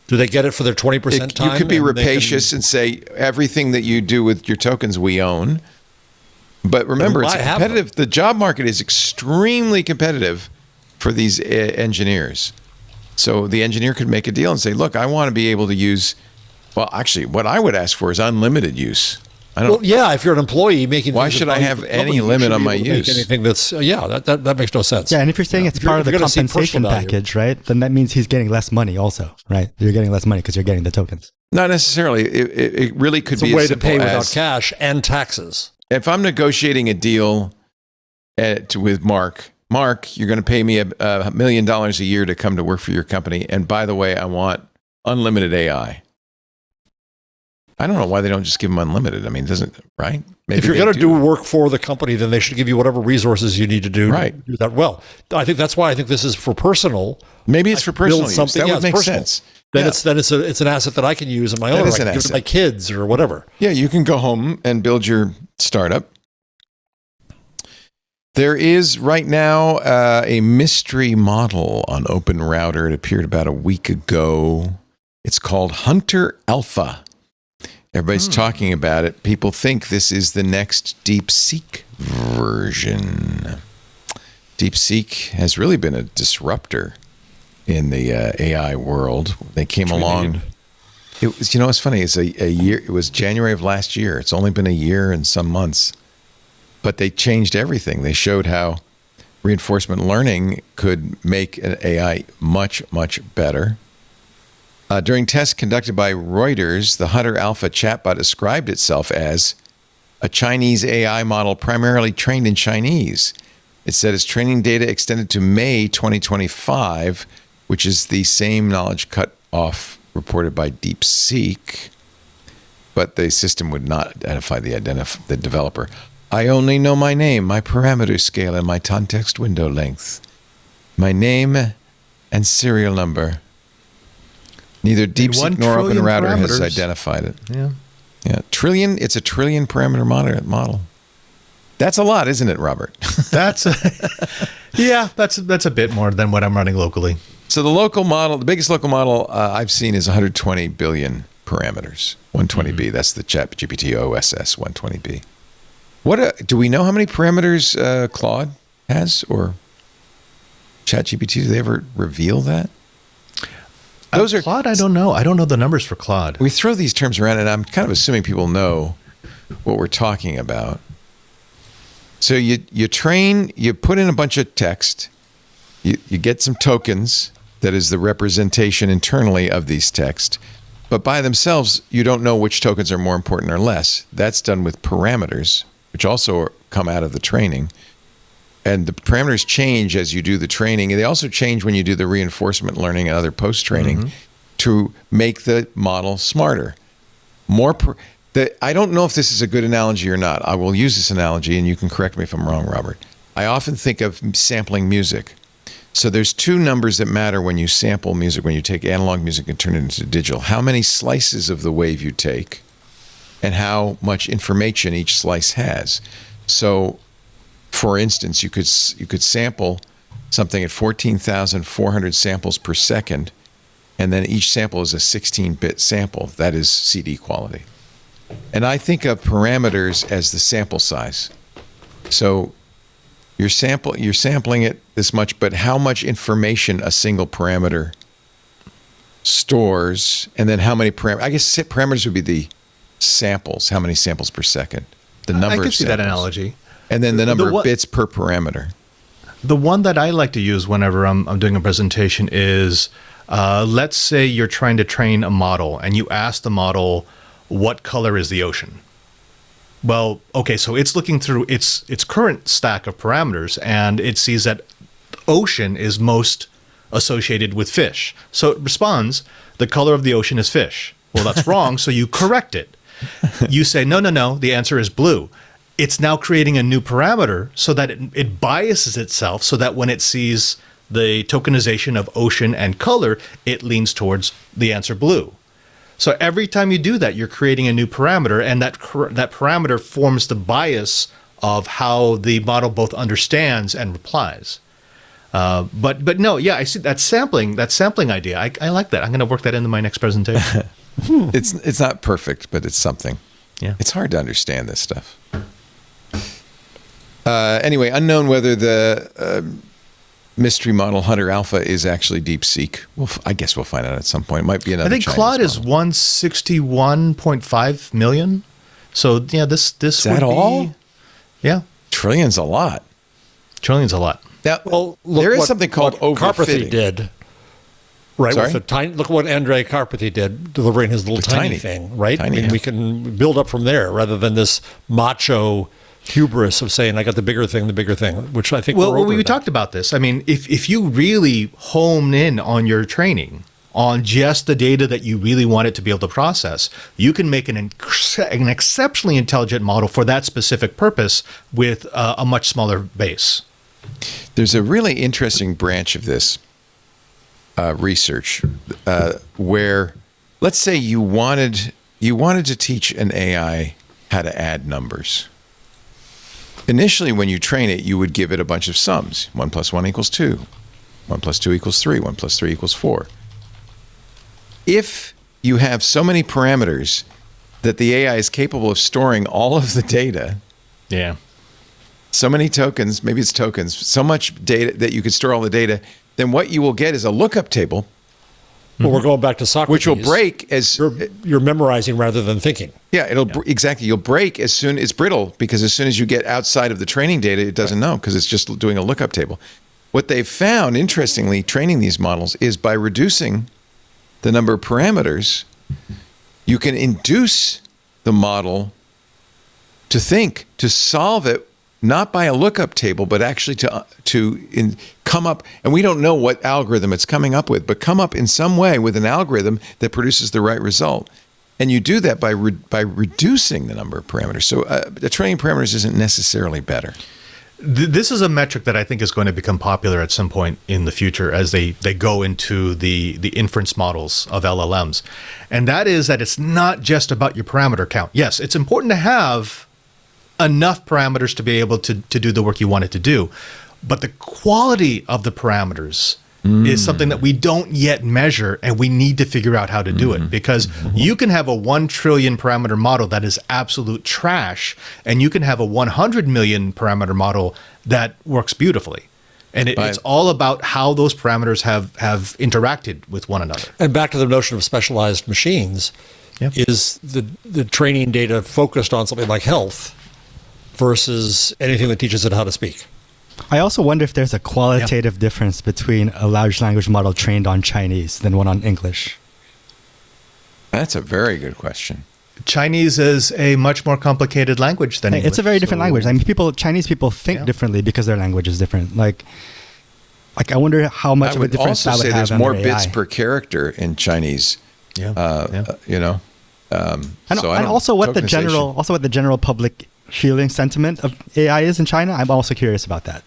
Do they get it for their 20% time? You could be rapacious and say everything that you do with your tokens we own. But remember, it's competitive. The job market is extremely competitive for these engineers. So the engineer could make a deal and say, look, I want to be able to use, well, actually, what I would ask for is unlimited use. If you're an employee making, why should I have any limit on my use? Anything that's that makes no sense. Yeah, and if you're saying it's part of the compensation package, right? Then that means he's getting less money also, right? You're getting less money because you're getting the tokens. Not necessarily. It really could be a way to pay without cash and taxes. If I'm negotiating a deal with Mark, you're going to pay me $1 million a year to come to work for your company, and by the way, I want unlimited AI. I don't know why they don't just give them unlimited. I mean, right? Maybe if you're going to do work for the company, then they should give you whatever resources you need to do to do that well. I think that's why I think this is for personal. Maybe it's for personal use. That would make sense. Then it's an asset that I can use on my own. I can give it to my kids or whatever. Yeah, you can go home and build your startup. There is right now a mystery model on OpenRouter. It appeared about a week ago. It's called Hunter Alpha. Everybody's talking about it. People think this is the next DeepSeek version. DeepSeek has really been a disruptor in the AI world. They came along. It was, it's funny. It's a year. It was January of last year. It's only been a year and some months, but they changed everything. They showed how reinforcement learning could make an AI much, much better. During tests conducted by Reuters, the Hunter Alpha chatbot described itself as a Chinese AI model primarily trained in Chinese. It said its training data extended to May 2025, which is the same knowledge cut off reported by DeepSeek, but the system would not identify the developer. I only know my name, my parameter scale, and my context window length. My name and serial number. Neither DeepSeek nor OpenRouter has identified it. Yeah. It's a trillion parameter model. That's a lot, isn't it, Robert? That's a bit more than what I'm running locally. So the local model, the biggest local model I've seen is 120 billion parameters. 120B. That's the ChatGPT OSS 120B. What do we know how many parameters Claude has, or ChatGPT? Do they ever reveal that? Those are Claude. I don't know. I don't know the numbers for Claude. We throw these terms around, and I'm kind of assuming people know what we're talking about. So you train, you put in a bunch of text, you get some tokens, that is the representation internally of these texts, but by themselves, you don't know which tokens are more important or less. That's done with parameters, which also come out of the training. And the parameters change as you do the training. And they also change when you do the reinforcement learning and other post-training to make the model smarter. I don't know if this is a good analogy or not. I will use this analogy, and you can correct me if I'm wrong, Robert. I often think of sampling music. So there's two numbers that matter when you sample music, when you take analog music and turn it into digital. How many slices of the wave you take and how much information each slice has. So, for instance, you could sample something at 14,400 samples per second, and then each sample is a 16-bit sample. That is CD quality. And I think of parameters as the sample size. So you're sampling it this much, but how much information a single parameter stores, and then how many parameters. I guess parameters would be the samples. How many samples per second? The number. I can see that analogy. And then the number of bits per parameter. The one that I like to use whenever I'm doing a presentation is, let's say you're trying to train a model, and you ask the model, what color is the ocean? Well, okay, so it's looking through its current stack of parameters, and it sees that ocean is most associated with fish. So it responds, the color of the ocean is fish. Well, that's wrong, so you correct it. You say, no, the answer is blue. It's now creating a new parameter so that it biases itself so that when it sees the tokenization of ocean and color, it leans towards the answer blue. So every time you do that, you're creating a new parameter, and that parameter forms the bias of how the model both understands and replies. But no, yeah, I see that sampling idea. I like that. I'm going to work that into my next presentation. It's not perfect, but it's something. Yeah, it's hard to understand this stuff. Anyway, unknown whether the mystery model Hunter Alpha is actually DeepSeek. I guess we'll find out at some point. It might be another. I think Chinese Claude model. is 161.5 million. So yeah, this is that all? Yeah, Trillion's a lot. Now, well, there is something called overfitting. Karpathy did. Right, Sorry? with the tiny, look what Andrei Karpathy did, delivering his little tiny thing, right? Tiny, I mean, we can build up from there rather than this macho hubris of saying, I got the bigger thing, which I think we talked about this. I mean, if you really hone in on your training, on just the data that you really want it to be able to process, you can make an exceptionally intelligent model for that specific purpose with a much smaller base. There's a really interesting branch of this research where, let's say you wanted to teach an AI how to add numbers. Initially, when you train it, you would give it a bunch of sums. 1 + 1 = 2. 1 + 2 = 3. 1 + 3 = 4. If you have so many parameters that the AI is capable of storing all of the data, so many tokens, maybe it's tokens, so much data that you could store all the data, then what you will get is a lookup table. Well, we're going back to Socrates. Which will break as you're memorizing rather than thinking. Yeah, exactly. You'll break as soon it's brittle, because as soon as you get outside of the training data, it doesn't know, because it's just doing a lookup table. What they've found, interestingly, training these models is by reducing the number of parameters, you can induce the model to think, to solve it, not by a lookup table, but actually to come up, and we don't know what algorithm it's coming up with, but come up in some way with an algorithm that produces the right result. And you do that by reducing the number of parameters. So the training parameters isn't necessarily better. This is a metric that I think is going to become popular at some point in the future as they go into the inference models of LLMs. And that is that it's not just about your parameter count. Yes, it's important to have enough parameters to be able to do the work you want it to do. But the quality of the parameters is something that we don't yet measure, and we need to figure out how to do it, because you can have a 1 trillion parameter model that is absolute trash, and you can have a 100 million parameter model that works beautifully. And it's all about how those parameters have interacted with one another. And back to the notion of specialized machines, is the training data focused on something like health versus anything that teaches it how to speak? I also wonder if there's a qualitative difference between a large language model trained on Chinese than one on English. That's a very good question. Chinese is a much more complicated language than English. It's a very different language. I mean, Chinese people think differently because their language is different. Like I wonder how much of a difference that would have. I would also say there's on more their bits AI. per character in Chinese. You know, And also what the general public feeling sentiment of AI is in China. I'm also curious about that.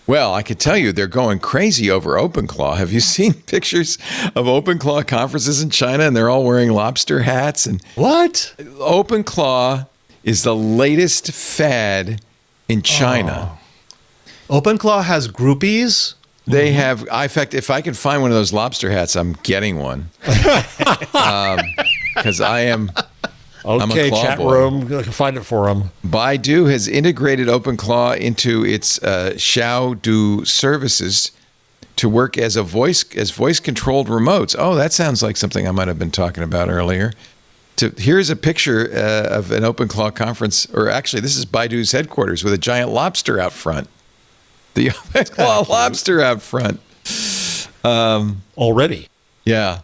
Well, I could tell you they're going crazy over OpenClaw. Have you seen pictures of OpenClaw conferences in China, and they're all wearing lobster hats? And what? OpenClaw is the latest fad in China. OpenClaw has groupies? They have, in fact, if I can find one of those lobster hats, I'm getting one. Because I'm Okay, a claw chat boy. room, find it for them. Baidu has integrated OpenClaw into its Xiaodu services to work as voice-controlled remotes. Oh, that sounds like something I might have been talking about earlier. Here's a picture of an OpenClaw conference, or actually, this is Baidu's headquarters with a giant lobster out front. The OpenClaw lobster out front. Already. Yeah.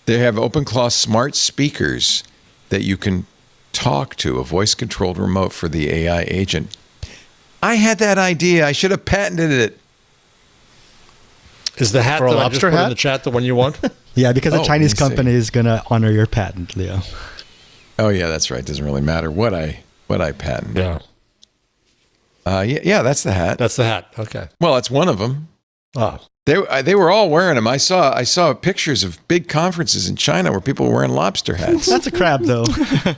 They have OpenClaw smart speakers that you can talk to, a voice-controlled remote for the AI agent. I had that idea. I should have patented it. Is the hat For a that I just lobster put hat? in the chat the one you want? Yeah, because a Chinese let me see. company is going to honor your patent, Leo. Oh, yeah, that's right. Doesn't really matter what I patent. Yeah. Yeah, that's the hat. That's the hat. Okay. Well, that's one of them. Ah. They were all wearing them. I saw pictures of big conferences in China where people were wearing lobster hats. That's a crab, though.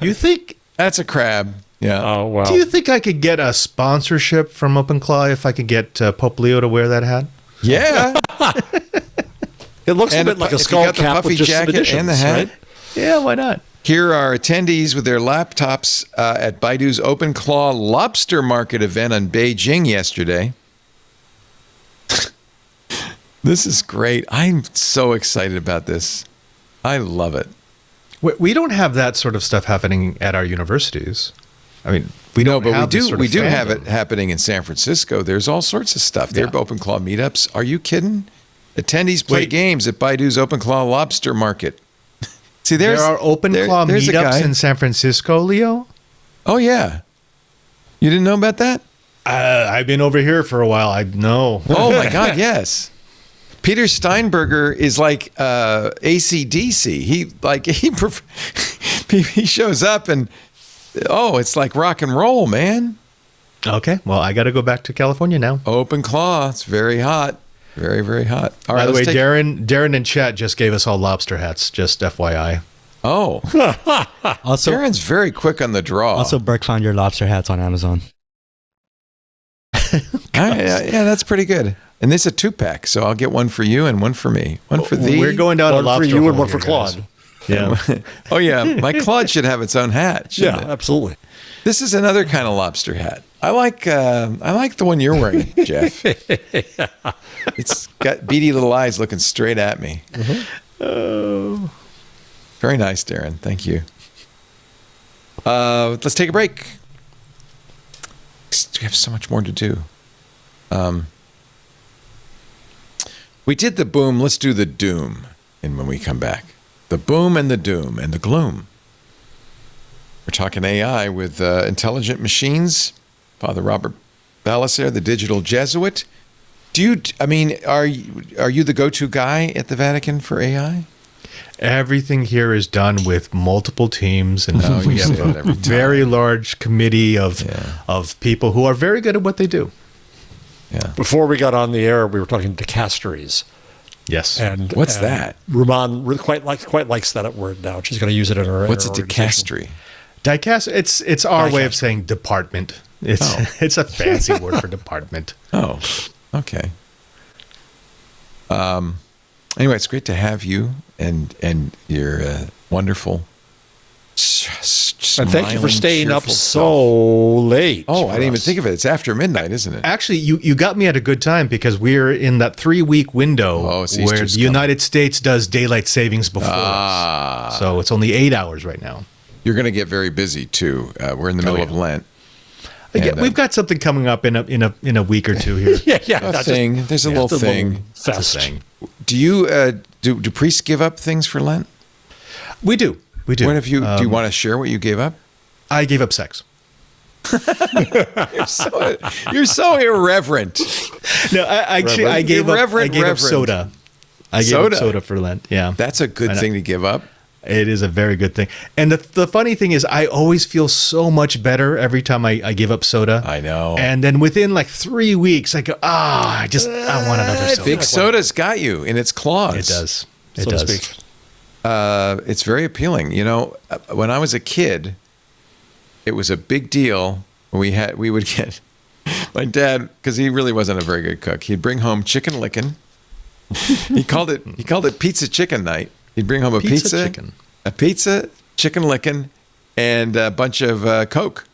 You think? That's a crab. Yeah. Oh, wow. Do you think I could get a sponsorship from OpenClaw if I could get Pope Leo to wear that hat? Yeah. It looks And a bit like a if you skull got the cap puffy with just some jacket additions, and the hat. right? Yeah, why not? Here are attendees with their laptops at Baidu's OpenClaw Lobster Market event in Beijing yesterday. This is great. I'm so excited about this. I love it. We don't have that sort of stuff happening at our universities. I mean, we don't. But have this sort we of do have fandom. it happening in San Francisco. There's all sorts of stuff. There are OpenClaw meetups. Are you kidding? Attendees play games at Baidu's OpenClaw Lobster Market. See, There are OpenClaw there's a guy. meetups in San Francisco, Leo. Oh yeah, you didn't know about that? I've been over here for a while. I know. Oh my God, yes. Peter Steinberger is like AC/DC. He shows up and it's like rock and roll, man. Okay, well, I got to go back to California now. OpenClaw, it's very hot, very very hot. All By right, the way, let's take- Darren in chat just gave us all lobster hats. Just FYI. Oh, Also, Darren's very quick on the draw. also, Burke found your lobster hats on Amazon. Yeah, that's pretty good. And this is a 2-pack, so I'll get one for you and one for me. One for thee. We're going down a One for lobster you hole and one for here, guys. Claude. Yeah. Oh yeah, my Claude should have its own hat. Yeah, Shouldn't it? absolutely. This is another kind of lobster hat. I like the one you're wearing, Jeff. It's got beady little eyes looking straight at me. Oh, very nice, Darren. Thank you. Let's take a break. We have so much more to do. We did the boom. Let's do the doom. And when we come back, the boom and the doom and the gloom. We're talking AI with intelligent machines. Father Robert Ballecer, the digital Jesuit. Are you the go-to guy at the Vatican for AI? Everything here is done with multiple teams, and Oh, we you have say that every a time. very large committee of people who are very good at what they do. Yeah. Before we got on the air, we were talking dicasteries. Yes. And What's that? Ruman really quite likes that word now. She's going to use it in her. What's a in her organization. dicastery? Dicast. It's our way of saying department. It's a fancy word for department. Oh, okay. Anyway, it's great to have you and your wonderful. And thank you for staying up so late. Oh, I didn't even think of it. It's after midnight, isn't it? Actually, you got me at a good time because we're in that 3-week window where the United States does daylight savings before us. So it's only 8 hours right now. You're going to get very busy too. We're in the middle of Lent. And, we've got something coming up in a week or two here. There's a little thing. Do you do priests give up things for Lent? We do. What have you? Do you want to share what you gave up? I gave up sex. You're so irreverent. No, I gave up soda. I gave up soda for Lent. Yeah, that's a good thing to give up. It is a very good thing. And the funny thing is, I always feel so much better every time I give up soda. I know. And then within like 3 weeks, I go, I want another soda. Big soda's got you in its claws. It does. It so does. To speak. It's very appealing. You know, when I was a kid, it was a big deal. We would get my dad, because he really wasn't a very good cook. He'd bring home chicken lickin'. He called it pizza chicken night. He'd bring home a pizza, chicken lickin', and a bunch of Coke.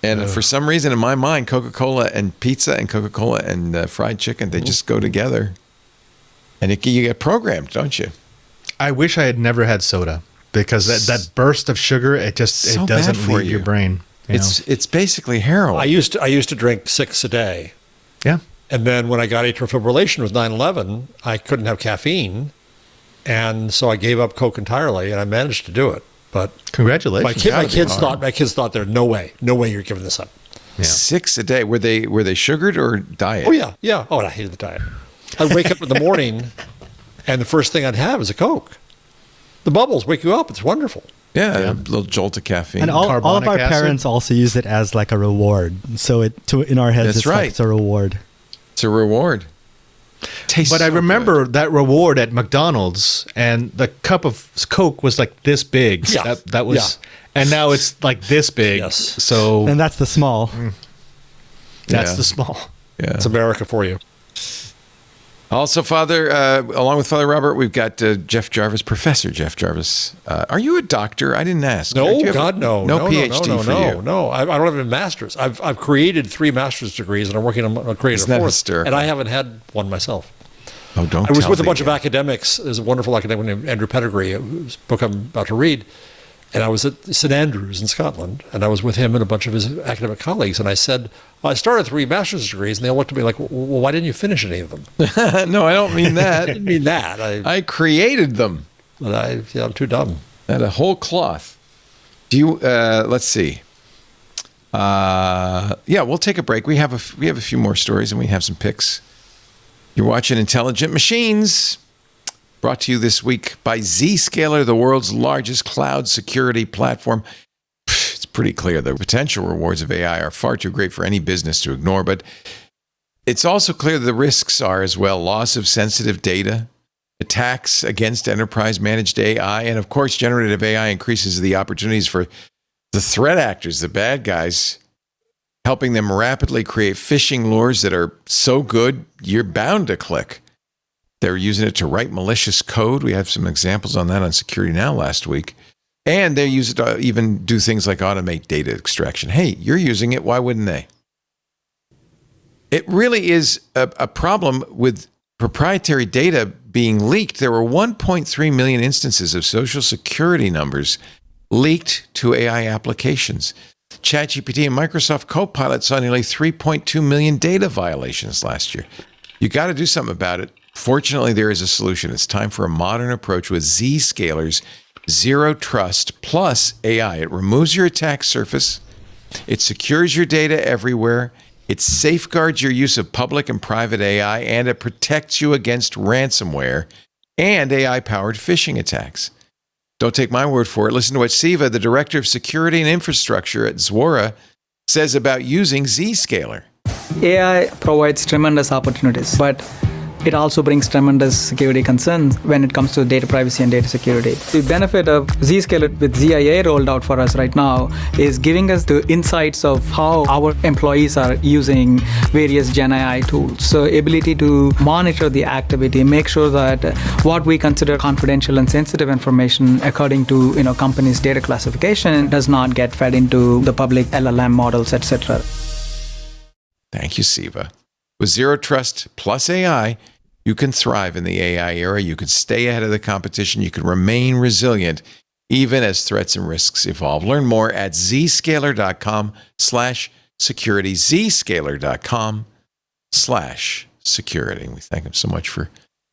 And for some reason, in my mind, Coca-Cola and pizza and Coca-Cola and fried chicken, they just go together. And you get programmed, don't you? I wish I had never had soda because that burst of sugar, it doesn't leave your brain. It's basically heroin. I used to drink 6 a day. Yeah. And then when I got atrial fibrillation with 9/11, I couldn't have caffeine. And so I gave up Coke entirely, and I managed to do it. But congratulations! My kids thought there's no way you're giving this up. Yeah. 6 a day. Were they sugared or diet? Oh yeah. Oh, and I hated the diet. I'd wake up in the morning, and the first thing I'd have is a Coke. The bubbles wake you up. It's wonderful. Yeah, a little jolt of caffeine. And all of our parents also use it as like a reward. So in our heads, it's like it's a reward. It's a reward. But I remember that reward at McDonald's, and the cup of Coke was like this big. Yeah. That was, and now it's like this big. Yes. So and that's the small. That's the small. Yeah. It's America for you. Also, Father, along with Father Robert, we've got Jeff Jarvis, Professor Jeff Jarvis. Are you a doctor? I didn't ask. No, God, no. No PhD for you. No, I don't have a master's. I've created 3 master's degrees, and I'm working on creating a 4th. Hysterical? And I haven't had one myself. Oh, don't. I was with a bunch of academics. There's a wonderful academic named Andrew Pettigrew, whose book I'm about to read. And I was at St Andrews in Scotland, and I was with him and a bunch of his academic colleagues. And I said, I started 3 master's degrees, and they all looked at me like, well, why didn't you finish any of them? No, I don't mean that. I didn't mean that. I created them. But I'm too dumb. Out of whole cloth. Do you? Let's see. We'll take a break. We have a few more stories, and we have some picks. You're watching Intelligent Machines, brought to you this week by Zscaler, the world's largest cloud security platform. It's pretty clear the potential rewards of AI are far too great for any business to ignore, but it's also clear that the risks are as well. Loss of sensitive data, attacks against enterprise-managed AI, and of course, generative AI increases the opportunities for the threat actors, the bad guys, helping them rapidly create phishing lures that are so good, you're bound to click. They're using it to write malicious code. We have some examples on that on Security Now last week. And they use it to even do things like automate data extraction. Hey, you're using it. Why wouldn't they? It really is a problem with proprietary data being leaked. There were 1.3 million instances of Social Security numbers leaked to AI applications. ChatGPT and Microsoft Copilot saw nearly 3.2 million data violations last year. You got to do something about it. Fortunately, there is a solution. It's time for a modern approach with Zscaler's Zero Trust plus AI. It removes your attack surface. It secures your data everywhere. It safeguards your use of public and private AI, and it protects you against ransomware and AI-powered phishing attacks. Don't take my word for it. Listen to what Siva, the Director of Security and Infrastructure at Zuora, says about using Zscaler. AI provides tremendous opportunities, but it also brings tremendous security concerns when it comes to data privacy and data security. The benefit of Zscaler with ZIA rolled out for us right now is giving us the insights of how our employees are using various Gen AI tools. So ability to monitor the activity, make sure that what we consider confidential and sensitive information according to company's data classification does not get fed into the public LLM models, etc. Thank you, Siva. With Zero Trust plus AI, you can thrive in the AI era. You can stay ahead of the competition. You can remain resilient even as threats and risks evolve. Learn more at zscaler.com/security. zscaler.com/security. We thank him so much for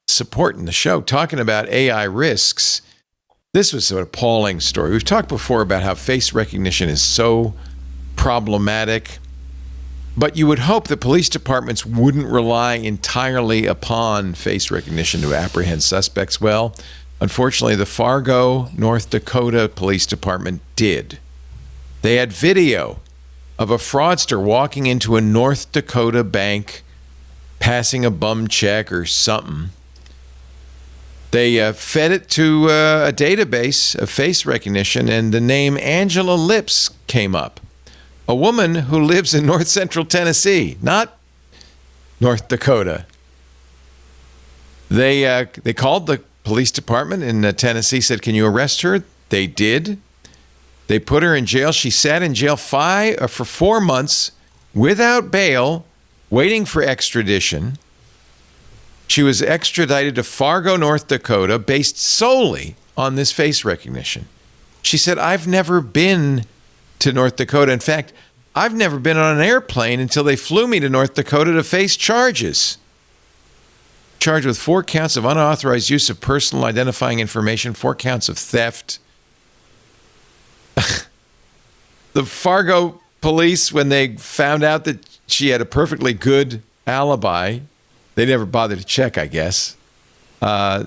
supporting the show. Talking about AI risks, this was an appalling story. We've talked before about how face recognition is so problematic. But you would hope that police departments wouldn't rely entirely upon face recognition to apprehend suspects. Well, unfortunately, the Fargo, North Dakota Police Department did. They had video of a fraudster walking into a North Dakota bank, passing a bum check or something. They fed it to a database of face recognition, and the name Angela Lips came up. A woman who lives in north central Tennessee, not North Dakota. They called the police department in Tennessee, said, "Can you arrest her?" They did. They put her in jail. She sat in jail for 4 months without bail, waiting for extradition. She was extradited to Fargo, North Dakota, based solely on this face recognition. She said, "I've never been to North Dakota. In fact, I've never been on an airplane until they flew me to North Dakota to face charges." Charged with 4 counts of unauthorized use of personal identifying information, 4 counts of theft. The Fargo police, when they found out that she had a perfectly good alibi, they never bothered to check, I guess.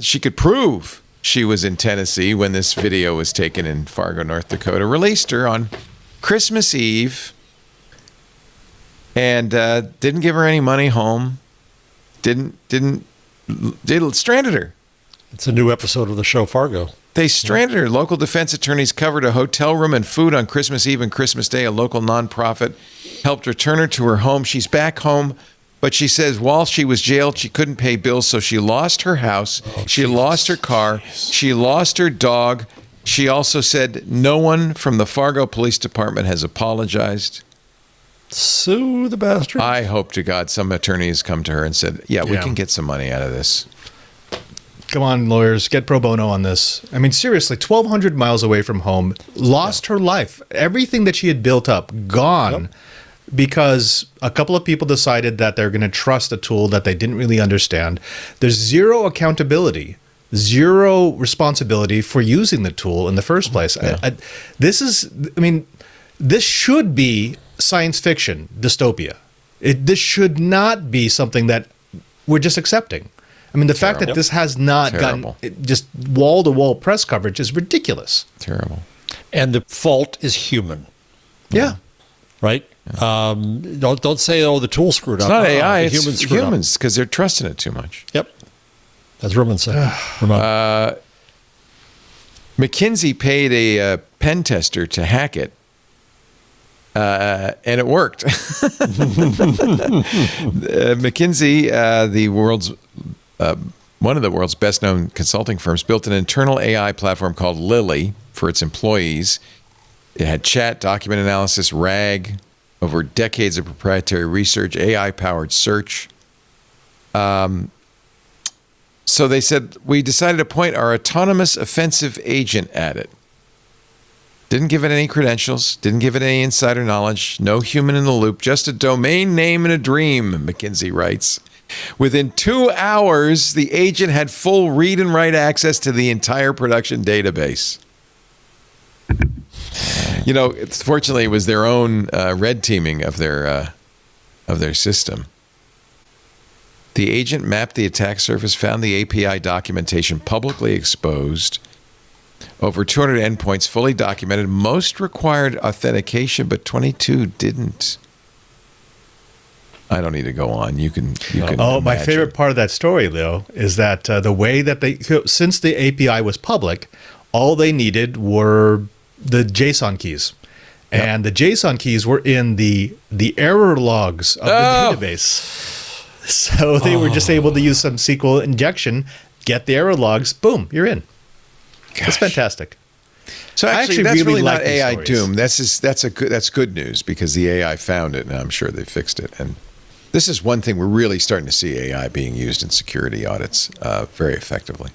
She could prove she was in Tennessee when this video was taken in Fargo, North Dakota. Released her on Christmas Eve, and didn't give her any money home. Stranded her. It's a new episode of the show Fargo. They stranded her. Local defense attorneys covered a hotel room and food on Christmas Eve and Christmas Day. A local nonprofit helped return her to her home. She's back home, but she says while she was jailed, she couldn't pay bills, so she lost her house. She lost her car. She lost her dog. She also said no one from the Fargo Police Department has apologized. Sue the bastard. I hope to God some attorney has come to her and said, we can get some money out of this. Come on, lawyers, get pro bono on this. I mean, seriously, 1,200 miles away from home, lost her life. Everything that she had built up, gone. Because a couple of people decided that they're going to trust a tool that they didn't really understand. There's zero accountability, zero responsibility for using the tool in the first place. This should be science fiction dystopia. This should not be something that we're just accepting. I mean, the fact that this has not gotten just wall-to-wall press coverage is ridiculous. Terrible. And the fault is human. Yeah. Right? Yeah. Don't say, the tool screwed up. It's not AI, it's humans, because they're trusting it too much. Yep. As Rubin said. McKinsey paid a pen tester to hack it. And it worked. McKinsey, one of the world's best-known consulting firms, built an internal AI platform called Lily for its employees. It had chat, document analysis, RAG, over decades of proprietary research, AI-powered search. So they said, we decided to point our autonomous offensive agent at it. Didn't give it any credentials, didn't give it any insider knowledge, no human in the loop, just a domain name and a dream, McKinsey writes. Within 2 hours, the agent had full read and write access to the entire production database. Fortunately, it was their own red teaming of their system. The agent mapped the attack surface, found the API documentation publicly exposed. Over 200 endpoints fully documented. Most required authentication, but 22 didn't. I don't need to go on. You can. Oh, my imagine. favorite part of that story, Leo, is that the way that since the API was public, all they needed were the JSON keys. And the JSON keys were in the error logs of the database. So they were just able to use some SQL injection, get the error logs, boom, you're in. That's fantastic. So actually, I that's really like not these AI stories. doom. That's good news because the AI found it, and I'm sure they fixed it. And this is one thing we're really starting to see AI being used in security audits very effectively.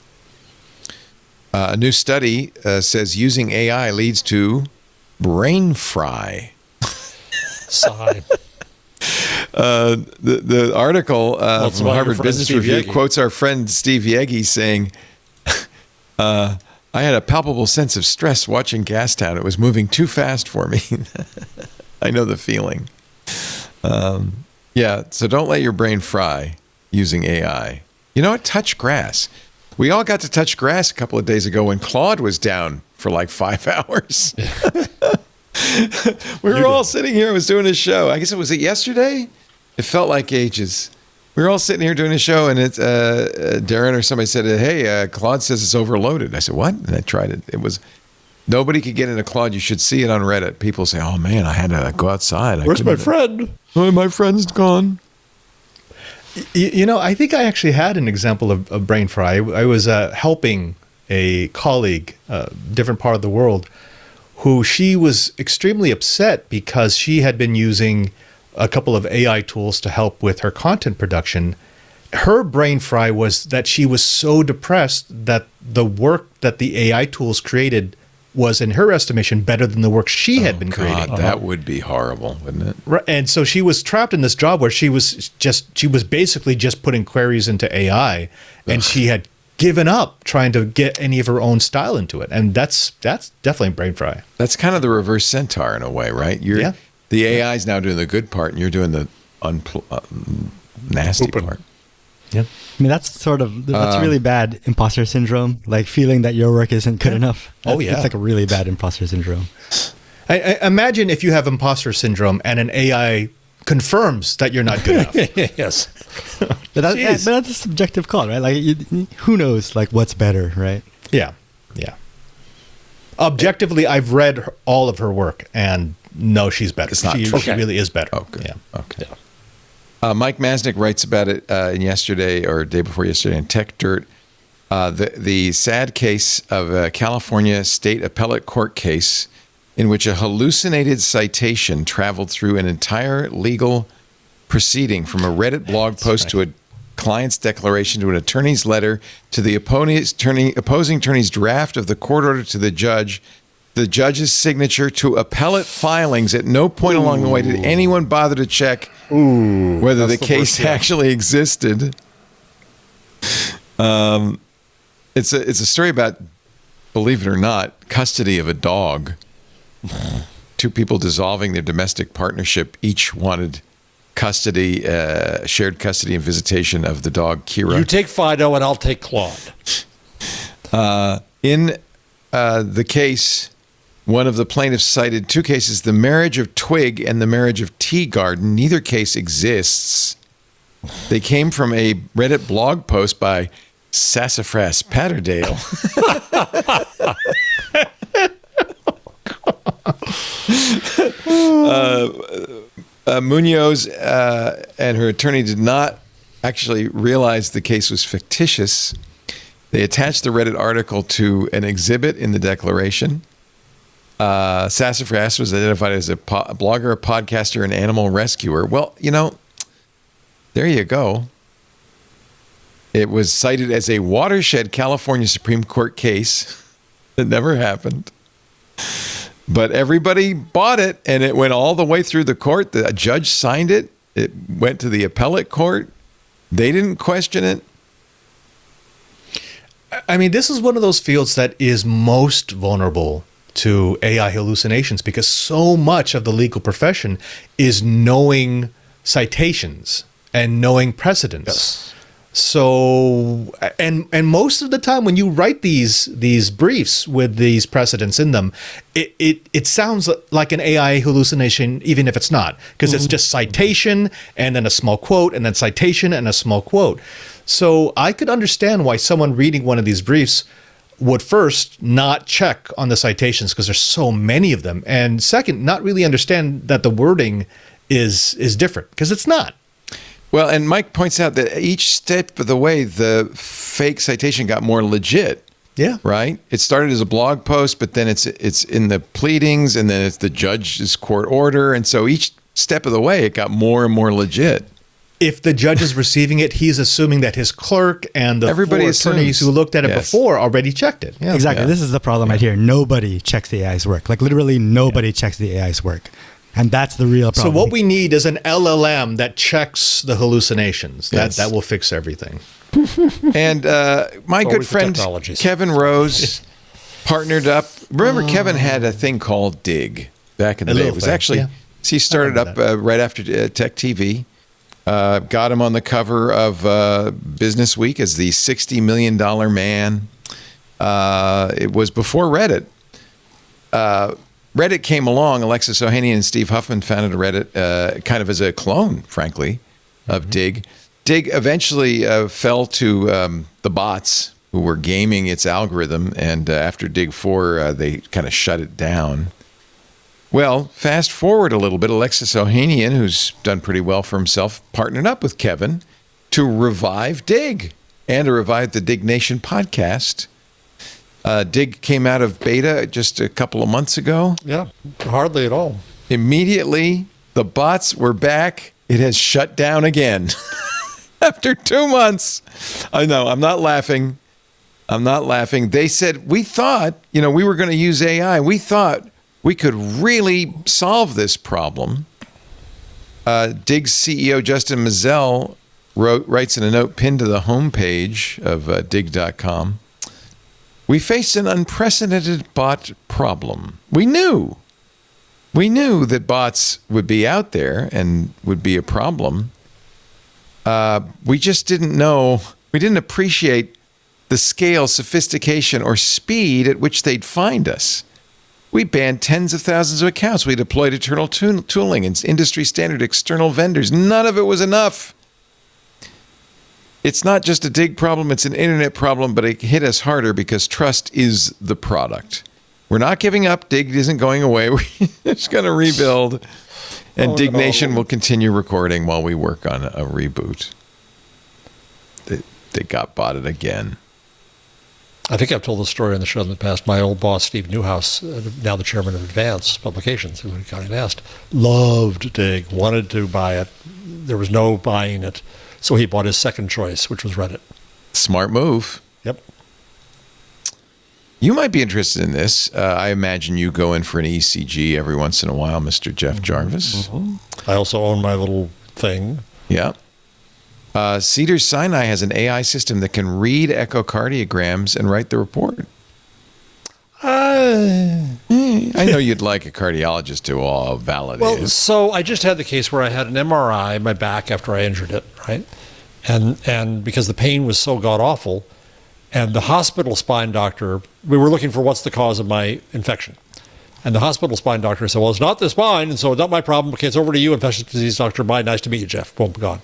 A new study says using AI leads to brain fry. Sigh. The article from about your Harvard friend Business Steve Review Yegi. quotes our friend Steve Yegi saying, I had a palpable sense of stress watching Gastown. It was moving too fast for me. I know the feeling. Yeah, so don't let your brain fry using AI. You know what? Touch grass. We all got to touch grass a couple of days ago when Claude was down for like 5 hours. We were all sitting here. I was doing a show. I guess it was yesterday? It felt like ages. We were all sitting here doing a show, and it's Darren or somebody said, hey, Claude says it's overloaded. I said, what? And I tried it. It was, nobody could get into Claude. You should see it on Reddit. People say, oh, man, I had to go outside. Where's my friend? Oh, my friend's gone. You know, I think I actually had an example of brain fry. I was helping a colleague, different part of the world, who she was extremely upset because she had been using a couple of AI tools to help with her content production. Her brain fry was that she was so depressed that the work that the AI tools created was, in her estimation, better than the work she had been creating. That would be horrible, wouldn't it? Right, and so she was trapped in this job where she was basically just putting queries into AI, and she had given up trying to get any of her own style into it, and that's definitely brain fry. That's kind of the reverse centaur in a way, right? The AI is now doing the good part, and you're doing the nasty part. Yeah, I mean, that's really bad imposter syndrome, like feeling that your work isn't good enough. It's like a really bad imposter syndrome. I imagine if you have imposter syndrome and an AI confirms that you're not good enough. Yes. But that's a subjective call, right? Like, who knows, like, what's better, right? Yeah. Objectively, I've read all of her work, and no, she's better. It's not she true. really is better. Oh, good. Yeah. Okay. Mike Masnick writes about it in yesterday or day before yesterday in Tech Dirt. The sad case of a California state appellate court case in which a hallucinated citation traveled through an entire legal proceeding from a Reddit blog post to a client's declaration to an attorney's letter to the opposing attorney's draft of the court order to the judge's signature to appellate filings. At no point along the way did anyone bother to check whether the case actually existed. It's a story about, believe it or not, custody of a dog. Two people dissolving their domestic partnership each wanted custody, shared custody and visitation of the dog Kira. You take Fido and I'll take Claude. In the case, one of the plaintiffs cited two cases, the marriage of Twig and the marriage of Tea Garden. Neither case exists. They came from a Reddit blog post by Sassafras Patterdale. Munoz and her attorney did not actually realize the case was fictitious. They attached the Reddit article to an exhibit in the declaration. Sassafras was identified as a blogger, a podcaster, an animal rescuer. Well, there you go. It was cited as a watershed California Supreme Court case that never happened. But everybody bought it, and it went all the way through the court. The judge signed it. It went to the appellate court. They didn't question it. I mean, this is one of those fields that is most vulnerable to AI hallucinations because so much of the legal profession is knowing citations and knowing precedents. Yes. So, and most of the time when you write these briefs with these precedents in them, it sounds like an AI hallucination, even if it's not, because it's just citation and then a small quote and then citation and a small quote. So I could understand why someone reading one of these briefs would first not check on the citations because there's so many of them, and second, not really understand that the wording is different, because it's not. Well, and Mike points out that each step of the way, the fake citation got more legit. Yeah. Right? It started as a blog post, but then it's in the pleadings, and then it's the judge's court order. And so each step of the way, it got more and more legit. If the judge is receiving it, he's assuming that his clerk and the Everybody four attorneys assumes. who looked at it Yes. before already checked it. Yeah. Exactly. This is the problem right here. Nobody checks the AI's work. Like literally nobody checks the AI's work. And that's the real problem. So what we need is an LLM that checks the hallucinations. Yes. That will fix everything. And my good Always the friend technologies. Kevin Rose partnered up. Remember, Kevin had a thing called Dig back in the A day. little It was thing, actually, yeah. he started up right after Tech TV. Got him on the cover of Business Week as the $60 million man. It was before Reddit. Reddit came along. Alexis Ohanian and Steve Huffman founded Reddit kind of as a clone, frankly, of Dig. Dig eventually fell to the bots who were gaming its algorithm, and after Dig 4, they kind of shut it down. Well, fast forward a little bit. Alexis Ohanian, who's done pretty well for himself, partnered up with Kevin to revive Dig and to revive the Dig Nation podcast. Dig came out of beta just a couple of months ago. Yeah, hardly at all. Immediately, The bots were back. It has shut down again after 2 months. I know. I'm not laughing. They said, we thought, we were going to use AI. We thought we could really solve this problem. Dig's CEO, Justin Mazzell, writes in a note pinned to the homepage of dig.com. We faced an unprecedented bot problem. We knew that bots would be out there and would be a problem. We just didn't know. We didn't appreciate the scale, sophistication, or speed at which they'd find us. We banned tens of thousands of accounts. We deployed internal tooling and industry standard external vendors. None of it was enough. It's not just a Dig problem, it's an internet problem, but it hit us harder because trust is the product. We're not giving up. Dig isn't going away. We're just going to rebuild. And Dig Nation will continue recording while we work on a reboot. They got botted again. I think I've told the story on the show in the past. My old boss, Steve Newhouse, now the chairman of Advance Publications, who got asked, loved Dig, wanted to buy it. There was no buying it. So he bought his second choice, which was Reddit. Smart move. Yep. You might be interested in this. I imagine you go in for an ECG every once in a while, Mr. Jeff Jarvis. I also own my little thing. Yeah. Cedars-Sinai has an AI system that can read echocardiograms and write the report. I know you'd like a cardiologist to validate Well, it. so I just had the case where I had an MRI in my back after I injured it, right? And because the pain was so god-awful, and the hospital spine doctor, we were looking for what's the cause of my infection. And the hospital spine doctor said, well, it's not the spine, and so it's not my problem. Okay, it's over to you, infectious disease doctor. Bye, nice to meet you, Jeff. Boom, gone.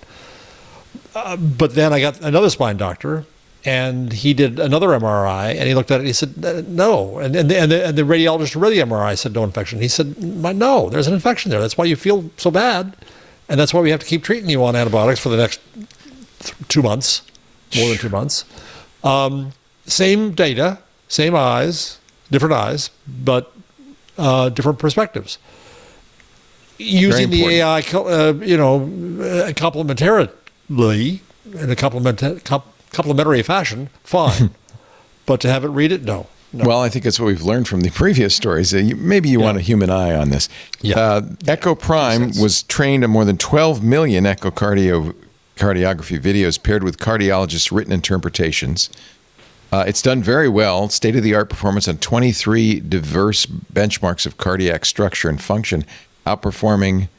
But then I got another spine doctor, and he did another MRI, and he looked at it, and he said, no. And the radiologist who read the MRI said, no infection. He said, no, there's an infection there. That's why you feel so bad, and that's why we have to keep treating you on antibiotics for the next 2 months, more than 2 months. Same data, same eyes, different eyes, but different perspectives. Using the AI, complementarily, in a complementary fashion, fine. But to have it read it, no. Well, I think that's what we've learned from the previous stories. Maybe you want a human eye on this. Yeah. Echo Prime was trained on more than 12 million echocardiography videos paired with cardiologists' written interpretations. It's done very well. State-of-the-art performance on 23 diverse benchmarks of cardiac structure and function, outperforming,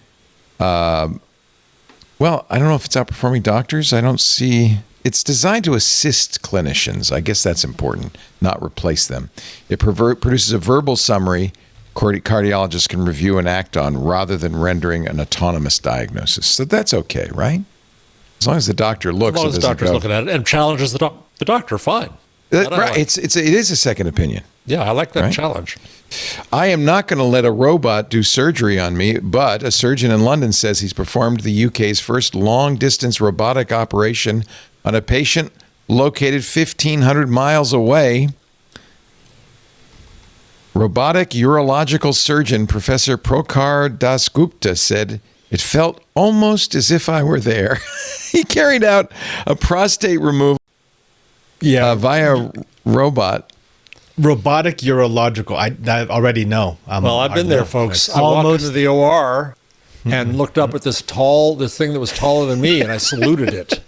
well, I don't know if it's outperforming doctors. I don't see it's designed to assist clinicians. I guess that's important, not replace them. It produces a verbal summary cardiologists can review and act on rather than rendering an autonomous diagnosis. So that's okay, right? As long as the doctor looks. As long as the doctor's looking at it and challenges the doctor, fine. Right. Like. It is a second opinion. Yeah, I like that challenge. I am not going to let a robot do surgery on me, but a surgeon in London says he's performed the UK's first long-distance robotic operation on a patient located 1,500 miles away. Robotic urological surgeon Professor Prokhar Dasgupta said, "It felt almost as if I were there." He carried out a prostate removal via robot. Robotic urological. I already know. Well, I've been there, folks. I walked into the OR and looked up at this thing that was taller than me, and I saluted it.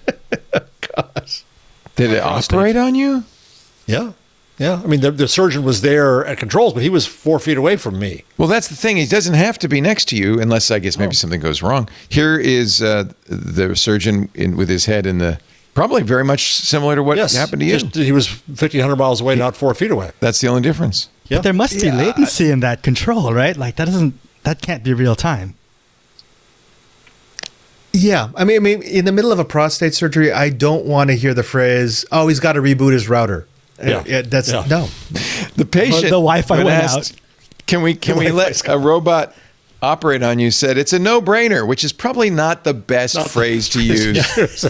Gosh. Did it operate on you? Yeah. Yeah. I mean, the surgeon was there at controls, but he was 4 feet away from me. Well, that's the thing. He doesn't have to be next to you unless, I guess, maybe something goes wrong. Here is the surgeon with his head in the... Probably very much similar to what happened to you. He was 1,500 miles away, not 4 feet away. That's the only difference. But there must be latency in that control, right? Like that can't be real time. Yeah, I mean, in the middle of a prostate surgery, I don't want to hear the phrase, "Oh, he's got to reboot his router." No. The patient, the Wi-Fi went out. Can we let a robot operate on you? Said it's a no-brainer, which is probably not the best phrase to use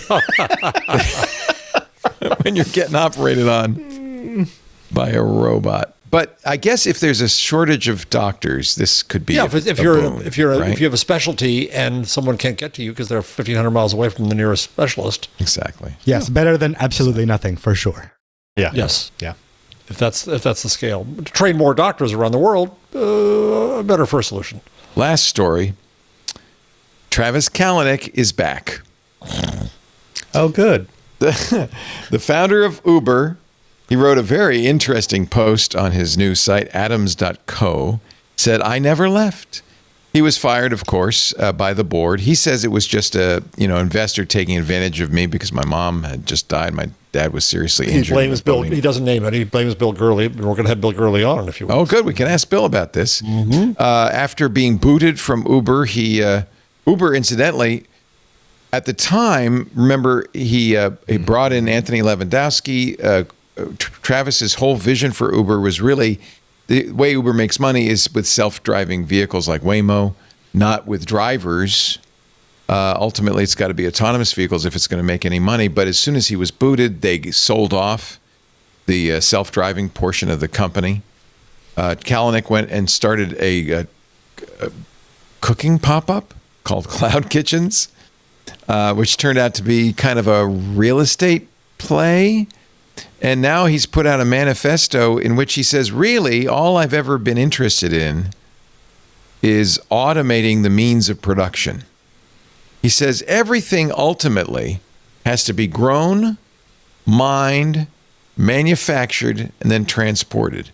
when you're getting operated on by a robot. But I guess if there's a shortage of doctors, this could be if you have a specialty and someone can't get to you because they're 1,500 miles away from the nearest specialist. Exactly. Yes, better than absolutely nothing for sure. Yeah. Yes. Yeah. If that's the scale, to train more doctors around the world, a better first solution. Last story. Travis Kalanick is back. Oh, good. The founder of Uber. He wrote a very interesting post on his new site, atoms.co, said, "I never left." He was fired, of course, by the board. He says it was just a investor taking advantage of me because my mom had just died. My dad was seriously injured. He blames Bill. He doesn't name it. He blames Bill Gurley. We're going to have Bill Gurley on if you want. Oh, good. We can ask Bill about this. Mm-hmm. After being booted from Uber, Uber, incidentally, at the time, remember, he brought in Anthony Lewandowski. Travis's whole vision for Uber was really the way Uber makes money is with self-driving vehicles like Waymo, not with drivers. Ultimately, it's got to be autonomous vehicles if it's going to make any money. But as soon as he was booted, they sold off the self-driving portion of the company. Kalanick went and started a cooking pop-up called Cloud Kitchens, which turned out to be kind of a real estate play. And now he's put out a manifesto in which he says, really, all I've ever been interested in is automating the means of production. He says everything ultimately has to be grown, mined, manufactured, and then transported.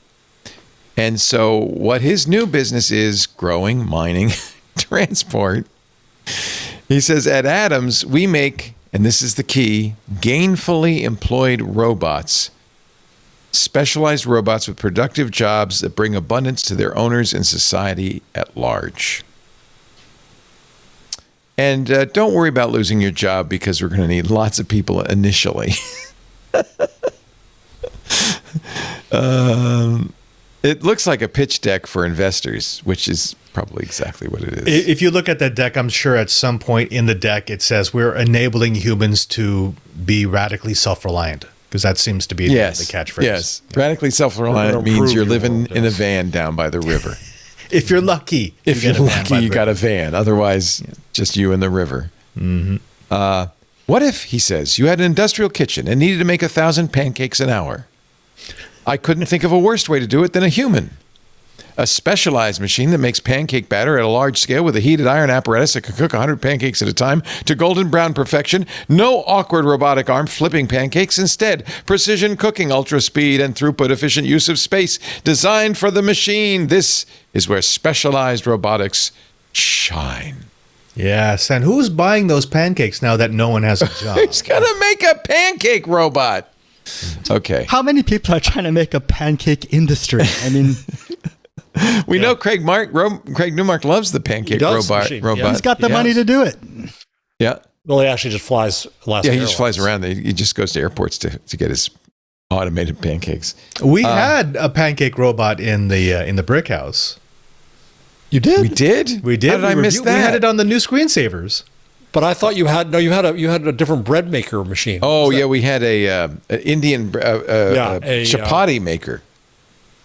And so what his new business is, growing, mining, transport. He says, at Atoms, we make, and this is the key, gainfully employed robots, specialized robots with productive jobs that bring abundance to their owners and society at large. And don't worry about losing your job because we're going to need lots of people initially. It looks like a pitch deck for investors, which is probably exactly what it is. If you look at that deck, I'm sure at some point in the deck it says we're enabling humans to be radically self-reliant, because that seems to be the catchphrase. Yes, radically self-reliant means you're living in a van down by the river. If you're lucky, you got a van. Otherwise, just you and the river. Mm-hmm. What if, he says, you had an industrial kitchen and needed to make 1,000 pancakes an hour? I couldn't think of a worse way to do it than a human. A specialized machine that makes pancake batter at a large scale with a heated iron apparatus that can cook 100 pancakes at a time to golden brown perfection. No awkward robotic arm flipping pancakes. Instead, precision cooking, ultra speed, and throughput efficient use of space designed for the machine. This is where specialized robotics shine. Yes, and who's buying those pancakes now that no one has a job? He's gonna make a pancake robot. Okay. How many people are trying to make a pancake industry? I mean, We know Craig Newmark loves the pancake robot. Yeah. he's got the money to do it. Yeah. Well, he actually just flies Alaska Yeah, he just Airlines. flies around. He just goes to airports to get his automated pancakes. We had a pancake robot in the brick house. You did? We did? We did. How did I miss that? We had it on the new screensavers. But I thought you had a different bread maker machine. Oh, yeah, we had an Indian chapati maker.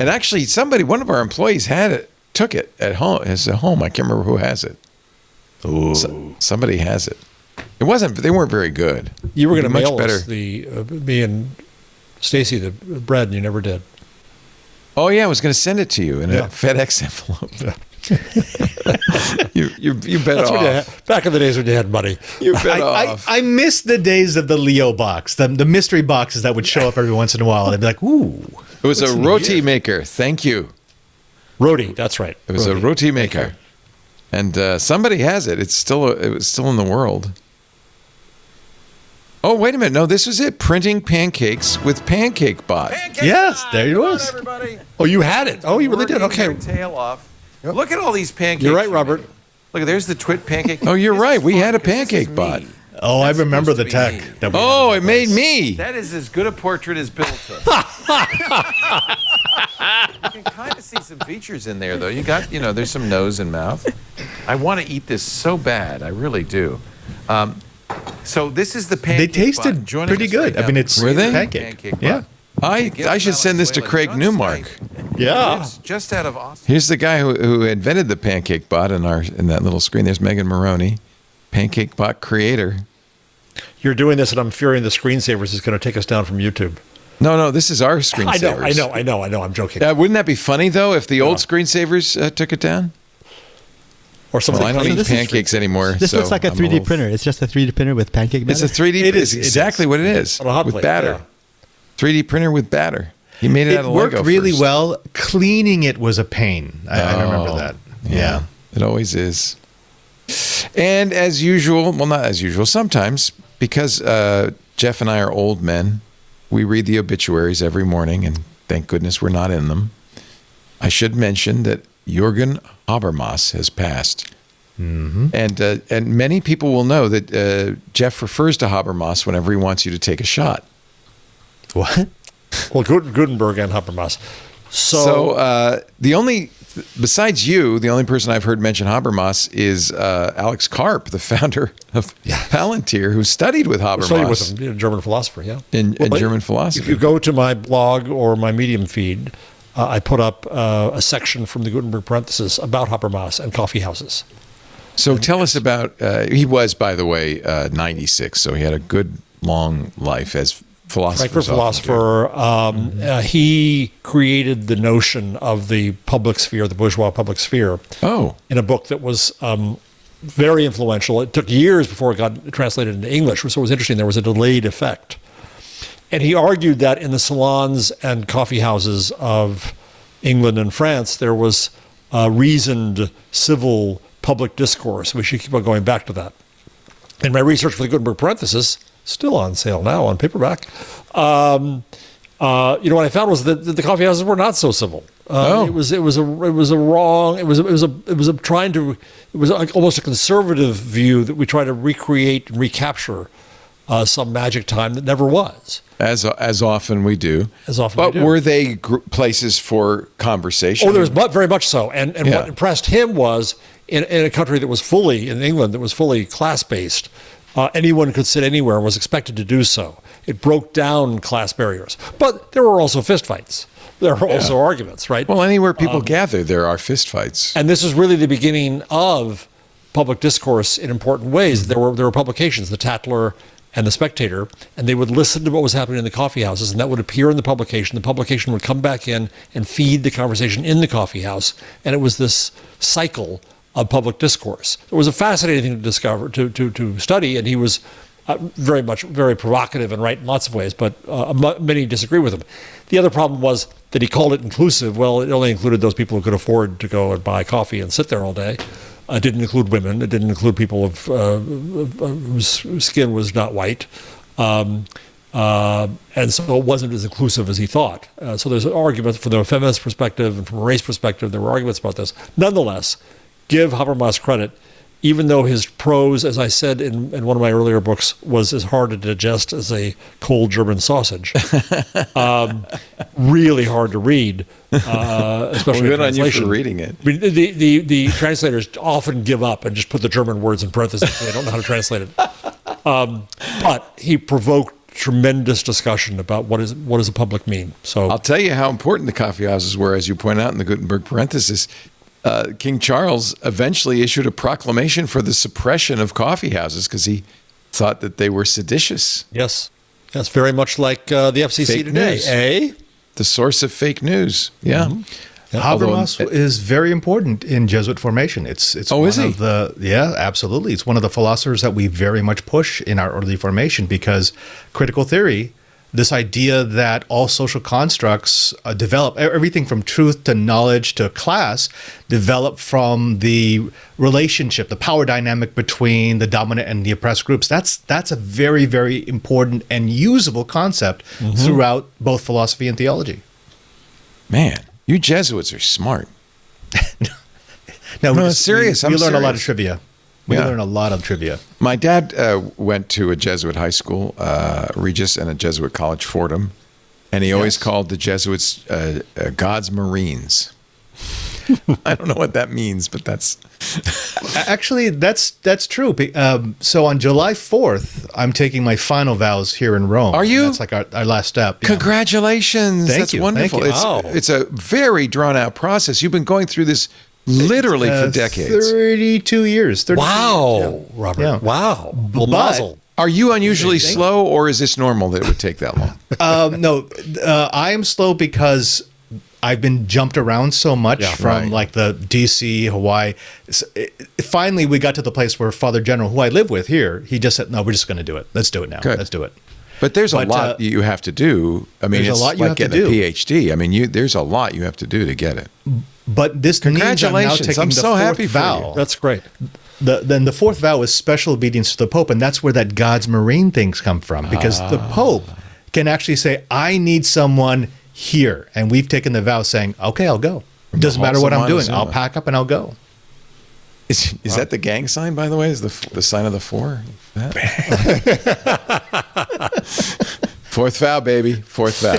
And actually, one of our employees took it at home. It's at home. I can't remember who has it. Ooh. Somebody has it. They weren't very good. You were going to Much mail better. us me and Stacy the bread, and you never did. Oh, yeah, I was going to send it to you in a FedEx envelope. you bet That's when off. back in the days when you had money. You bet off. I miss the days of the Leo box, the mystery boxes that would show up every once in a while. They'd be like, ooh. It was a roti maker. Thank you. Roti, that's right. It was a roti maker. And somebody has it. It was still in the world. Oh, wait a minute. No, this was it. Printing pancakes with Pancake Bot. Yes, there it was. Everybody. Oh, you had it. Oh, you really did. Working Okay. their tail off. Look at all these pancakes. You're right, Robert. Look, there's the Twit pancake. Oh, you're This right. is We fun had a because this is Pancake Bot. me. Oh, I That's remember supposed the to be tech. me. That we Oh, had it in made place. me. That is as good a portrait as Bill took. You can kind of see some features in there, though. You got, there's some nose and mouth. I want to eat this so bad. I really do. So this is the They pancake. tasted bot. Joining pretty us good. right I mean, now. it's Were they? pancake. Bot. Yeah. I should send this to Craig Newmark. Yeah. Just out of Austin. Here's the guy who invented the Pancake Bot in that little screen. There's Megan Maroney, Pancake Bot creator. You're doing this, and I'm fearing the screensavers is going to take us down from YouTube. No, this is our screensavers. I know. I'm joking. Wouldn't that be funny, though, if the old screensavers took it down? Or something. Well, I don't eat pancakes anymore. This looks like a I'm 3D old. printer. It's just a 3D printer with pancake batter. It's a 3D. It is. It's exactly what it is. On a hot with plate, batter. 3D printer with batter. He made it out It of worked Lego really first. well. Cleaning it was a pain. I remember that. Yeah. It always is. And as usual, well, not as usual, sometimes, because Jeff and I are old men, we read the obituaries every morning, and thank goodness we're not in them. I should mention that Jürgen Habermas has passed. Mm-hmm. And many people will know that Jeff refers to Habermas whenever he wants you to take a shot. What? Well, Gutenberg and Habermas. So besides you, the only person I've heard mention Habermas is Alex Karp, the founder of Palantir, who studied with Habermas. Studied with him, German philosopher, yeah. In German philosophy. If you go to my blog or my Medium feed, I put up a section from the Gutenberg parenthesis about Habermas and coffee houses. So tell us about, he was, by the way, 96, so he had a good, long life as Frankfurt philosopher. He created the notion of the public sphere, the bourgeois public sphere, in a book that was very influential. It took years before it got translated into English, so it was interesting. There was a delayed effect. And he argued that in the salons and coffee houses of England and France, there was reasoned civil public discourse. We should keep on going back to that. In my research for the Gutenberg parenthesis, still on sale now on paperback, what I found was that the coffee houses were not so civil. It was almost a conservative view that we try to recreate and recapture some magic time that never was. As often we do. But were they places for conversation? Oh, there was very much so. And what impressed him was in a country that was in England, that was fully class-based, anyone could sit anywhere and was expected to do so. It broke down class barriers. But there were also fistfights. There were also arguments, right? Well, anywhere people gather, there are fistfights. And this was really the beginning of public discourse in important ways. There were publications, the Tatler and the Spectator, and they would listen to what was happening in the coffee houses, and that would appear in the publication. The publication would come back in and feed the conversation in the coffee house, and it was this cycle of public discourse. It was a fascinating thing to discover, to study, and he was very provocative and right in lots of ways, but many disagree with him. The other problem was that he called it inclusive. Well, it only included those people who could afford to go and buy coffee and sit there all day. It didn't include women. It didn't include people whose skin was not white. And so it wasn't as inclusive as he thought. So there's arguments from the feminist perspective and from a race perspective. There were arguments about this. Nonetheless, give Habermas credit. Even though his prose, as I said in one of my earlier books, was as hard to digest as a cold German sausage, really hard to read, especially in good on you translation. for reading it. I mean, the translators often give up and just put the German words in parentheses. They don't know how to translate it. But he provoked tremendous discussion about what does the public mean. So I'll tell you how important the coffee houses were, as you point out in the Gutenberg parenthesis. King Charles eventually issued a proclamation for the suppression of coffee houses because he thought that they were seditious. Yes, that's very much like the FCC Fake today. news. The source of fake news. Yeah. Mm-hmm. Habermas is very important in Jesuit formation. It's Oh, one is he? of the absolutely. It's one of the philosophers that we very much push in our early formation because critical theory, this idea that all social constructs develop, everything from truth to knowledge to class, develop from the relationship, the power dynamic between the dominant and the oppressed groups. That's a very, very important and usable concept throughout both philosophy and theology. Man, you Jesuits are smart. No, serious. We I'm learn a lot of serious. trivia. We learn a lot of trivia. My dad went to a Jesuit high school, Regis, and a Jesuit college, Fordham, and he always called the Jesuits God's Marines. I don't know what that means, but that's actually that's true. So on July 4th, I'm taking my final vows here in Rome. Are you? That's like our last step. Yeah. Congratulations! Thank That's you. wonderful. Thank you. It's a very drawn out process. You've been going through this literally for decades. 32 years. 32 Wow, years, yeah. Robert. Yeah. Wow. Well, But- mazel. Are you unusually slow, or is this normal that it would take that long? No, I am slow because I've been jumped around so much from like the DC, Hawaii. Finally, we got to the place where Father General, who I live with here, he just said, "No, we're just going to do it. Let's do it now. Good. Let's do it." But there's a lot you have to do. I mean, there's it's a lot you like have to getting a do. PhD. I mean, there's a lot you have to do to get it. But this means I'm now Congratulations. taking I'm the so fourth happy for vow. you. That's great. Then the fourth vow is special obedience to the Pope, and that's where that God's Marine things come from, because the Pope can actually say, "I need someone here," and we've taken the vow saying, "Okay, I'll go. Doesn't matter what I'm doing. I'll pack up and I'll go." Is that the gang sign, by the way? Is the sign of the four? Fourth vow, baby. Fourth vow.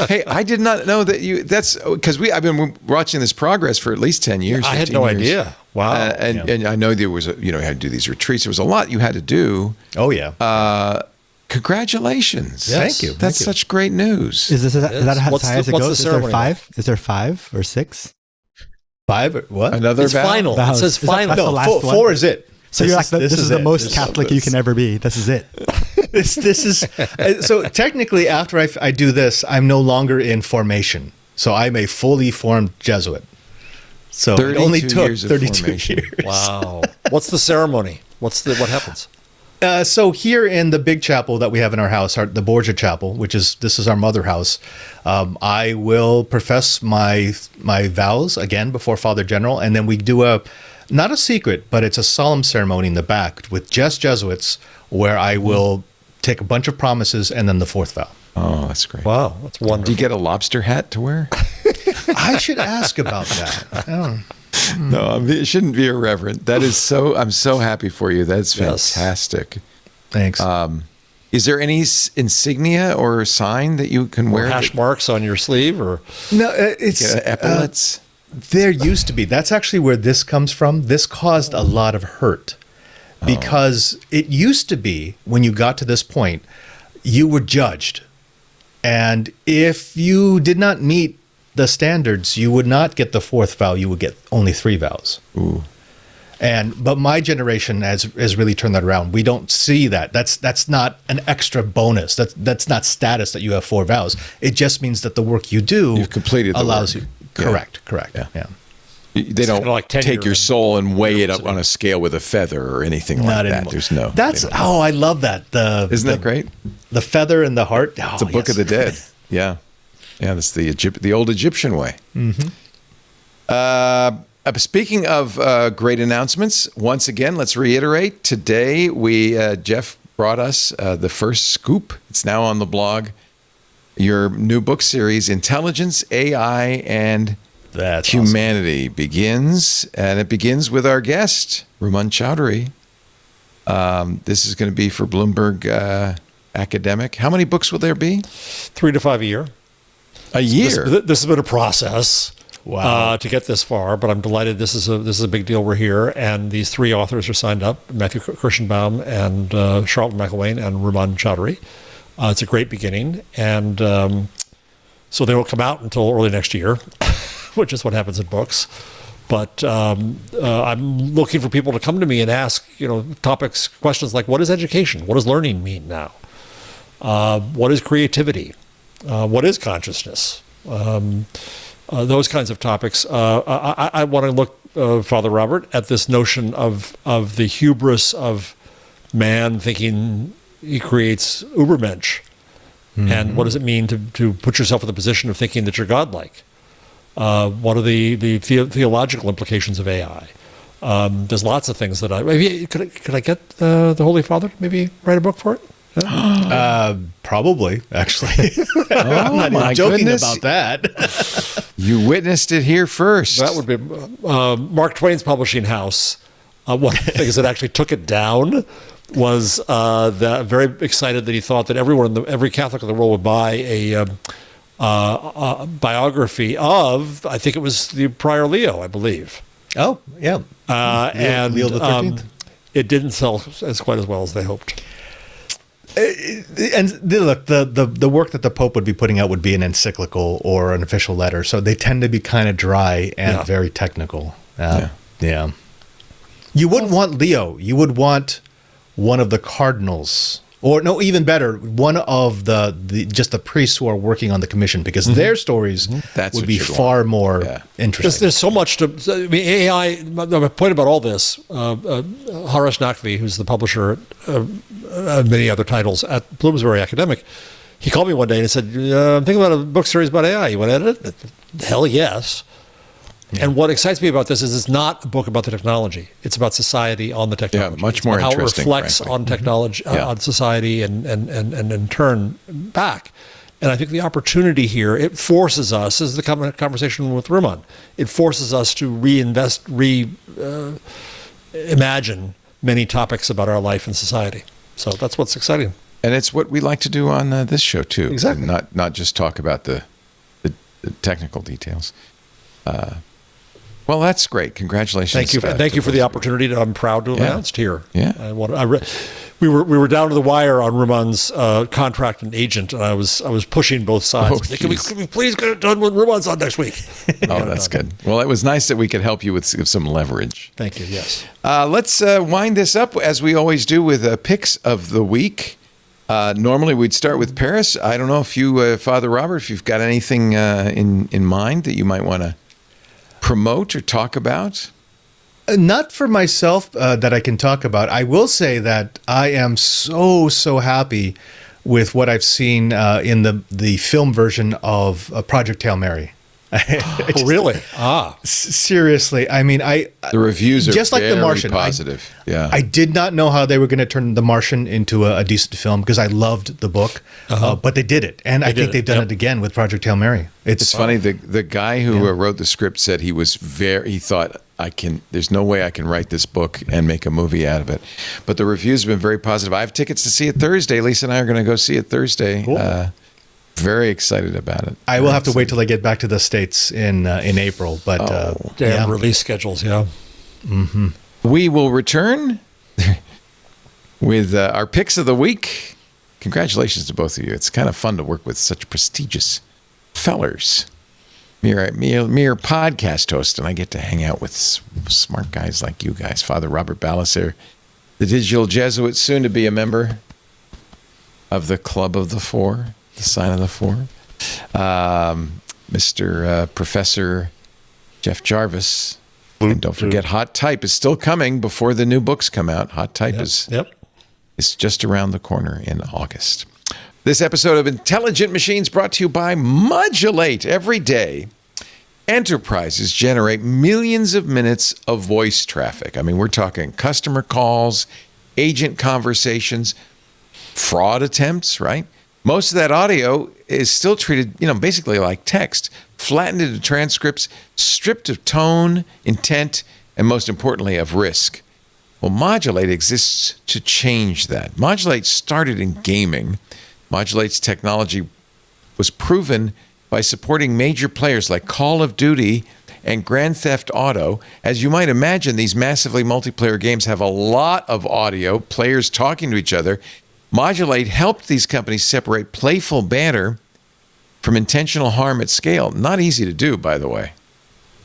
Hey, I did not know that you. That's because I've been watching this progress for at least 10 years. I had no 15 years. idea. Wow. And I know there was you had to do these retreats. There was a lot you had to do. Oh yeah. Congratulations. Yes. Thank you. That's such great news. Is that how What's high as it the goes? Is there ceremony five? Is there 5 or 6? 5 or what? Another It's vow? final. Vows. It says Is that- final. that's the No, last one? 4 is it. So you're like, this is the it. most Catholic you can ever be. This is it. This is so technically after I do this, I'm no longer in formation. So I'm a fully formed Jesuit. So it 32 only took years of 32 formation. years. Wow. What's the ceremony? What happens? So here in the big chapel that we have in our house, the Borgia Chapel, this is our mother house, I will profess my vows again before Father General, and then we do not a secret, but it's a solemn ceremony in the back with just Jesuits, where I will take a bunch of promises and then the fourth vow. Oh, that's great. Wow, that's wonderful. Do you get a lobster hat to wear? I should ask about that. I don't. No, it shouldn't be irreverent. That is I'm so happy for you. That's Yes. fantastic. Thanks. Is there any insignia or sign that you can wear? Or hash marks on your sleeve, or No, it's Epaulets? there used to be. That's actually where this comes from. This caused a lot of hurt because it used to be when you got to this point, you were judged. And if you did not meet the standards, you would not get the fourth vow. You would get only 3 vows. Ooh. But my generation has really turned that around. We don't see that. That's not an extra bonus. That's not status that you have 4 vows. It just means that the work you do You've completed the allows work. you. Yeah. Correct. Yeah. They don't kinda like tenure take your in soul and weigh it up on a scale with a feather or anything like Not that. anymore. There's no. That's they don't. I love that. Isn't that great? The feather and the heart. It's a Book of the Dead. Yeah, that's the old Egyptian way. Mm-hmm. Speaking of great announcements, once again, let's reiterate. Today, Jeff brought us the first scoop. It's now on the blog. Your new book series, Intelligence, AI, and Humanity, begins. And it begins with our guest, Rubin Chowdhury. This is going to be for Bloomberg Academic. How many books will there be? 3 to 5 a year. A year? This has been a process. Wow. To get this far, but I'm delighted. This is a big deal. We're here, and these 3 authors are signed up: Matthew Kirschenbaum and Charlotte McElwain and Rubin Chowdhury. It's a great beginning, and so they won't come out until early next year, which is what happens in books. But I'm looking for people to come to me and ask, topics, questions like, what is education? What does learning mean now? What is creativity? What is consciousness? Those kinds of topics. I want to look, Father Robert, at this notion of the hubris of man thinking he creates Ubermensch. Mm-hmm. And what does it mean to put yourself in the position of thinking that you're godlike? What are the theological implications of AI? There's lots of things that could I get the Holy Father to maybe write a book for it? Probably, actually. I'm not my joking goodness. about that. You witnessed it here first. That would be Mark Twain's publishing house. One of the things that actually took it down was very excited that he thought that every Catholic in the world would buy a biography of, I think it was the Prior Leo, I believe. Oh, yeah. Leo the 13th. It didn't sell quite as well as they hoped. And look, the work that the Pope would be putting out would be an encyclical or an official letter, so they tend to be kind of dry and very technical. Yeah. You wouldn't want Leo. You would want one of the cardinals, or no, even better, one of the priests who are working on the commission, because their stories would be far more interesting. There's so much to. I mean, AI. My point about all this. Harish Naqvi, who's the publisher of many other titles at Bloomsbury Academic, he called me one day and he said, "I'm thinking about a book series about AI. You want to edit it?" Hell yes. Yeah. And what excites me about this is it's not a book about the technology. It's about society on the technology. Yeah, much more interesting, how it reflects frankly. on technology, on society, and in turn back. And I think the opportunity here, it forces us, this is the conversation with Rubin, it forces us to imagine many topics about our life and society. So that's what's exciting. And it's what we like to do on this show, too. Exactly. Not just talk about the technical details. Well, that's great. Congratulations. Thank you. Thank you for the opportunity that I'm proud to have announced here. Yeah. We were down to the wire on Rubin's contract and agent, and I was pushing both sides. Can we please get it done when Rubin's on next week? That's good. Well, it was nice that we could help you with some leverage. Thank you. Yes. Let's wind this up as we always do with picks of the week. Normally we'd start with Paris. I don't know if you, Father Robert, if you've got anything in mind that you might want to promote or talk about? Not for myself that I can talk about. I will say that I am so happy with what I've seen in the film version of Project Hail Mary. Really? Seriously, I mean, the reviews are just like The Martian. Positive. I did not know how they were going to turn The Martian into a decent film because I loved the book, but they did it, and I think they've done it again with Project Hail Mary. It's funny. The guy who wrote the script said he thought there's no way I can write this book and make a movie out of it. But the reviews have been very positive. I have tickets to see it Thursday. Lisa and I are going to go see it Thursday. Cool. Very excited about it. I will have to wait till I get back to the States in April. But release schedules, Mm-hmm. We will return with our picks of the week. Congratulations to both of you. It's kind of fun to work with such prestigious fellers. Mere podcast host, and I get to hang out with smart guys like you guys. Father Robert Ballaser, the digital Jesuit, soon to be a member of the Club of the Four, the Sign of the Four. Mr. Professor Jeff Jarvis. And don't forget, Hot Type is still coming before the new books come out. Hot Type is just around the corner in August. This episode of Intelligent Machines brought to you by Modulate. Every day, Enterprises generate millions of minutes of voice traffic. I mean, we're talking customer calls, agent conversations, fraud attempts, right? Most of that audio is still treated, basically like text, flattened into transcripts, stripped of tone, intent, and most importantly, of risk. Well, Modulate exists to change that. Modulate started in gaming. Modulate's technology was proven by supporting major players like Call of Duty and Grand Theft Auto. As you might imagine, these massively multiplayer games have a lot of audio, players talking to each other. Modulate helped these companies separate playful banter from intentional harm at scale. Not easy to do, by the way.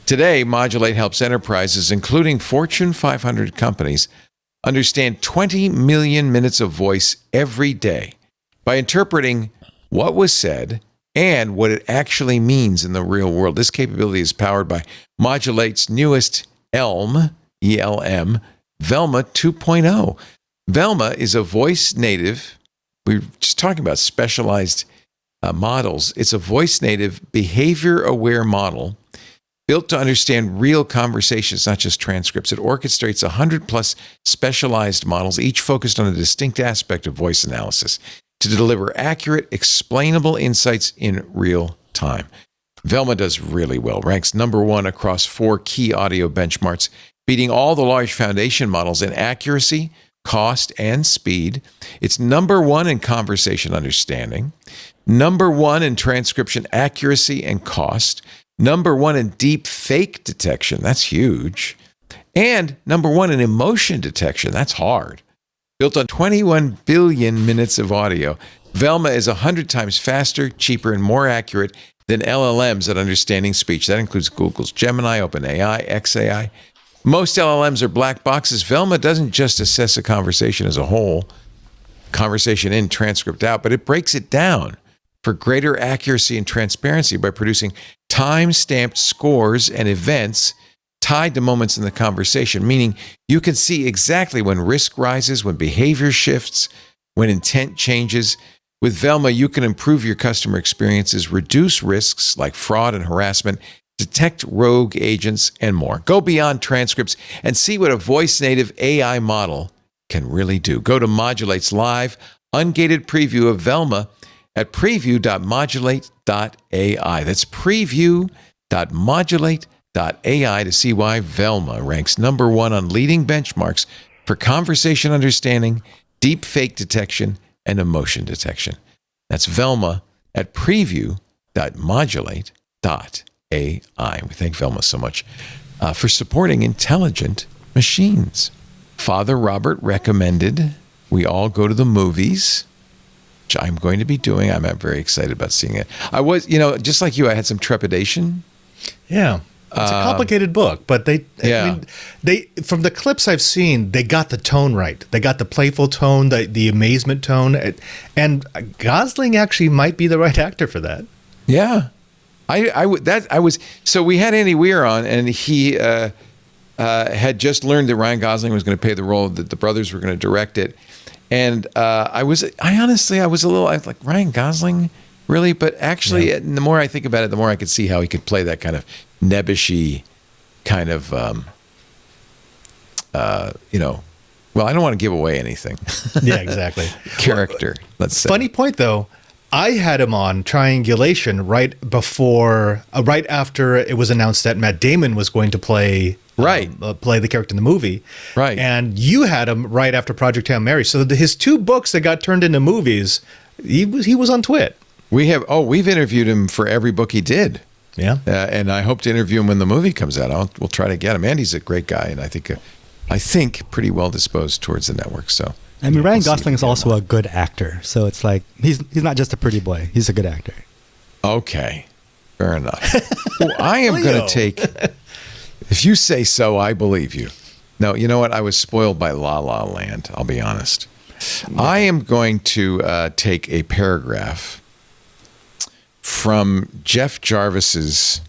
Today, Modulate helps enterprises, including Fortune 500 companies, understand 20 million minutes of voice every day by interpreting what was said and what it actually means in the real world. This capability is powered by Modulate's newest ELM, E-L-M, Velma 2.0. Velma is a voice native. We're just talking about specialized models. It's a voice native, behavior-aware model built to understand real conversations, not just transcripts. It orchestrates 100-plus specialized models, each focused on a distinct aspect of voice analysis, to deliver accurate, explainable insights in real time. Velma does really well, ranks number 1 across 4 key audio benchmarks, beating all the large foundation models in accuracy, cost, and speed. It's number 1 in conversation understanding, number 1 in transcription accuracy and cost, number 1 in deep fake detection, that's huge, and number 1 in emotion detection, that's hard. Built on 21 billion minutes of audio, Velma is 100 times faster, cheaper, and more accurate than LLMs at understanding speech. That includes Google's Gemini, OpenAI, XAI. Most LLMs are black boxes. Velma doesn't just assess a conversation as a whole, conversation in, transcript out, but it breaks it down for greater accuracy and transparency by producing time-stamped scores and events tied to moments in the conversation, meaning you can see exactly when risk rises, when behavior shifts, when intent changes. With Velma, you can improve your customer experiences, reduce risks like fraud and harassment, detect rogue agents, and more. Go beyond transcripts and see what a voice-native AI model can really do. Go to Modulate's live, ungated preview of Velma at preview.modulate.ai. That's preview.modulate.ai to see why Velma ranks number 1 on leading benchmarks for conversation understanding, deep fake detection, and emotion detection. That's Velma at preview.modulate.ai. We thank Velma so much for supporting intelligent machines. Father Robert recommended we all go to the movies, which I'm going to be doing. I'm very excited about seeing it. I was, just like you, I had some trepidation. Yeah. It's a complicated book, but they from the clips I've seen, they got the tone right. They got the playful tone, the amazement tone, and Gosling actually might be the right actor for that. Yeah. So we had Andy Weir on, and he had just learned that Ryan Gosling was going to play the role, that the brothers were going to direct it. And I was like, Ryan Gosling, really? But actually, the more I think about it, the more I could see how he could play that kind of nebbishy kind of, well, I don't want to give away anything. Yeah, exactly. Character, let's say. Funny point, though. I had him on Triangulation right after it was announced that Matt Damon was going to play the character in the movie. Right. And you had him right after Project Hail Mary. So his 2 books that got turned into movies, he was on Twit. We've interviewed him for every book he did. Yeah. And I hope to interview him when the movie comes out. We'll try to get him. Andy's a great guy, and I think pretty well disposed towards the network. So I mean, Ryan Gosling is also a good actor, so it's like he's not just a pretty boy; he's a good actor. Okay, fair enough. Well, I am going to take. If you say so, I believe you. No, you know what? I was spoiled by La La Land. I'll be honest. I am going to take a paragraph from Jeff Jarvis's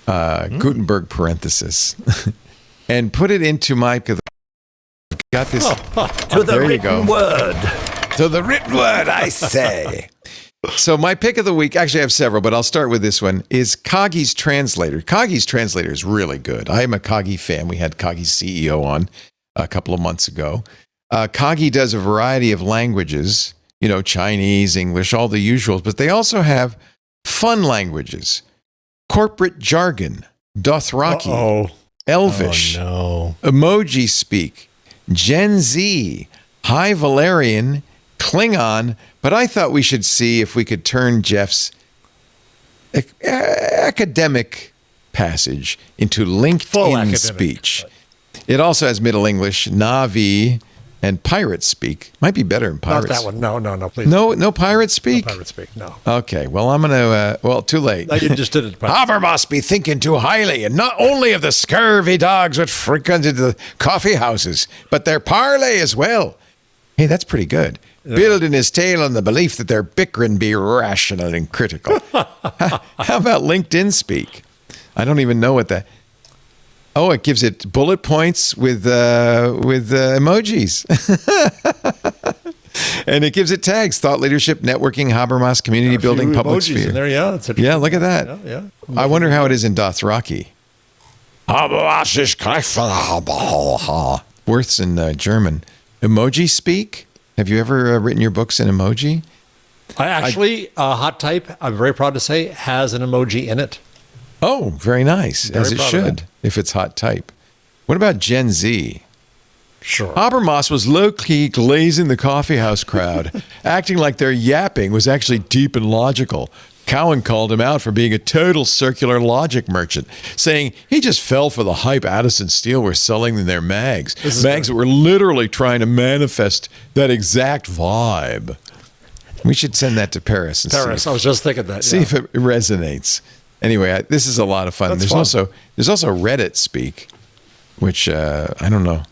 Gutenberg parenthesis and put it into my. Got this. To the written word. To the written word, I say. So my pick of the week, actually I have several, but I'll start with this one, is Coggy's Translator. Coggy's Translator is really good. I am a Coggy fan. We had Coggy's CEO on a couple of months ago. Coggy does a variety of languages, Chinese, English, all the usuals, but they also have fun languages, corporate jargon, Dothraki, Elvish, emoji speak, Gen Z, High Valerian, Klingon, but I thought we should see if we could turn Jeff's academic passage into LinkedIn speech. It also has Middle English, Na'vi, and Pirate Speak. Might be better in Pirate Not that one. No, please. No Pirate Speak? No Pirate Speak, no. Okay, well, I'm going to, too late. You just did it. Habermas be thinking too highly, and not only of the scurvy dogs which frequented the coffee houses, but their parley as well. Hey, that's pretty good. Yeah. Building his tale on the belief that their bickering be rational and critical. How about LinkedIn Speak? I don't even know what that... Oh, it gives it bullet points with emojis. And it gives it tags: thought leadership, networking, Habermas, community building, public sphere. In there, yeah, look at that. Yeah. I wonder how it is in Dothraki. Worth's in German. Emoji Speak? Have you ever written your books in emoji? Hot Type, I'm very proud to say, has an emoji in it. Oh, very nice, as it should, if it's hot type. What about Gen Z? Sure. Habermas was low-key glazing the coffeehouse crowd, acting like their yapping was actually deep and logical. Cowan called him out for being a total circular logic merchant, saying he just fell for the hype Addison Steel were selling in their mags. Mags that were literally trying to manifest that exact vibe. We should send that to Paris. I was just thinking that. See if it resonates. Anyway, this is a lot of fun. There's also Reddit Speak, which I don't know.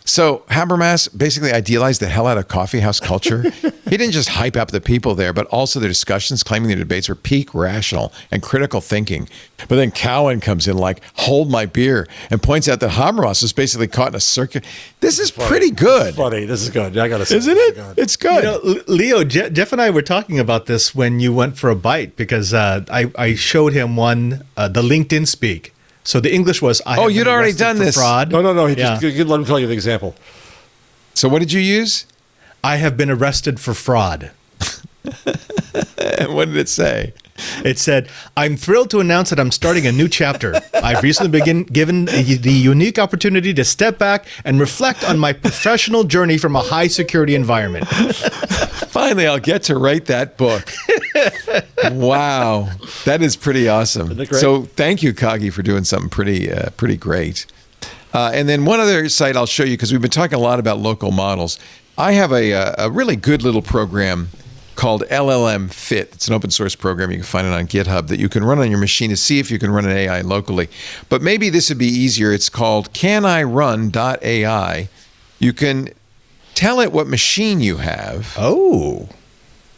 So Habermas basically idealized the hell out of coffeehouse culture. He didn't just hype up the people there, but also their discussions, claiming their debates were peak rational and critical thinking. But then Cowan comes in like, hold my beer, and points out that Habermas was basically caught in a circuit. This is pretty good. This is good. I got to say. Isn't it? It's good. Leo, Jeff and I were talking about this when you went for a bite, because I showed him one, the LinkedIn Speak. So the English was, you'd already done this. Fraud. No. Just let him tell you the example. So what did you use? I have been arrested for fraud. And what did it say? It said, I'm thrilled to announce that I'm starting a new chapter. I've recently been given the unique opportunity to step back and reflect on my professional journey from a high security environment. Finally, I'll get to write that book. Wow. That is pretty awesome. So thank you, Coggy, for doing something pretty great. And then one other site I'll show you, because we've been talking a lot about local models. I have a really good little program called LLM Fit. It's an open source program. You can find it on GitHub that you can run on your machine to see if you can run an AI locally. But maybe this would be easier. It's called canirun.ai. You can tell it what machine you have. Oh.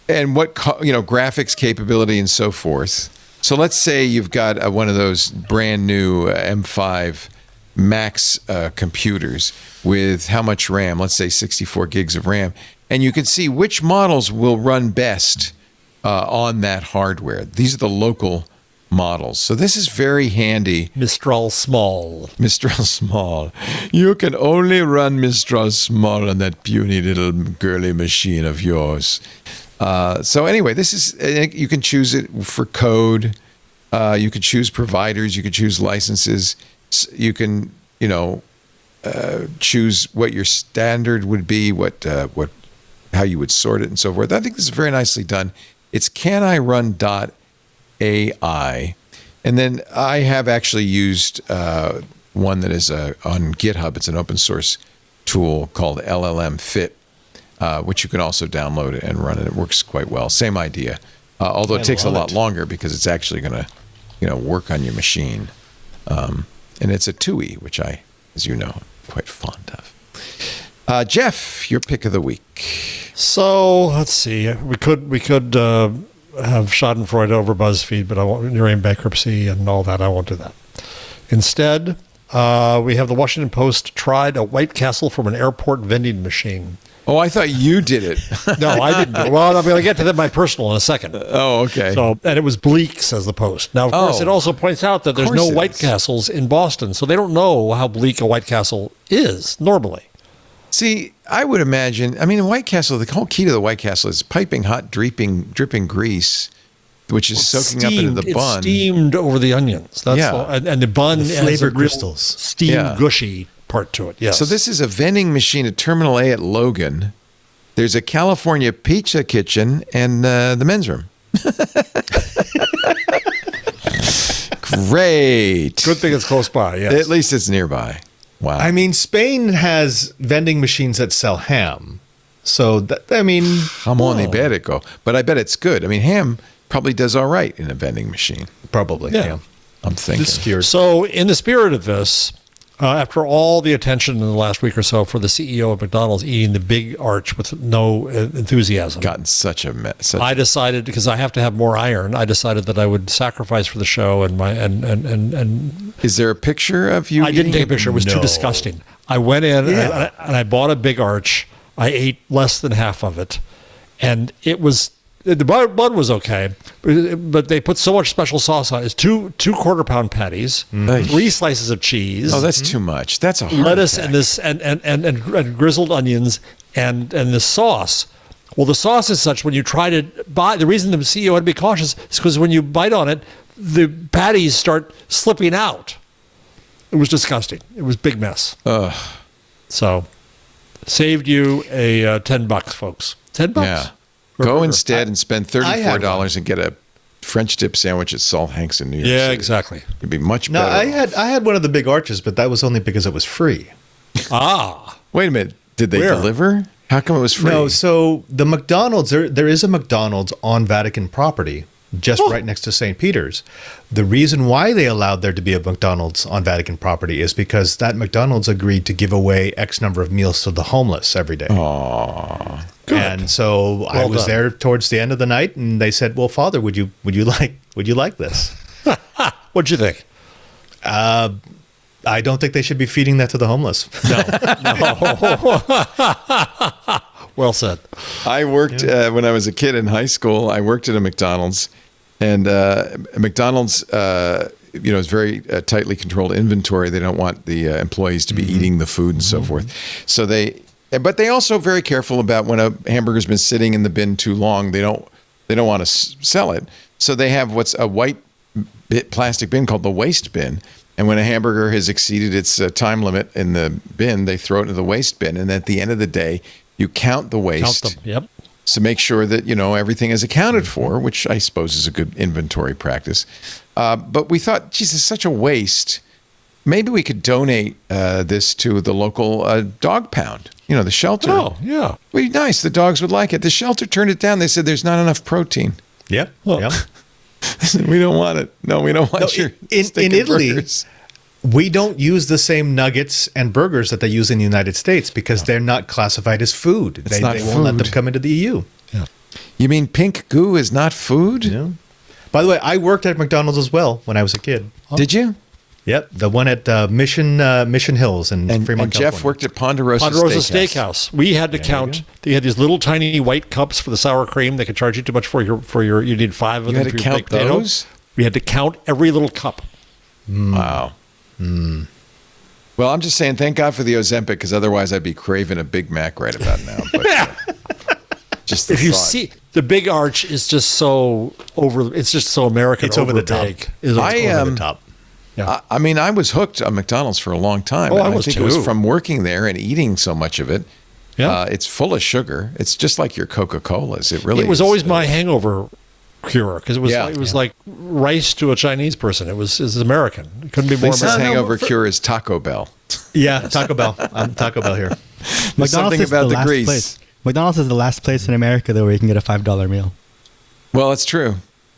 And what graphics capability and so forth. So let's say you've got one of those brand new M5 Max computers with how much RAM? Let's say 64 gigs of RAM. And you can see which models will run best on that hardware. These are the local models. So this is very handy. Mistral Small. You can only run Mistral Small on that puny little girly machine of yours. So anyway, this is, you can choose it for code. You could choose providers. You could choose licenses. You can, choose what your standard would be, how you would sort it and so forth. I think this is very nicely done. It's canirun.ai. And then I have actually used one that is on GitHub. It's an open source tool called LLM Fit, which you can also download and run, and it works quite well. Same idea, although it takes a lot longer because it's actually going to, work on your machine. And it's a TUI, which I, as you know, am quite fond of. Jeff, your pick of the week. So let's see. We could have Schadenfreude over BuzzFeed, but I won't, during bankruptcy and all that. I won't do that. Instead, we have the Washington Post tried a White Castle from an airport vending machine. Oh, I thought you did it. No, I didn't. Well, I'm going to get to my personal in a second. Oh, okay. So, and it was bleak, says the Post. Now, of course, it also points out that there's no White Castles in Boston, so they don't know how bleak a White Castle is normally. See, I would imagine, I mean, the White Castle, the whole key to the White Castle is piping hot, dripping grease, which is soaking up into the bun. It's steamed over the onions. That's all, and the bun has flavor a real crystals. steam gushy part to it. Yes. So this is a vending machine at Terminal A at Logan. There's a California pizza kitchen and the men's room. Great. Good thing it's close by, yes. At least it's nearby. Wow. I mean, Spain has vending machines that sell ham. So, Jamón ibérico. But I bet it's good. I mean, ham probably does all right in a vending machine. Probably, Yeah. I'm thinking. So, in the spirit of this, after all the attention in the last week or so for the CEO of McDonald's eating the big arch with no enthusiasm, Gotten such a mess. I decided, because I have to have more iron, I decided that I would sacrifice for the show and Is there a picture of you? I didn't eating take a it? picture. It was too disgusting. I went in and I bought a big arch. I ate less than half of it, and it was the bun was okay, but they put so much special sauce on it. It's two quarter-pound patties, 3 slices of cheese. Oh, that's too much. That's a heart lettuce attack. and this and grizzled onions and the sauce. Well, the sauce is such when you try to buy. The reason the CEO had to be cautious is because when you bite on it, the patties start slipping out. It was disgusting. It was a big mess. Ugh. So, saved you a $10, folks. $10. Yeah. Go instead and spend $34 and get a French dip sandwich at Salt Hanks in New York City. Exactly. It'd be much No, better. I had one of the big arches, but that was only because it was free. Wait a minute. Did they Where? deliver? How come it was free? No, so the McDonald's, there is a McDonald's on Vatican property, just right next to St. Peter's. The reason why they allowed there to be a McDonald's on Vatican property is because that McDonald's agreed to give away X number of meals to the homeless every day. Aww. And so I was there towards the end of the night, and they said, "Well, Father, would you like this?" What'd you think? I don't think they should be feeding that to the homeless. Well said. I worked when I was a kid in high school. I worked at a McDonald's, and McDonald's, is very tightly controlled inventory. They don't want the employees to be eating the food and so forth. So but they also very careful about when a hamburger's been sitting in the bin too long. They don't want to sell it. So they have what's a white plastic bin called the waste bin. And when a hamburger has exceeded its time limit in the bin, they throw it into the waste bin. And at the end of the day, you count the waste. Count them. Yep. So make sure that, everything is accounted for, which I suppose is a good inventory practice. But we thought, geez, it's such a waste. Maybe we could donate this to the local dog pound, the shelter. Oh, yeah. Well, nice. The dogs would like it. The shelter turned it down. They said there's not enough protein. Yep. Well, Yep. We don't want it. No, we don't want your in stinking Italy. burgers. We don't use the same nuggets and burgers that they use in the United States because they're not classified as food. They not won't let them food. come into the EU. You mean pink goo is not food? Yeah. By the way, I worked at McDonald's as well when I was a kid. Did you? Yep, the one at Mission Hills in And Fremont, Jeff California. worked at Ponderosa Steakhouse. We had to count. They had these little tiny white cups for the sour cream. They could charge you too much for your. You need 5 of You them. had for to your count baked potato. those? We had to count every little cup. Wow. Well, I'm just saying, thank God for the Ozempic, because otherwise I'd be craving a Big Mac right about now. But just the If you thought. see the big arch is just so over. It's just so American. It's over the top. big. It's I, over the top. I mean, I was hooked on McDonald's for a long time. Oh, and I was think too. it was from working there and eating so much of it. Yeah. It's full of sugar. It's just like your Coca-Colas. It really It was is. always my hangover cure because it was Yeah. like rice to a Chinese person. It was American. It couldn't be more Lisa's American. hangover cure is Taco Bell. Yeah, Taco Bell. I'm Taco Bell here. There's something about the last grease. place. McDonald's is the last place in America though where you can get a $5 meal. Well, it's true.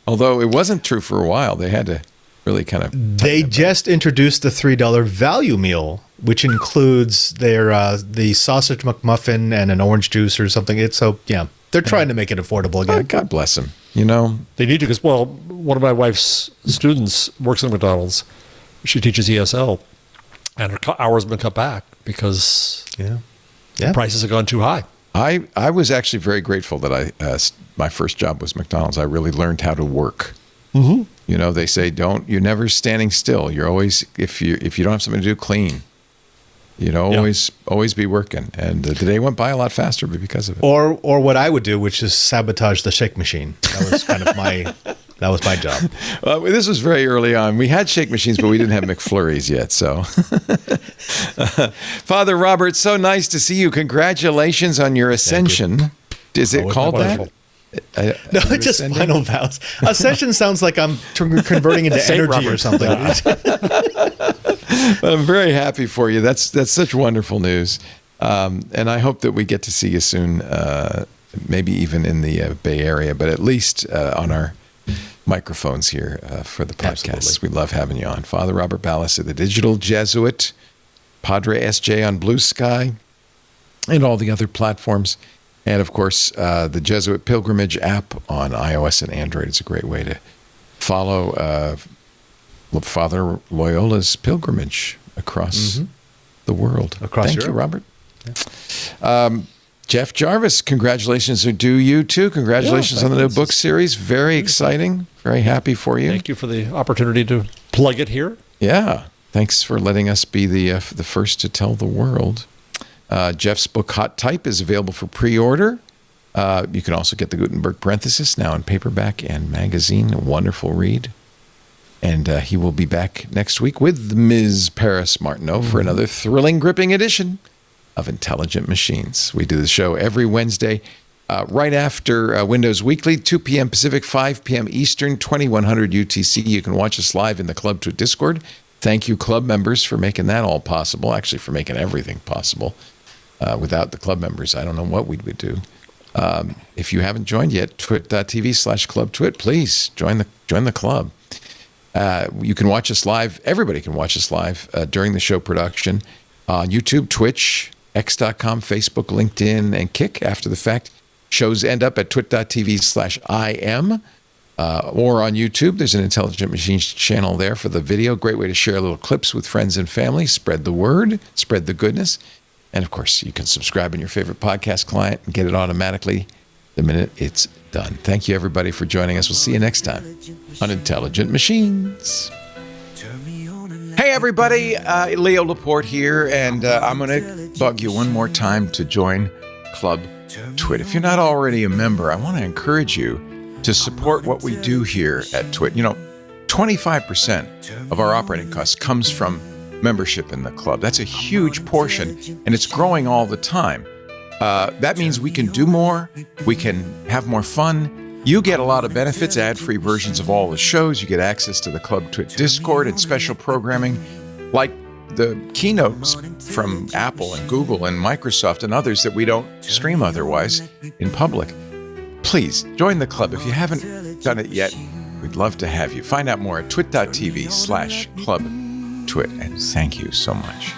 Although it wasn't true for a while. They had to really kind of... They just introduced the $3 value meal, which includes the sausage McMuffin and an orange juice or something. They're trying to make it affordable again. God bless them. They need to because one of my wife's students works at McDonald's. She teaches ESL, and her hours have been cut back because the prices have gone too high. I was actually very grateful that my first job was McDonald's. I really learned how to work. Mm-hmm. You know, they say you're never standing still. You're always, if you don't have something to do, clean. You know, always be working. And the day went by a lot faster because of it. Or what I would do, which is sabotage the shake machine. That was kind of that was my job. This was very early on. We had shake machines, but we didn't have McFlurries yet. So, Father Robert, so nice to see you. Congratulations on your ascension. Is it called that? No, it's just final vows. Ascension sounds like I'm converting into energy or something. I'm very happy for you. That's such wonderful news. And I hope that we get to see you soon, maybe even in the Bay Area, but at least on our microphones here for the podcast. Absolutely. We love having you on. Father Robert Ballas, the Digital Jesuit, Padre SJ on Blue Sky, and all the other platforms. And, of course, the Jesuit Pilgrimage app on iOS and Android. It's a great way to follow Father Loyola's pilgrimage across the world. Thank you, Robert. Yeah. Jeff Jarvis, congratulations are due you too. Congratulations on the new book series. Very exciting. Very happy for you. Thank you for the opportunity to plug it here. Yeah. Thanks for letting us be the first to tell the world. Jeff's book, Hot Type, is available for pre-order. You can also get the Gutenberg Parenthesis now in paperback and magazine. A wonderful read. And he will be back next week with Ms. Paris Martineau for another thrilling, gripping edition of Intelligent Machines. We do the show every Wednesday right after Windows Weekly, 2 p.m. Pacific, 5 p.m. Eastern, 2100 UTC. You can watch us live in the Club Twit Discord. Thank you, club members, for making that all possible, actually for making everything possible. Without the club members, I don't know what we would do. If you haven't joined yet, twit.tv/clubtwit, please join the club. You can watch us live. Everybody can watch us live during the show production on YouTube, Twitch, X.com, Facebook, LinkedIn, and Kick. After the fact, shows end up at twit.tv/IM or on YouTube. There's an Intelligent Machines channel there for the video. Great way to share little clips with friends and family. Spread the word, spread the goodness. And, of course, you can subscribe in your favorite podcast client and get it automatically the minute it's done. Thank you, everybody, for joining us. We'll see you next time on Intelligent Machines. Hey, everybody. Leo Laporte here, and I'm going to bug you one more time to join Club Twit. If you're not already a member, I want to encourage you to support what we do here at Twit. You know, 25% of our operating costs comes from membership in the club. That's a huge portion, and it's growing all the time. That means we can do more, we can have more fun. You get a lot of benefits, ad-free versions of all the shows. You get access to the Club Twit Discord and special programming like the keynotes from Apple and Google and Microsoft and others that we don't stream otherwise in public. Please join the club. If you haven't done it yet, we'd love to have you. Find out more at twit.tv/clubtwit. And thank you so much.